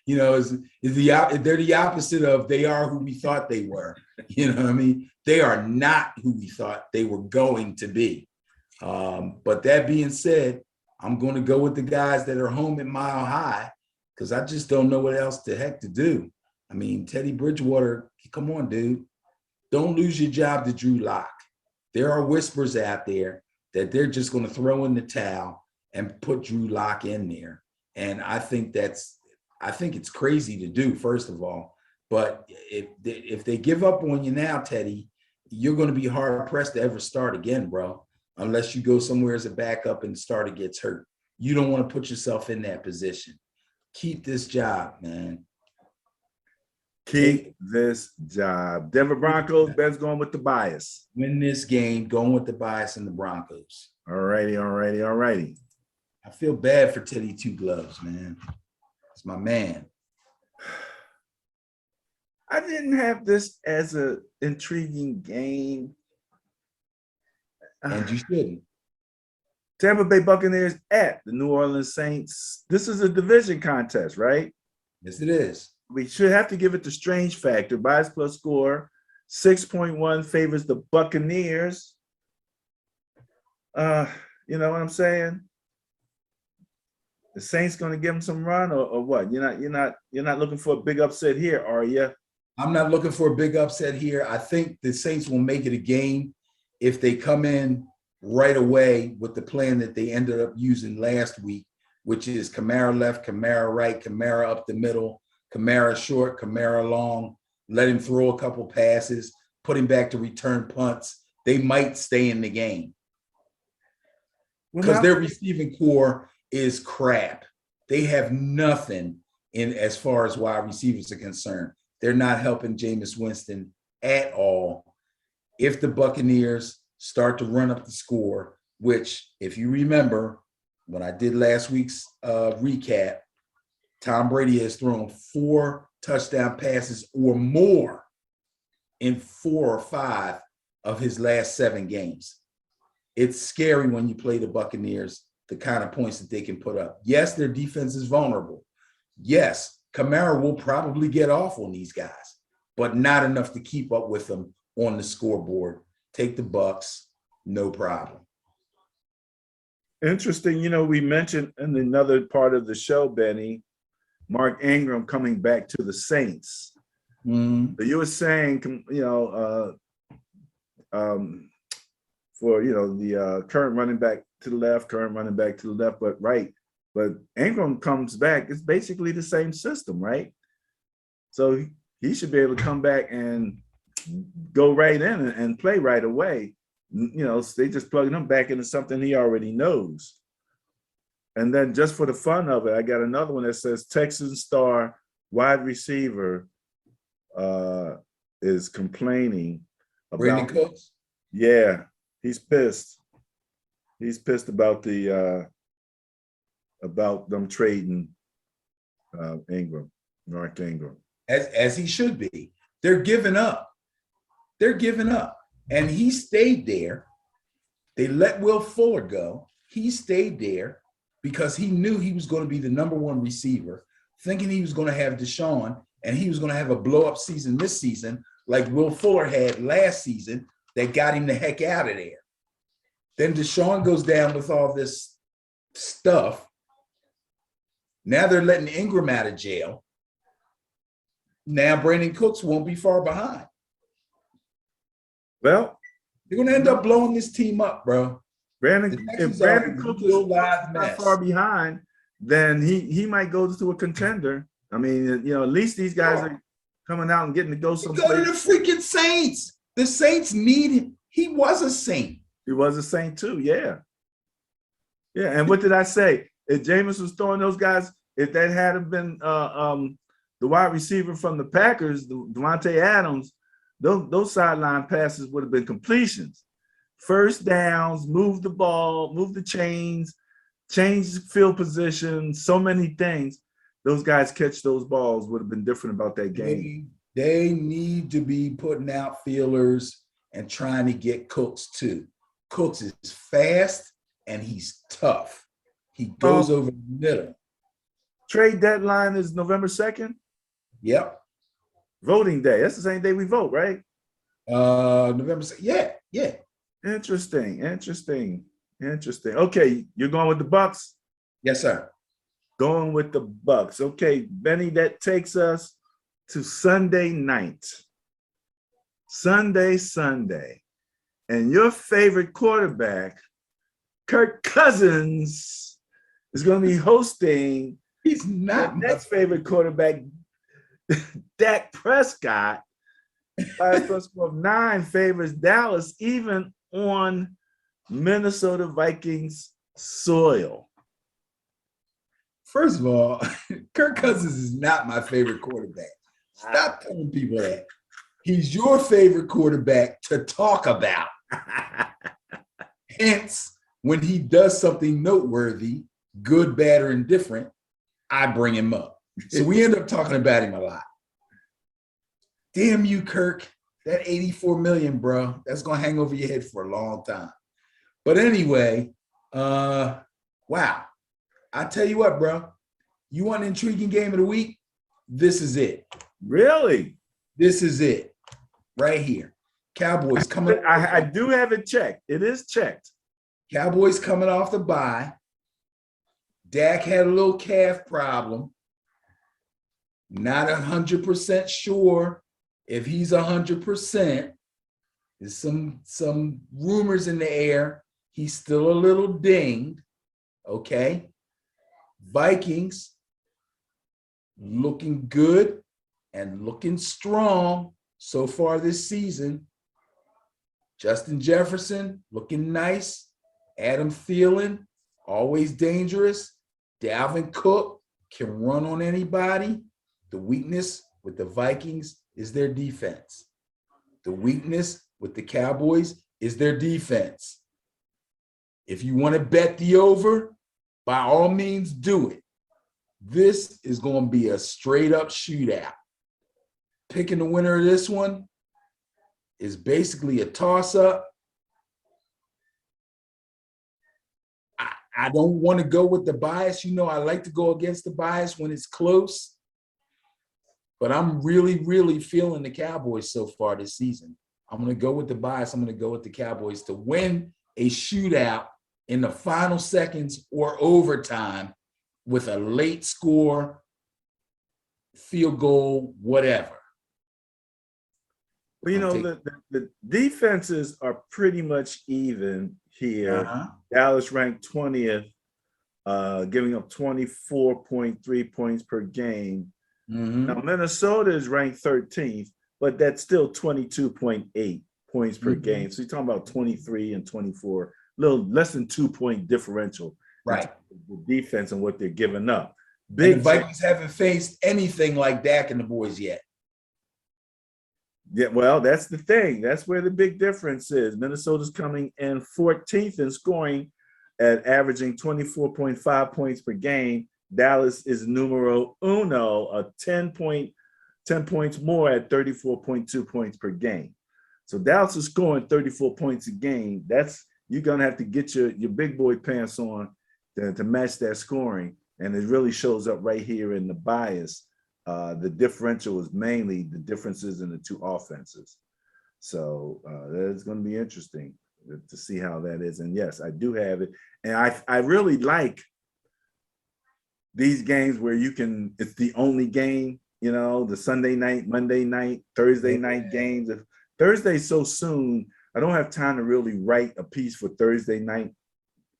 You know, they're the opposite of they are who we thought they were. You know what I mean? They are not who we thought they were going to be. But that being said, I'm going to go with the guys that are home at Mile High because I just don't know what else the heck to do. I mean, Teddy Bridgewater, come on, dude. Don't lose your job to Drew Lock. There are whispers out there that they're just going to throw in the towel and put Drew Lock in there. And I think it's crazy to do, first of all. But if they give up on you now, Teddy, you're going to be hard pressed to ever start again, bro, unless you go somewhere as a backup and the starter gets hurt. You don't want to put yourself in that position. Keep this job, man. Keep this job. Denver Broncos, Ben's going with the bias. Win this game, going with the bias and the Broncos. All righty. I feel bad for Teddy Two Gloves, man. It's my man. I didn't have this as an intriguing game. And you shouldn't. Tampa Bay Buccaneers at the New Orleans Saints. This is a division contest, right? Yes, it is. We should have to give it the strange factor. Bias plus score, 6.1 favors the Buccaneers. You know what I'm saying? The Saints going to give them some run, or what? You're not looking for a big upset here, are you? I'm not looking for a big upset here. I think the Saints will make it a game if they come in right away with the plan that they ended up using last week, which is Kamara left, Kamara right, Kamara up the middle, Kamara short, Kamara long, let him throw a couple passes, put him back to return punts. They might stay in the game because their receiving core is crap. They have nothing in as far as wide receivers are concerned. They're not helping Jameis Winston at all. If the Buccaneers start to run up the score, which if you remember, when I did last week's recap, Tom Brady has thrown 4 touchdown passes or more in 4 or 5 of his last 7 games. It's scary when you play the Buccaneers, the kind of points that they can put up. Yes, their defense is vulnerable. Yes, Kamara will probably get off on these guys, but not enough to keep up with them on the scoreboard. Take the Bucs, no problem. Interesting. You know, we mentioned in another part of the show, Benny, Mark Ingram coming back to the Saints. Mm-hmm. You were saying, you know, for, you know, the current running back to the left, current running back to the left, but right. But Ingram comes back. It's basically the same system, right? So he should be able to come back and go right in and play right away. You know, they just plugging him back into something he already knows. And then just for the fun of it, I got another one that says Texan star wide receiver is complaining Brandon about, Cooks. yeah, he's pissed. He's pissed about about them trading Ingram, Mark Ingram. As he should be. They're giving up. They're giving up. And he stayed there. They let Will Fuller go. He stayed there because he knew he was going to be the number one receiver, thinking he was going to have Deshaun and he was going to have a blow-up season this season like Will Fuller had last season that got him the heck out of there. Then Deshaun goes down with all this stuff. Now they're letting Ingram out of jail. Now Brandon Cooks won't be far behind. Well, They're going to end up blowing this team up, bro. if Brandon Cooks is not far behind, then he might go to a contender. I mean, you know, at least these guys are coming out and getting to go someplace. Go to the freaking Saints. The Saints need him. He was a Saint. He was a Saint too, yeah. Yeah, and what did I say? If Jameis was throwing those guys, if that hadn't been the wide receiver from the Packers, Devontae Adams, those sideline passes would have been completions. First downs, move the ball, move the chains, change field position, so many things. Those guys catch those balls would have been different about that game. They need to be putting out feelers and trying to get Cooks too. Cooks is fast and he's tough. He goes over the middle. Trade deadline is November 2nd? Yep. Voting day. That's the same day we vote, right? November 2nd. Yeah. Interesting. Okay, you're going with the Bucks? Yes, sir. Going with the Bucks. Okay, Benny, that takes us to Sunday night. Sunday. And your favorite quarterback, Kirk Cousins, is going to be hosting He's not my next favorite quarterback, Dak Prescott. 5+9 favors Dallas, even on Minnesota Vikings soil. First of all, Kirk Cousins is not my favorite quarterback. Stop telling people that. He's your favorite quarterback to talk about. Hence, when he does something noteworthy, good, bad, or indifferent, I bring him up. So we end up talking about him a lot. Damn you, Kirk. That $84 million, bro, that's going to hang over your head for a long time. But anyway, wow. I tell you what, bro, you want an intriguing game of the week? This is it. Really? This is it right here. Cowboys coming. I do have it checked. It is checked. Cowboys coming off the bye. Dak had a little calf problem. Not 100% sure if he's 100%. There's some rumors in the air. He's still a little dinged. Okay. Vikings looking good and looking strong so far this season. Justin Jefferson looking nice. Adam Thielen, always dangerous. Dalvin Cook can run on anybody. The weakness with the Vikings is their defense. The weakness with the Cowboys is their defense. If you want to bet the over, by all means do it. This is going to be a straight up shootout. Picking the winner of this one is basically a toss up. I don't want to go with the bias. You know, I like to go against the bias when it's close. But I'm really, really feeling the Cowboys so far this season. I'm going to go with the bias. I'm going to go with the Cowboys to win a shootout in the final seconds or overtime with a late score, field goal, whatever. Well, you know, the defenses are pretty much even here. Dallas ranked 20th, giving up 24.3 points per game. Now, Minnesota is ranked 13th, but that's still 22.8 points per game. So you're talking about 23 and 24, a little less than 2-point differential Right. The defense and what they're giving up. And Big the Vikings haven't faced anything like Dak and the boys yet. Yeah, well, that's the thing. That's where the big difference is. Minnesota's coming in 14th in scoring at averaging 24.5 points per game. Dallas is numero uno, 10 points more at 34.2 points per game. So Dallas is scoring 34 points a game. That's you're gonna have to get your big boy pants on to match that scoring. And it really shows up right here in the bias. The differential is mainly the differences in the two offenses. So that's going to be interesting to see how that is. And yes, I do have it. And I really like these games where it's the only game, the Sunday night, Monday night, Thursday night games. If Thursday's so soon, I don't have time to really write a piece for Thursday night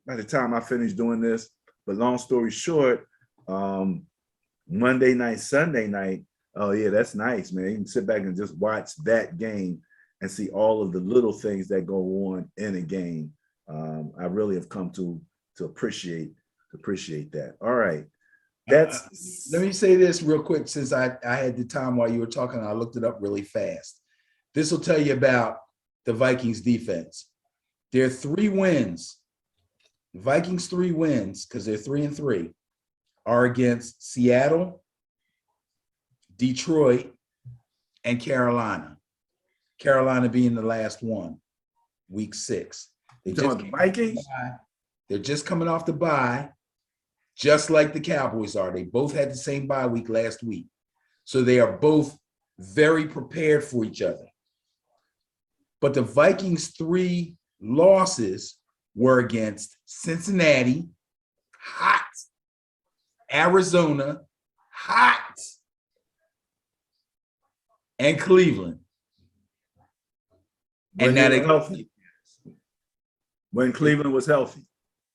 by the time I finish doing this. But long story short, Monday night, Sunday night, oh yeah, that's nice, man. You can sit back and just watch that game and see all of the little things that go on in a game. I really have come to appreciate that. All right. Let me say this real quick, since I had the time while you were talking, I looked it up really fast. This will tell you about the Vikings defense. There are 3 wins. The Vikings 3 wins, because they're 3-3, are against Seattle, Detroit, and Carolina. Carolina being the last one, week 6. They're just coming off the bye, just like the Cowboys are. They both had the same bye week last week. So they are both very prepared for each other. But the Vikings' 3 losses were against Cincinnati, hot, Arizona, hot, and Cleveland. And now they're healthy. When Cleveland was healthy.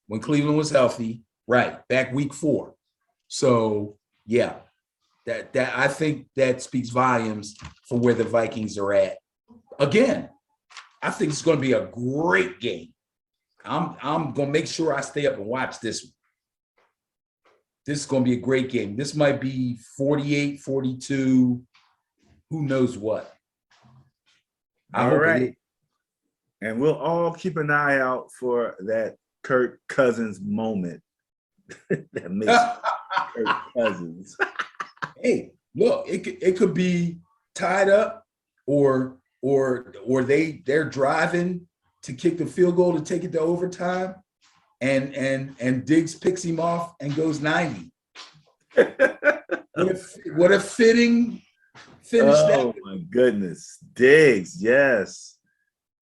When Cleveland was healthy, right, back week 4. So yeah, that I think that speaks volumes for where the Vikings are at. Again, I think it's going to be a great game. I'm going to make sure I stay up and watch this one. This is going to be a great game. This might be 48-42. Who knows what? All right. And we'll all keep an eye out for that Kirk Cousins moment. That makes Kirk Cousins. Hey, look, it could be tied up, or they're driving to kick the field goal to take it to overtime, and Diggs picks him off and goes 90. What a fitting finish. Oh my goodness. Diggs, yes.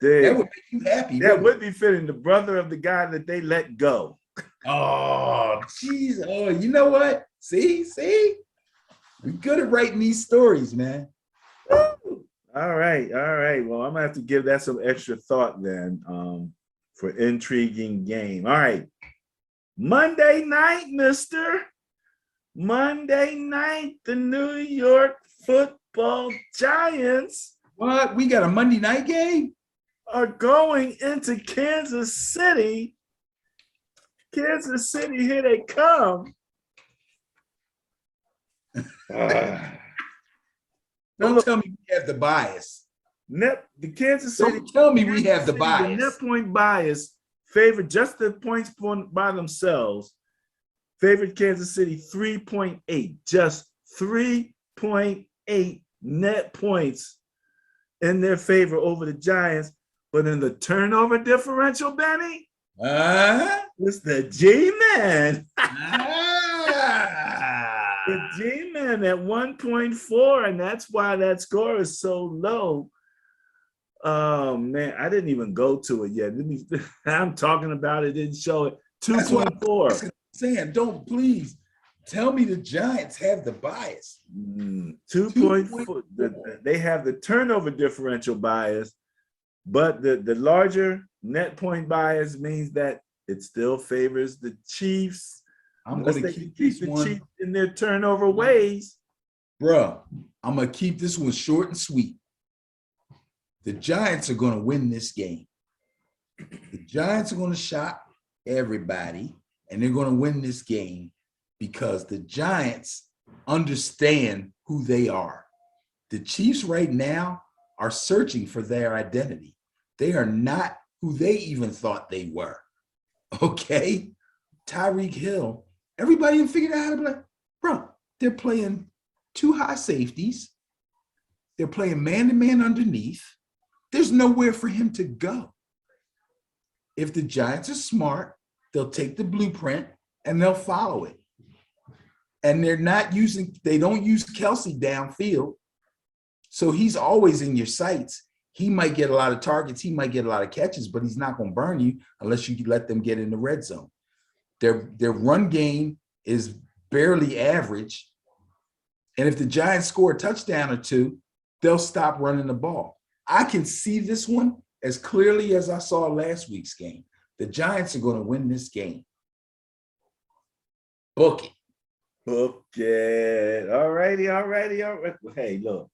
Diggs. That would make you happy. That would be fitting. The brother of the guy that they let go. Oh, jeez. Oh, you know what? See? We're good at writing these stories, man. Woo! All right. Well, I'm gonna have to give that some extra thought then, for intriguing game. All right. Monday night, mister. Monday night, the New York Football Giants. What? We got a Monday night game? Are going into Kansas City. Kansas City, here they come. Don't tell me we have the bias. The Kansas City. Don't tell me we have the The bias. net point bias favored just the points by themselves. Favored Kansas City 3.8, just 3.8 net points in their favor over the Giants. But in the turnover differential, Benny, it's the G-Man. The G-Man at 1.4, and that's why that score is so low. Oh, man, I didn't even go to it yet. I'm talking about it, didn't show it. 2.4. Saying, don't please tell me the Giants have the bias. 2.4. They have the turnover differential bias, but the larger net point bias means that it still favors the Chiefs. I'm going to keep this one Chiefs in their turnover ways. Bro, I'm going to keep this one short and sweet. The Giants are going to win this game. The Giants are going to shock everybody. and they're going to win this game because the Giants understand who they are. The Chiefs right now are searching for their identity. They are not who they even thought they were. Okay? Tyreek Hill, everybody didn't figure out how to play. Bro, they're playing two high safeties. They're playing man-to-man underneath. There's nowhere for him to go. If the Giants are smart, they'll take the blueprint and they'll follow it. And they don't use Kelsey downfield. So he's always in your sights. He might get a lot of targets. He might get a lot of catches, but he's not going to burn you unless you let them get in the red zone. Their run game is barely average. And if the Giants score a touchdown or two, they'll stop running the ball. I can see this one as clearly as I saw last week's game. The Giants are going to win this game. Book it. Book it. All righty. Hey, look.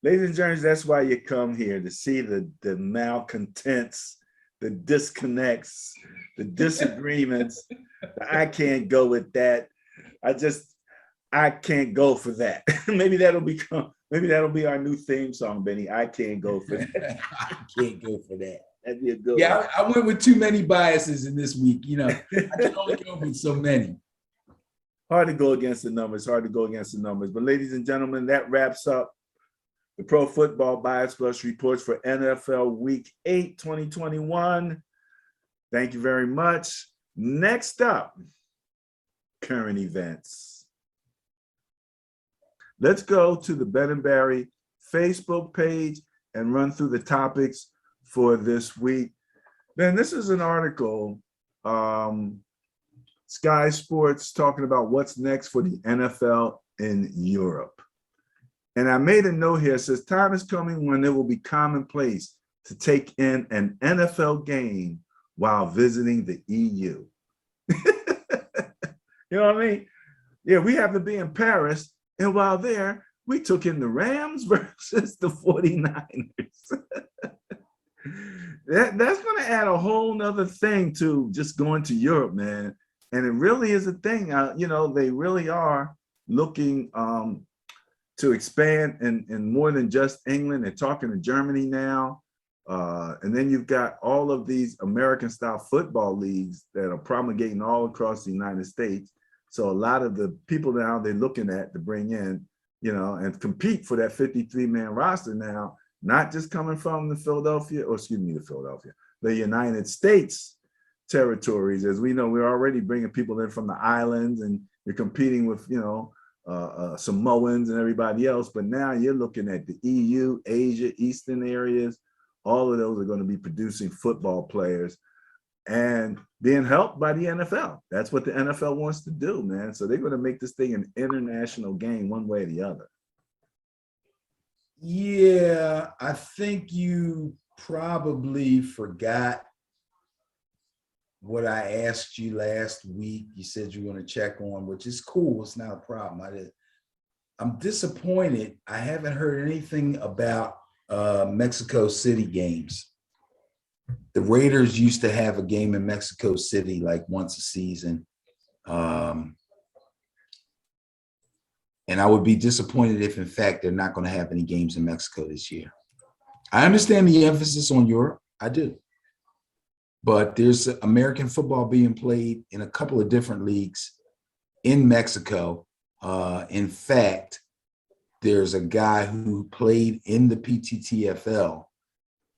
Ladies and gentlemen, that's why you come here, to see the malcontents, the disconnects, the disagreements. I can't go with that. I can't go for that. Maybe that'll be our new theme song, Benny. I can't go for that. I can't go for that. That'd be a good Yeah, one. I went with too many biases in this week. You know, I can only go with so many. Hard to go against the numbers. But ladies and gentlemen, that wraps up the Pro Football Bias Plus reports for NFL Week 8, 2021. Thank you very much. Next up, current events. Let's go to the Ben and Barry Facebook page and run through the topics for this week. Ben, this is an article, Sky Sports, talking about what's next for the NFL in Europe. And I made a note here, it says, time is coming when it will be commonplace to take in an NFL game while visiting the EU. You know what I mean? Yeah, we have to be in Paris. And while there, we took in the Rams versus the 49ers. That's going to add a whole nother thing to just going to Europe, man. And it really is a thing. They really are looking to expand in more than just England. They're talking to Germany now. And then you've got all of these American-style football leagues that are promulgating all across the United States. So a lot of the people now they're looking at to bring in, and compete for that 53-man roster now, not just coming from the United States territories. As we know, we're already bringing people in from the islands, and you're competing with, Samoans and everybody else. But now you're looking at the EU, Asia, Eastern areas. All of those are going to be producing football players and being helped by the NFL. That's what the NFL wants to do, man. So they're going to make this thing an international game one way or the other. Yeah, I think you probably forgot what I asked you last week. You said you were going to check on, which is cool. It's not a problem. I'm disappointed. I haven't heard anything about Mexico City games. The Raiders used to have a game in Mexico City like once a season. And I would be disappointed if, in fact, they're not going to have any games in Mexico this year. I understand the emphasis on Europe. I do. But there's American football being played in a couple of different leagues in Mexico. In fact, there's a guy who played in the PTTFL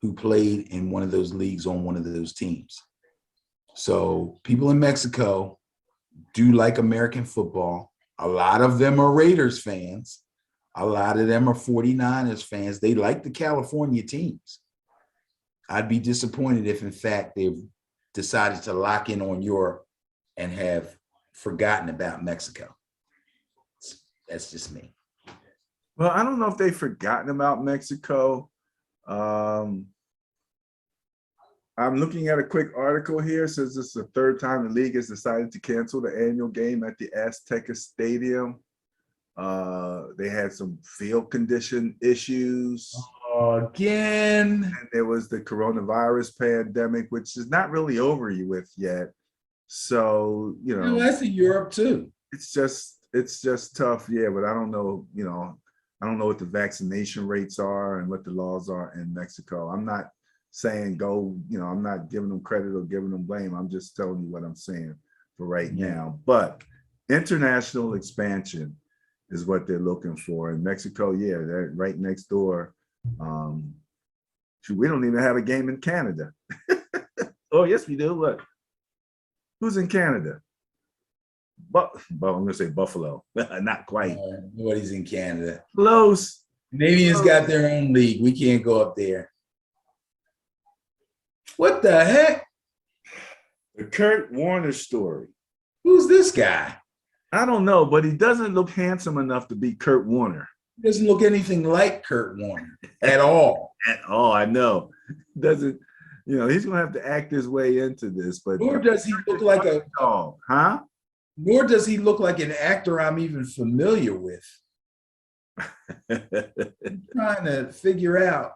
who played in one of those leagues on one of those teams. So people in Mexico do like American football. A lot of them are Raiders fans. A lot of them are 49ers fans. They like the California teams. I'd be disappointed if, in fact, they've decided to lock in on Europe and have forgotten about Mexico. That's just me. Well, I don't know if they've forgotten about Mexico. I'm looking at a quick article here. It says this is the third time the league has decided to cancel the annual game at the Azteca Stadium. They had some field condition issues. Again. And there was the coronavirus pandemic, which is not really over with yet. So, That's in Europe too. it's just tough, yeah. But I don't know, I don't know what the vaccination rates are and what the laws are in Mexico. I'm not saying go, I'm not giving them credit or giving them blame. I'm just telling you what I'm saying for right now. But international expansion is what they're looking for. In Mexico, yeah, they're right next door. We don't even have a game in Canada. Oh, yes, we do. Look, who's in Canada? But I'm going to say Buffalo. Not quite. Nobody's in Canada. Close. Canadians got their own league. We can't go up there. What the heck? The Kurt Warner story. Who's this guy? I don't know, but he doesn't look handsome enough to be Kurt Warner. He doesn't look anything like Kurt Warner at all. At all, I know. Doesn't, he's going to have to act his way into this. But nor does he look like a dog, huh? Nor does he look like an actor I'm even familiar with. I'm trying to figure out.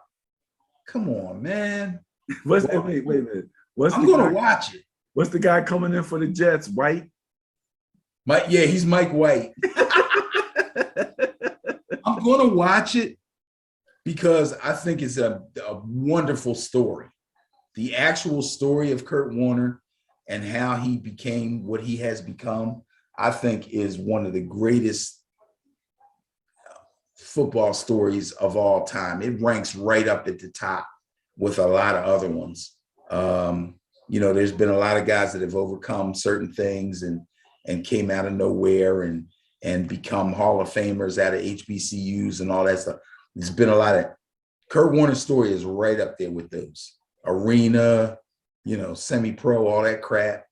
Come on, man. Wait a minute. I'm going to watch it. What's the guy coming in for the Jets? White? He's Mike White. I'm going to watch it because I think it's a wonderful story. The actual story of Kurt Warner and how he became what he has become, I think is one of the greatest football stories of all time. It ranks right up at the top with a lot of other ones. There's been a lot of guys that have overcome certain things and came out of nowhere and become Hall of Famers out of HBCUs and all that stuff. There's been a lot of Kurt Warner's story is right up there with those. Arena, semi-pro, all that crap,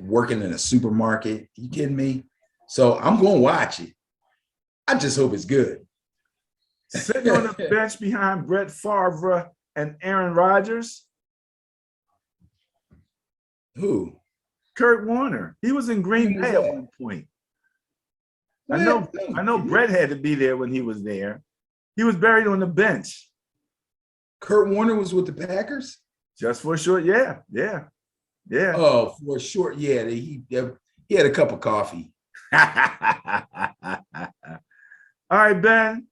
working in a supermarket. You kidding me? So I'm going to watch it. I just hope it's good. Sitting on the bench behind Brett Favre and Aaron Rodgers. Who? Kurt Warner. He was in Green Bay at one point. I know Brett had to be there when he was there. He was buried on the bench. Kurt Warner was with the Packers? Just for a short, yeah. Oh, for a short, yeah. He had a cup of coffee. All right, Ben.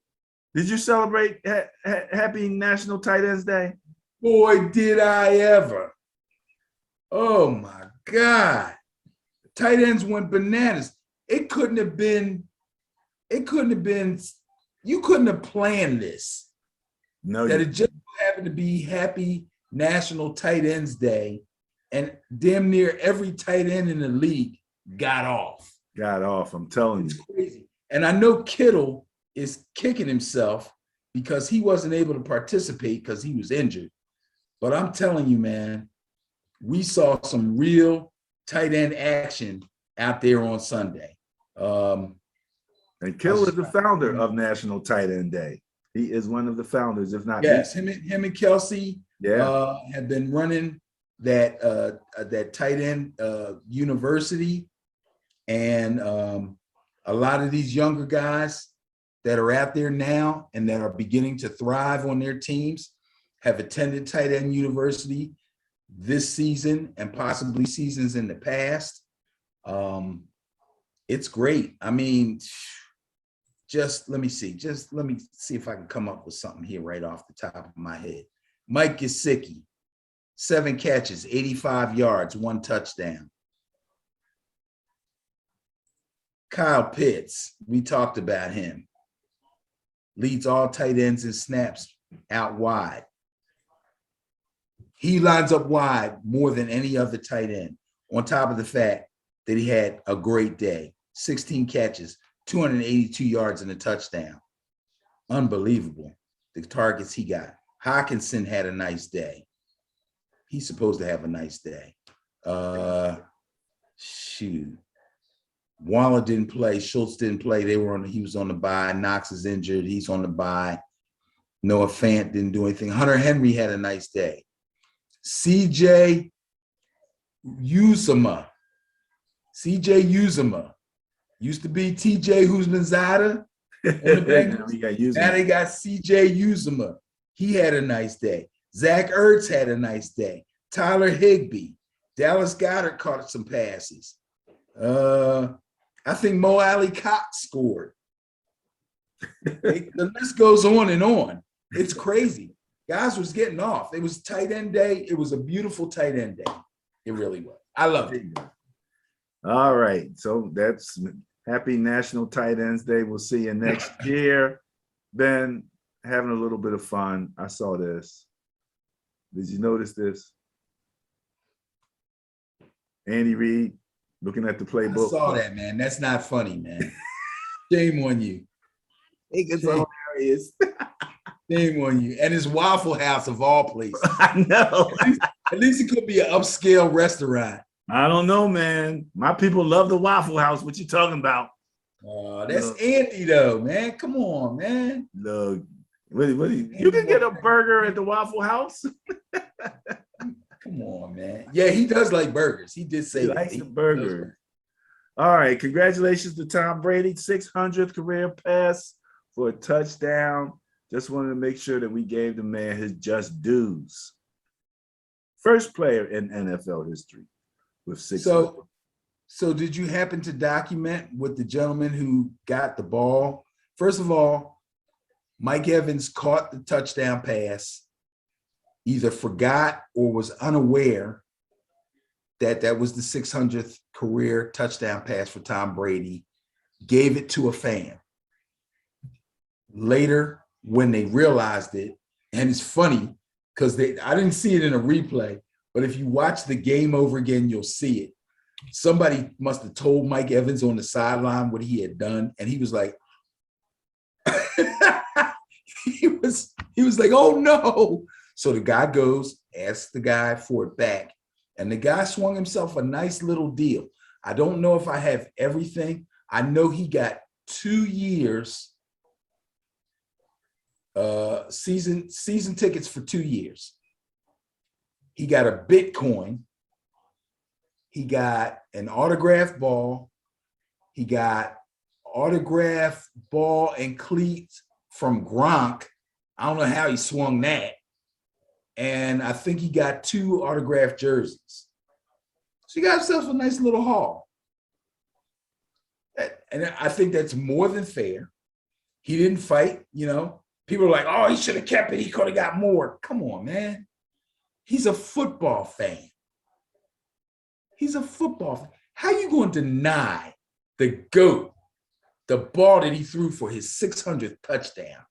Did you celebrate Happy National Tight Ends Day? Boy, did I ever. Oh, my God. Tight ends went bananas. You couldn't have planned this. No, that it just happened to be Happy National Tight Ends Day, and damn near every tight end in the league got off. I'm telling you. It's crazy. And I know Kittle is kicking himself because he wasn't able to participate because he was injured. But I'm telling you, man, we saw some real tight end action out there on Sunday. And Kittle is the founder of National Tight End Day. He is one of the founders, if not. Yes, him and Kelsey have been running that tight end university, and a lot of these younger guys that are out there now and that are beginning to thrive on their teams have attended tight end university this season and possibly seasons in the past. It's great. I mean, let me see if I can come up with something here right off the top of my head. Mike Gesicki, 7 catches, 85 yards, 1 touchdown. Kyle Pitts, we talked about him. Leads all tight ends in snaps out wide. He lines up wide more than any other tight end, on top of the fact that he had a great day. 16 catches, 282 yards and a touchdown. Unbelievable, the targets he got. Hawkinson had a nice day. He's supposed to have a nice day. Waller didn't play. Schultz didn't play. He was on the bye. Knox is injured. He's on the bye. Noah Fant didn't do anything. Hunter Henry had a nice day. CJ Uzomah. Used to be TJ Houshmandzadeh. Now they got CJ Uzomah. He had a nice day. Zach Ertz had a nice day. Tyler Higbee. Dallas Goedert caught some passes. I think Mo Alley Cox scored. The list goes on and on. It's crazy. Guys was getting off. It was tight end day. It was a beautiful tight end day. It really was. I loved it. All right. So that's happy National Tight Ends Day. We'll see you next year. Ben, having a little bit of fun. I saw this. Did you notice this? Andy Reid looking at the playbook. I saw that, man. That's not funny, man. Shame on you. It's hilarious. Shame on you. And it's Waffle House of all places. I know. At least it could be an upscale restaurant. I don't know, man. My people love the Waffle House. What you talking about? That's Andy, though, man. Come on, man. Look, you can get a burger at the Waffle House. Come on, man. Yeah, he does like burgers. He did say He that. likes the burger. All right. Congratulations to Tom Brady, 600th career pass for a touchdown. Just wanted to make sure that we gave the man his just dues. First player in NFL history with 600. So did you happen to document with the gentleman who got the ball? First of all, Mike Evans caught the touchdown pass, either forgot or was unaware that that was the 600th career touchdown pass for Tom Brady, gave it to a fan. Later, when they realized it, and it's funny because I didn't see it in a replay, but if you watch the game over again, you'll see it. Somebody must have told Mike Evans on the sideline what he had done, and he was like, he was like, oh no. So the guy goes, asks the guy for it back, and the guy swung himself a nice little deal. I don't know if I have everything. I know he got 2 years season tickets for 2 years. He got a Bitcoin. He got an autographed ball. He got autographed ball and cleats from Gronk. I don't know how he swung that. And I think he got 2 autographed jerseys. So he got himself a nice little haul. And I think that's more than fair. He didn't fight, you know. People are like, oh, he should have kept it. He could have got more. Come on, man. He's a football fan. He's a football fan. How you going to deny the GOAT the ball that he threw for his 600th touchdown?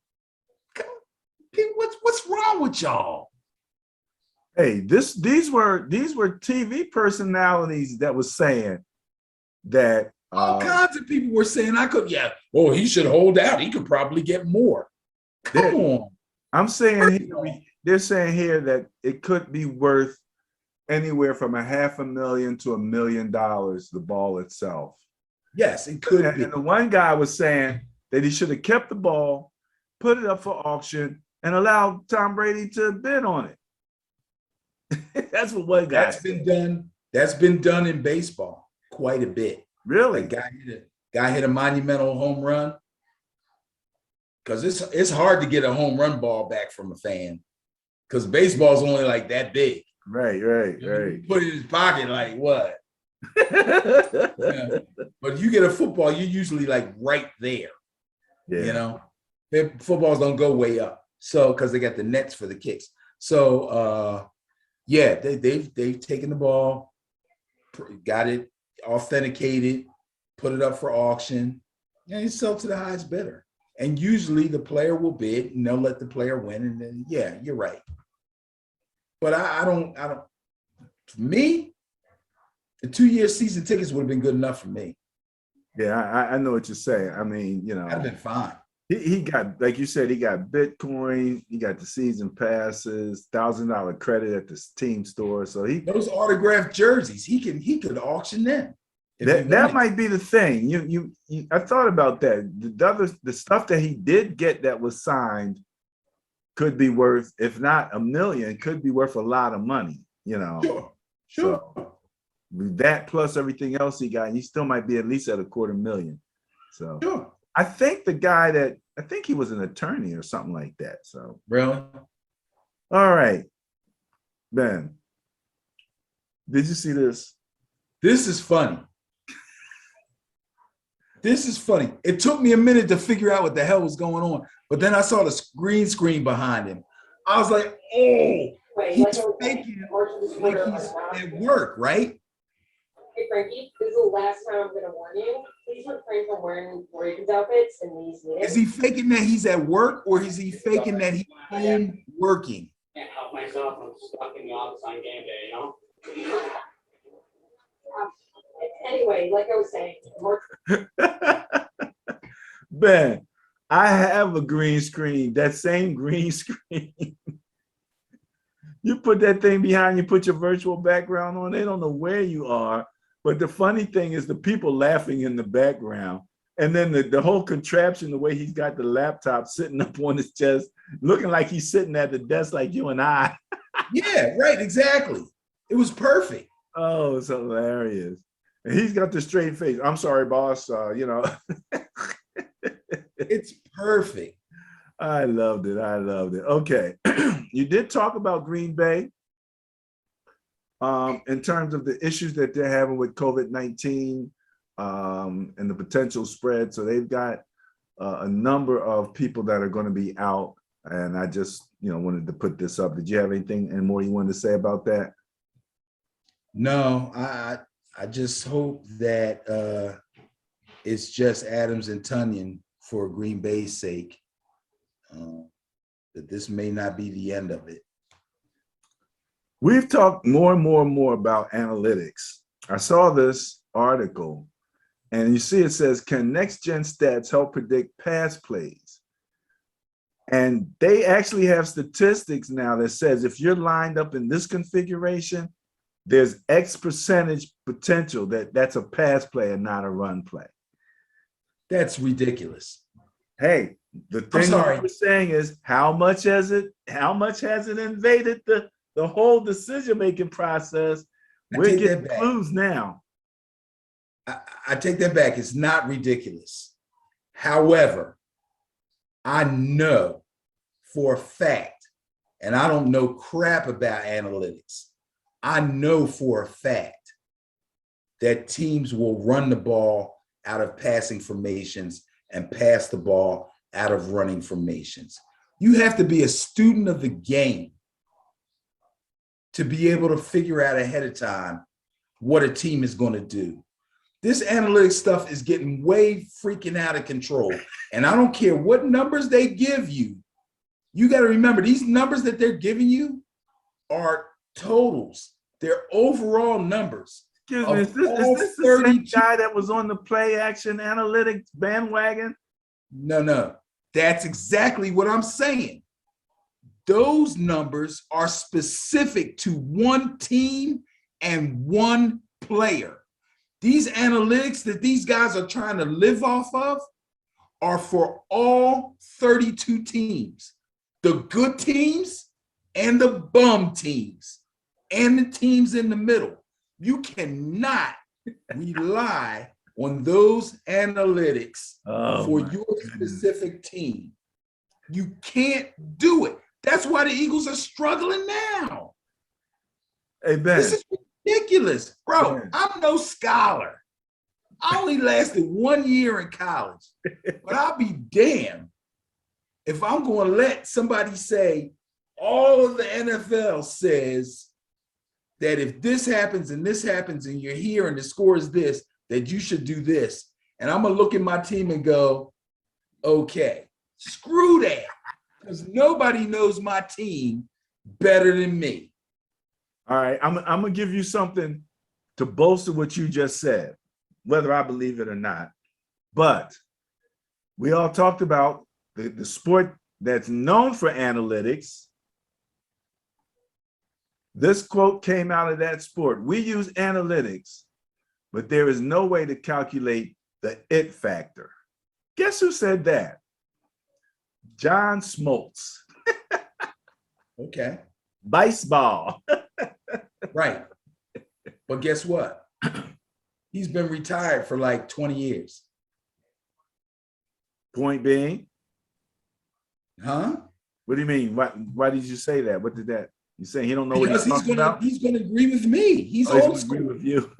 What's wrong with y'all? Hey, these were TV personalities that was saying that all kinds of people were saying he should hold out. He could probably get more. Come on. I'm saying they're saying here that it could be worth anywhere from $500,000 to $1 million, the ball itself. Yes, it could be. And the one guy was saying that he should have kept the ball, put it up for auction, and allowed Tom Brady to bid on it. That's what one guy said. That's been done in baseball quite a bit. Really? Guy hit a monumental home run. Because it's hard to get a home run ball back from a fan. Because baseball's only like that big. Right. Put it in his pocket, like what? Yeah. But you get a football, you're usually like right there. Yeah. You know, footballs don't go way up. So because they got the nets for the kicks. So they've taken the ball, got it authenticated, put it up for auction, and you sell to the highest bidder. And usually the player will bid and they'll let the player win. And then, yeah, you're right. But I don't, for me, the 2-year season tickets would have been good enough for me. Yeah, I know what you're saying. I mean, you know, I've been fine. He got, like you said, he got Bitcoin, he got the season passes, $1,000 credit at the team store. So those autographed jerseys, he could auction them. That might be the thing. You I thought about that. The stuff that he did get that was signed could be worth, if not $1 million, could be worth a lot of money, you know. Sure. So, that plus everything else he got, he still might be at least at $250,000. So sure. I think he was an attorney or something like that. So really? All right, Ben. Did you see this? This is funny. This is funny. It took me a minute to figure out what the hell was going on, but then I saw the green screen behind him. I was like, oh, he's faking like he's at work, right? Hey Frankie, this is the last time I'm gonna warn you. Please refrain from wearing Ravens outfits in these meetings. Is he faking that he's at work, or is he faking that he's home working? Can't help myself. I'm stuck in the office on game day, you know? Anyway, like I was saying, Ben, I have a green screen, that same green screen. You put that thing behind you, put your virtual background on, they don't know where you are. But the funny thing is the people laughing in the background. And then the whole contraption, the way he's got the laptop sitting up on his chest, looking like he's sitting at the desk like you and I. Yeah, right, exactly. It was perfect. Oh, it's hilarious. And he's got the straight face. I'm sorry, boss. It's perfect. I loved it. I loved it. Okay. You did talk about Green Bay in terms of the issues that they're having with COVID-19 and the potential spread. So they've got a number of people that are going to be out. And I just, wanted to put this up. Did you have anything and more you wanted to say about that? No, I just hope that it's just Adams and Tunyon for Green Bay's sake, that this may not be the end of it. We've talked more and more about analytics. I saw this article and you see it says, can next gen stats help predict pass plays? And they actually have statistics now that says if you're lined up in this configuration, there's X percentage potential that's a pass play and not a run play. That's ridiculous. Hey, the thing we're saying is how much has it invaded the whole decision-making process? We're getting clues now. I take that back. It's not ridiculous. However, I know for a fact, and I don't know crap about analytics, I know for a fact that teams will run the ball out of passing formations and pass the ball out of running formations. You have to be a student of the game to be able to figure out ahead of time what a team is going to do. This analytics stuff is getting way freaking out of control. And I don't care what numbers they give you. You got to remember, these numbers that they're giving you are totals. They're overall numbers. Excuse me, is this the same guy that was on the play action analytics bandwagon? No. That's exactly what I'm saying. Those numbers are specific to one team and one player. These analytics that these guys are trying to live off of are for all 32 teams, the good teams and the bum teams and the teams in the middle. You cannot rely on those analytics for your specific team. You can't do it. That's why the Eagles are struggling now. Hey, Ben. This is ridiculous. Bro, I'm no scholar. I only lasted 1 year in college, but I'll be damned if I'm going to let somebody say all of the NFL says that if this happens and you're here and the score is this, that you should do this. And I'm going to look at my team and go, okay, screw that. Because nobody knows my team better than me. All right, I'm going to give you something to bolster what you just said, whether I believe it or not. But we all talked about the sport that's known for analytics. This quote came out of that sport. We use analytics, but there is no way to calculate the it factor. Guess who said that? John Smoltz. Okay. Baseball. Right. But guess what? He's been retired for like 20 years. Point being? Huh? What do you mean? Why did you say that? What did that? You saying he don't know what Because he's talking about? he's gonna agree with me. He's Oh, he's old gonna agree school. with you.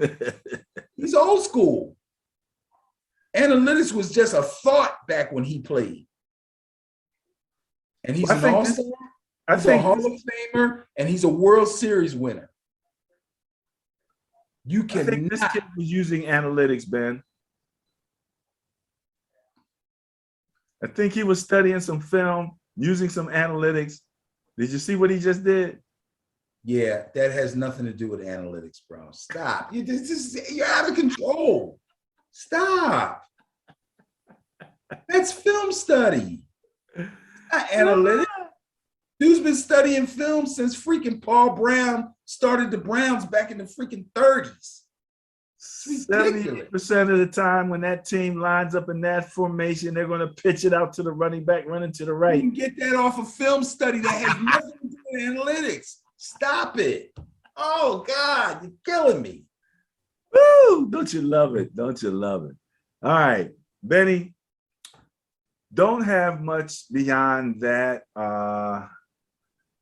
He's old school. Analytics was just a thought back when he played. And he's Well, I an think all-star, I he's a think Hall of Famer, and he's a World Series winner. You I think this cannot. kid was using analytics, Ben. I think he was studying some film, using some analytics. Did you see what he just did? Yeah, that has nothing to do with analytics, bro. Stop. You're out of control. Stop. That's film study, not analytics. Dude's been studying film since freaking Paul Brown started the Browns back in the freaking 30s. It's ridiculous. 70% of the time when that team lines up in that formation, they're going to pitch it out to the running back running to the You right. can get that off of film study that has nothing to do with analytics. Stop it. Oh, God, you're killing me. Woo! Don't you love it? Don't you love it? All right, Benny, don't have much beyond that.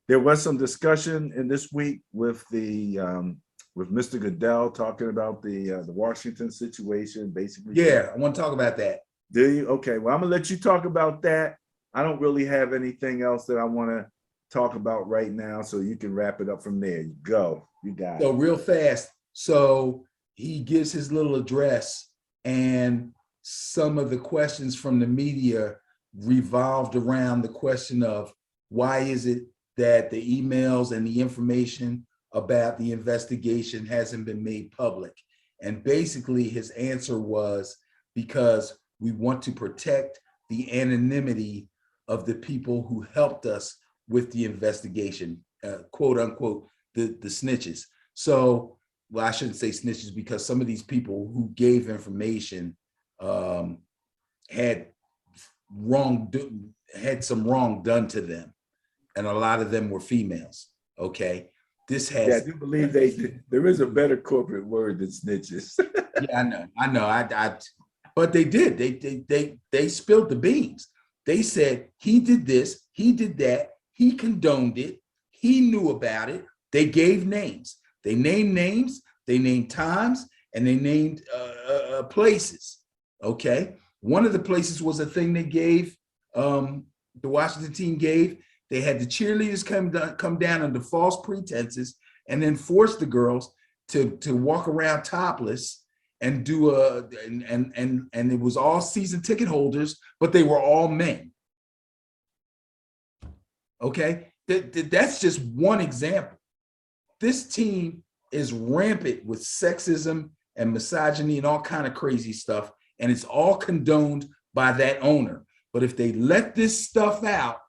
There was some discussion in this week with Mr. Goodell talking about the Washington situation, basically. Yeah, I want to talk about that. Do you? Okay, well, I'm gonna let you talk about that. I don't really have anything else that I want to talk about right now, so you can wrap it up from there. You go. You got So it. real fast. So he gives his little address, and some of the questions from the media revolved around the question of why is it that the emails and the information about the investigation hasn't been made public. And basically his answer was because we want to protect the anonymity of the people who helped us with the investigation, quote unquote, the snitches. So, well, I shouldn't say snitches because some of these people who gave information had some wrong done to them. And a lot of them were females. Okay. This has. Yeah, I do believe there is a better corporate word than snitches. Yeah, I know. But they did. They spilled the beans. They said he did this, he did that, he condoned it, he knew about it. They gave names. They named names, they named times, and they named places. Okay. One of the places was a thing they gave, the Washington team gave. They had the cheerleaders come down under false pretenses and then force the girls to walk around topless and do and it was all season ticket holders, but they were all men. Okay, that's just one example. This team is rampant with sexism and misogyny and all kind of crazy stuff, and it's all condoned by that owner. But if they let this stuff out,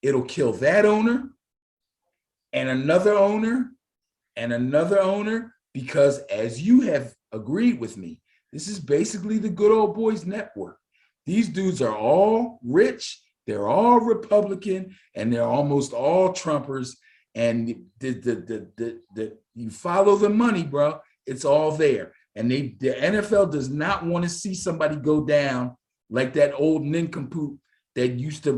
it'll kill that owner and another owner and another owner, because as you have agreed with me, this is basically the good old boys network. These dudes are all rich, they're all Republican, and they're almost all Trumpers. And you follow the money, bro, it's all there. And the NFL does not want to see somebody go down like that old nincompoop that used to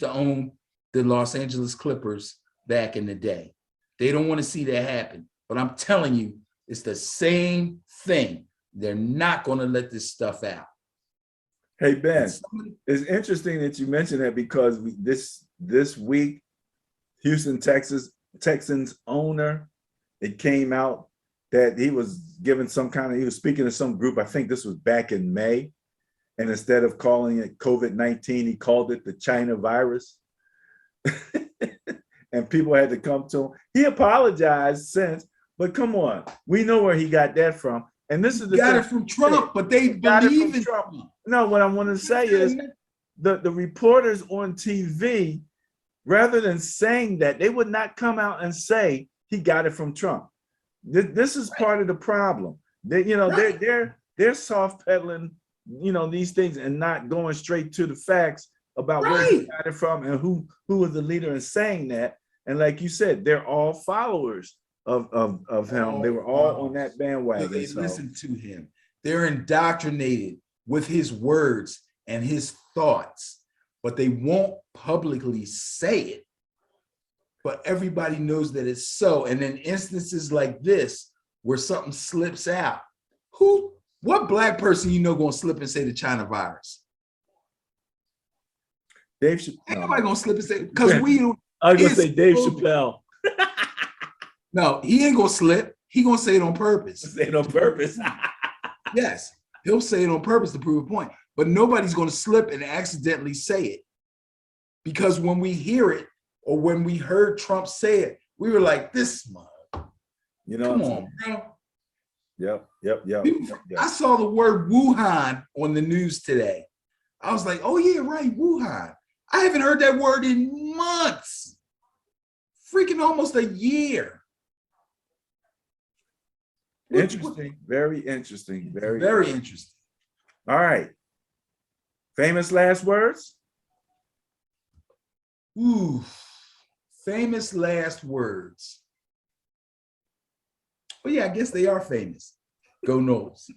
own the Los Angeles Clippers back in the day. They don't want to see that happen. But I'm telling you, it's the same thing. They're not going to let this stuff out. Hey, Ben, it's interesting that you mentioned that because this week, Houston Texans owner, it came out that he was given he was speaking to some group. I think this was back in May. And instead of calling it COVID-19, he called it the China virus. And people had to come to him. He apologized since, but come on, we know where he got that from. And this is the got it from Trump, but they believe in Trump. No, what I want to say is the reporters on TV, rather than saying that, they would not come out and say he got it from Trump. This is part of the problem. They're soft peddling, these things and not going straight to the facts about where he got it from and who was the leader in saying that. And like you said, they're all followers of him. They were all on that bandwagon. They listen to him. They're indoctrinated with his words and his thoughts, but they won't publicly say it. but everybody knows that it's so. And in instances like this, where something slips out, what black person gonna slip and say the China virus? Dave, Ain't nobody gonna slip and say, because we I was gonna it's say Dave so- Chappelle. no, he ain't gonna slip. He gonna say it on purpose. Say it on purpose. Yes, he'll say it on purpose to prove a point, but nobody's gonna slip and accidentally say it. Because when we hear it, or when we heard Trump say it, we were like, this mother, You know come what I'm on, bro. Yep. I saw the word Wuhan on the news today. I was like, oh yeah, right, Wuhan. I haven't heard that word in months. Freaking almost a year. Interesting. Very interesting. Very interesting. All right. Famous last words? Ooh, famous last words. Well, yeah, I guess they are famous. Go Knowles.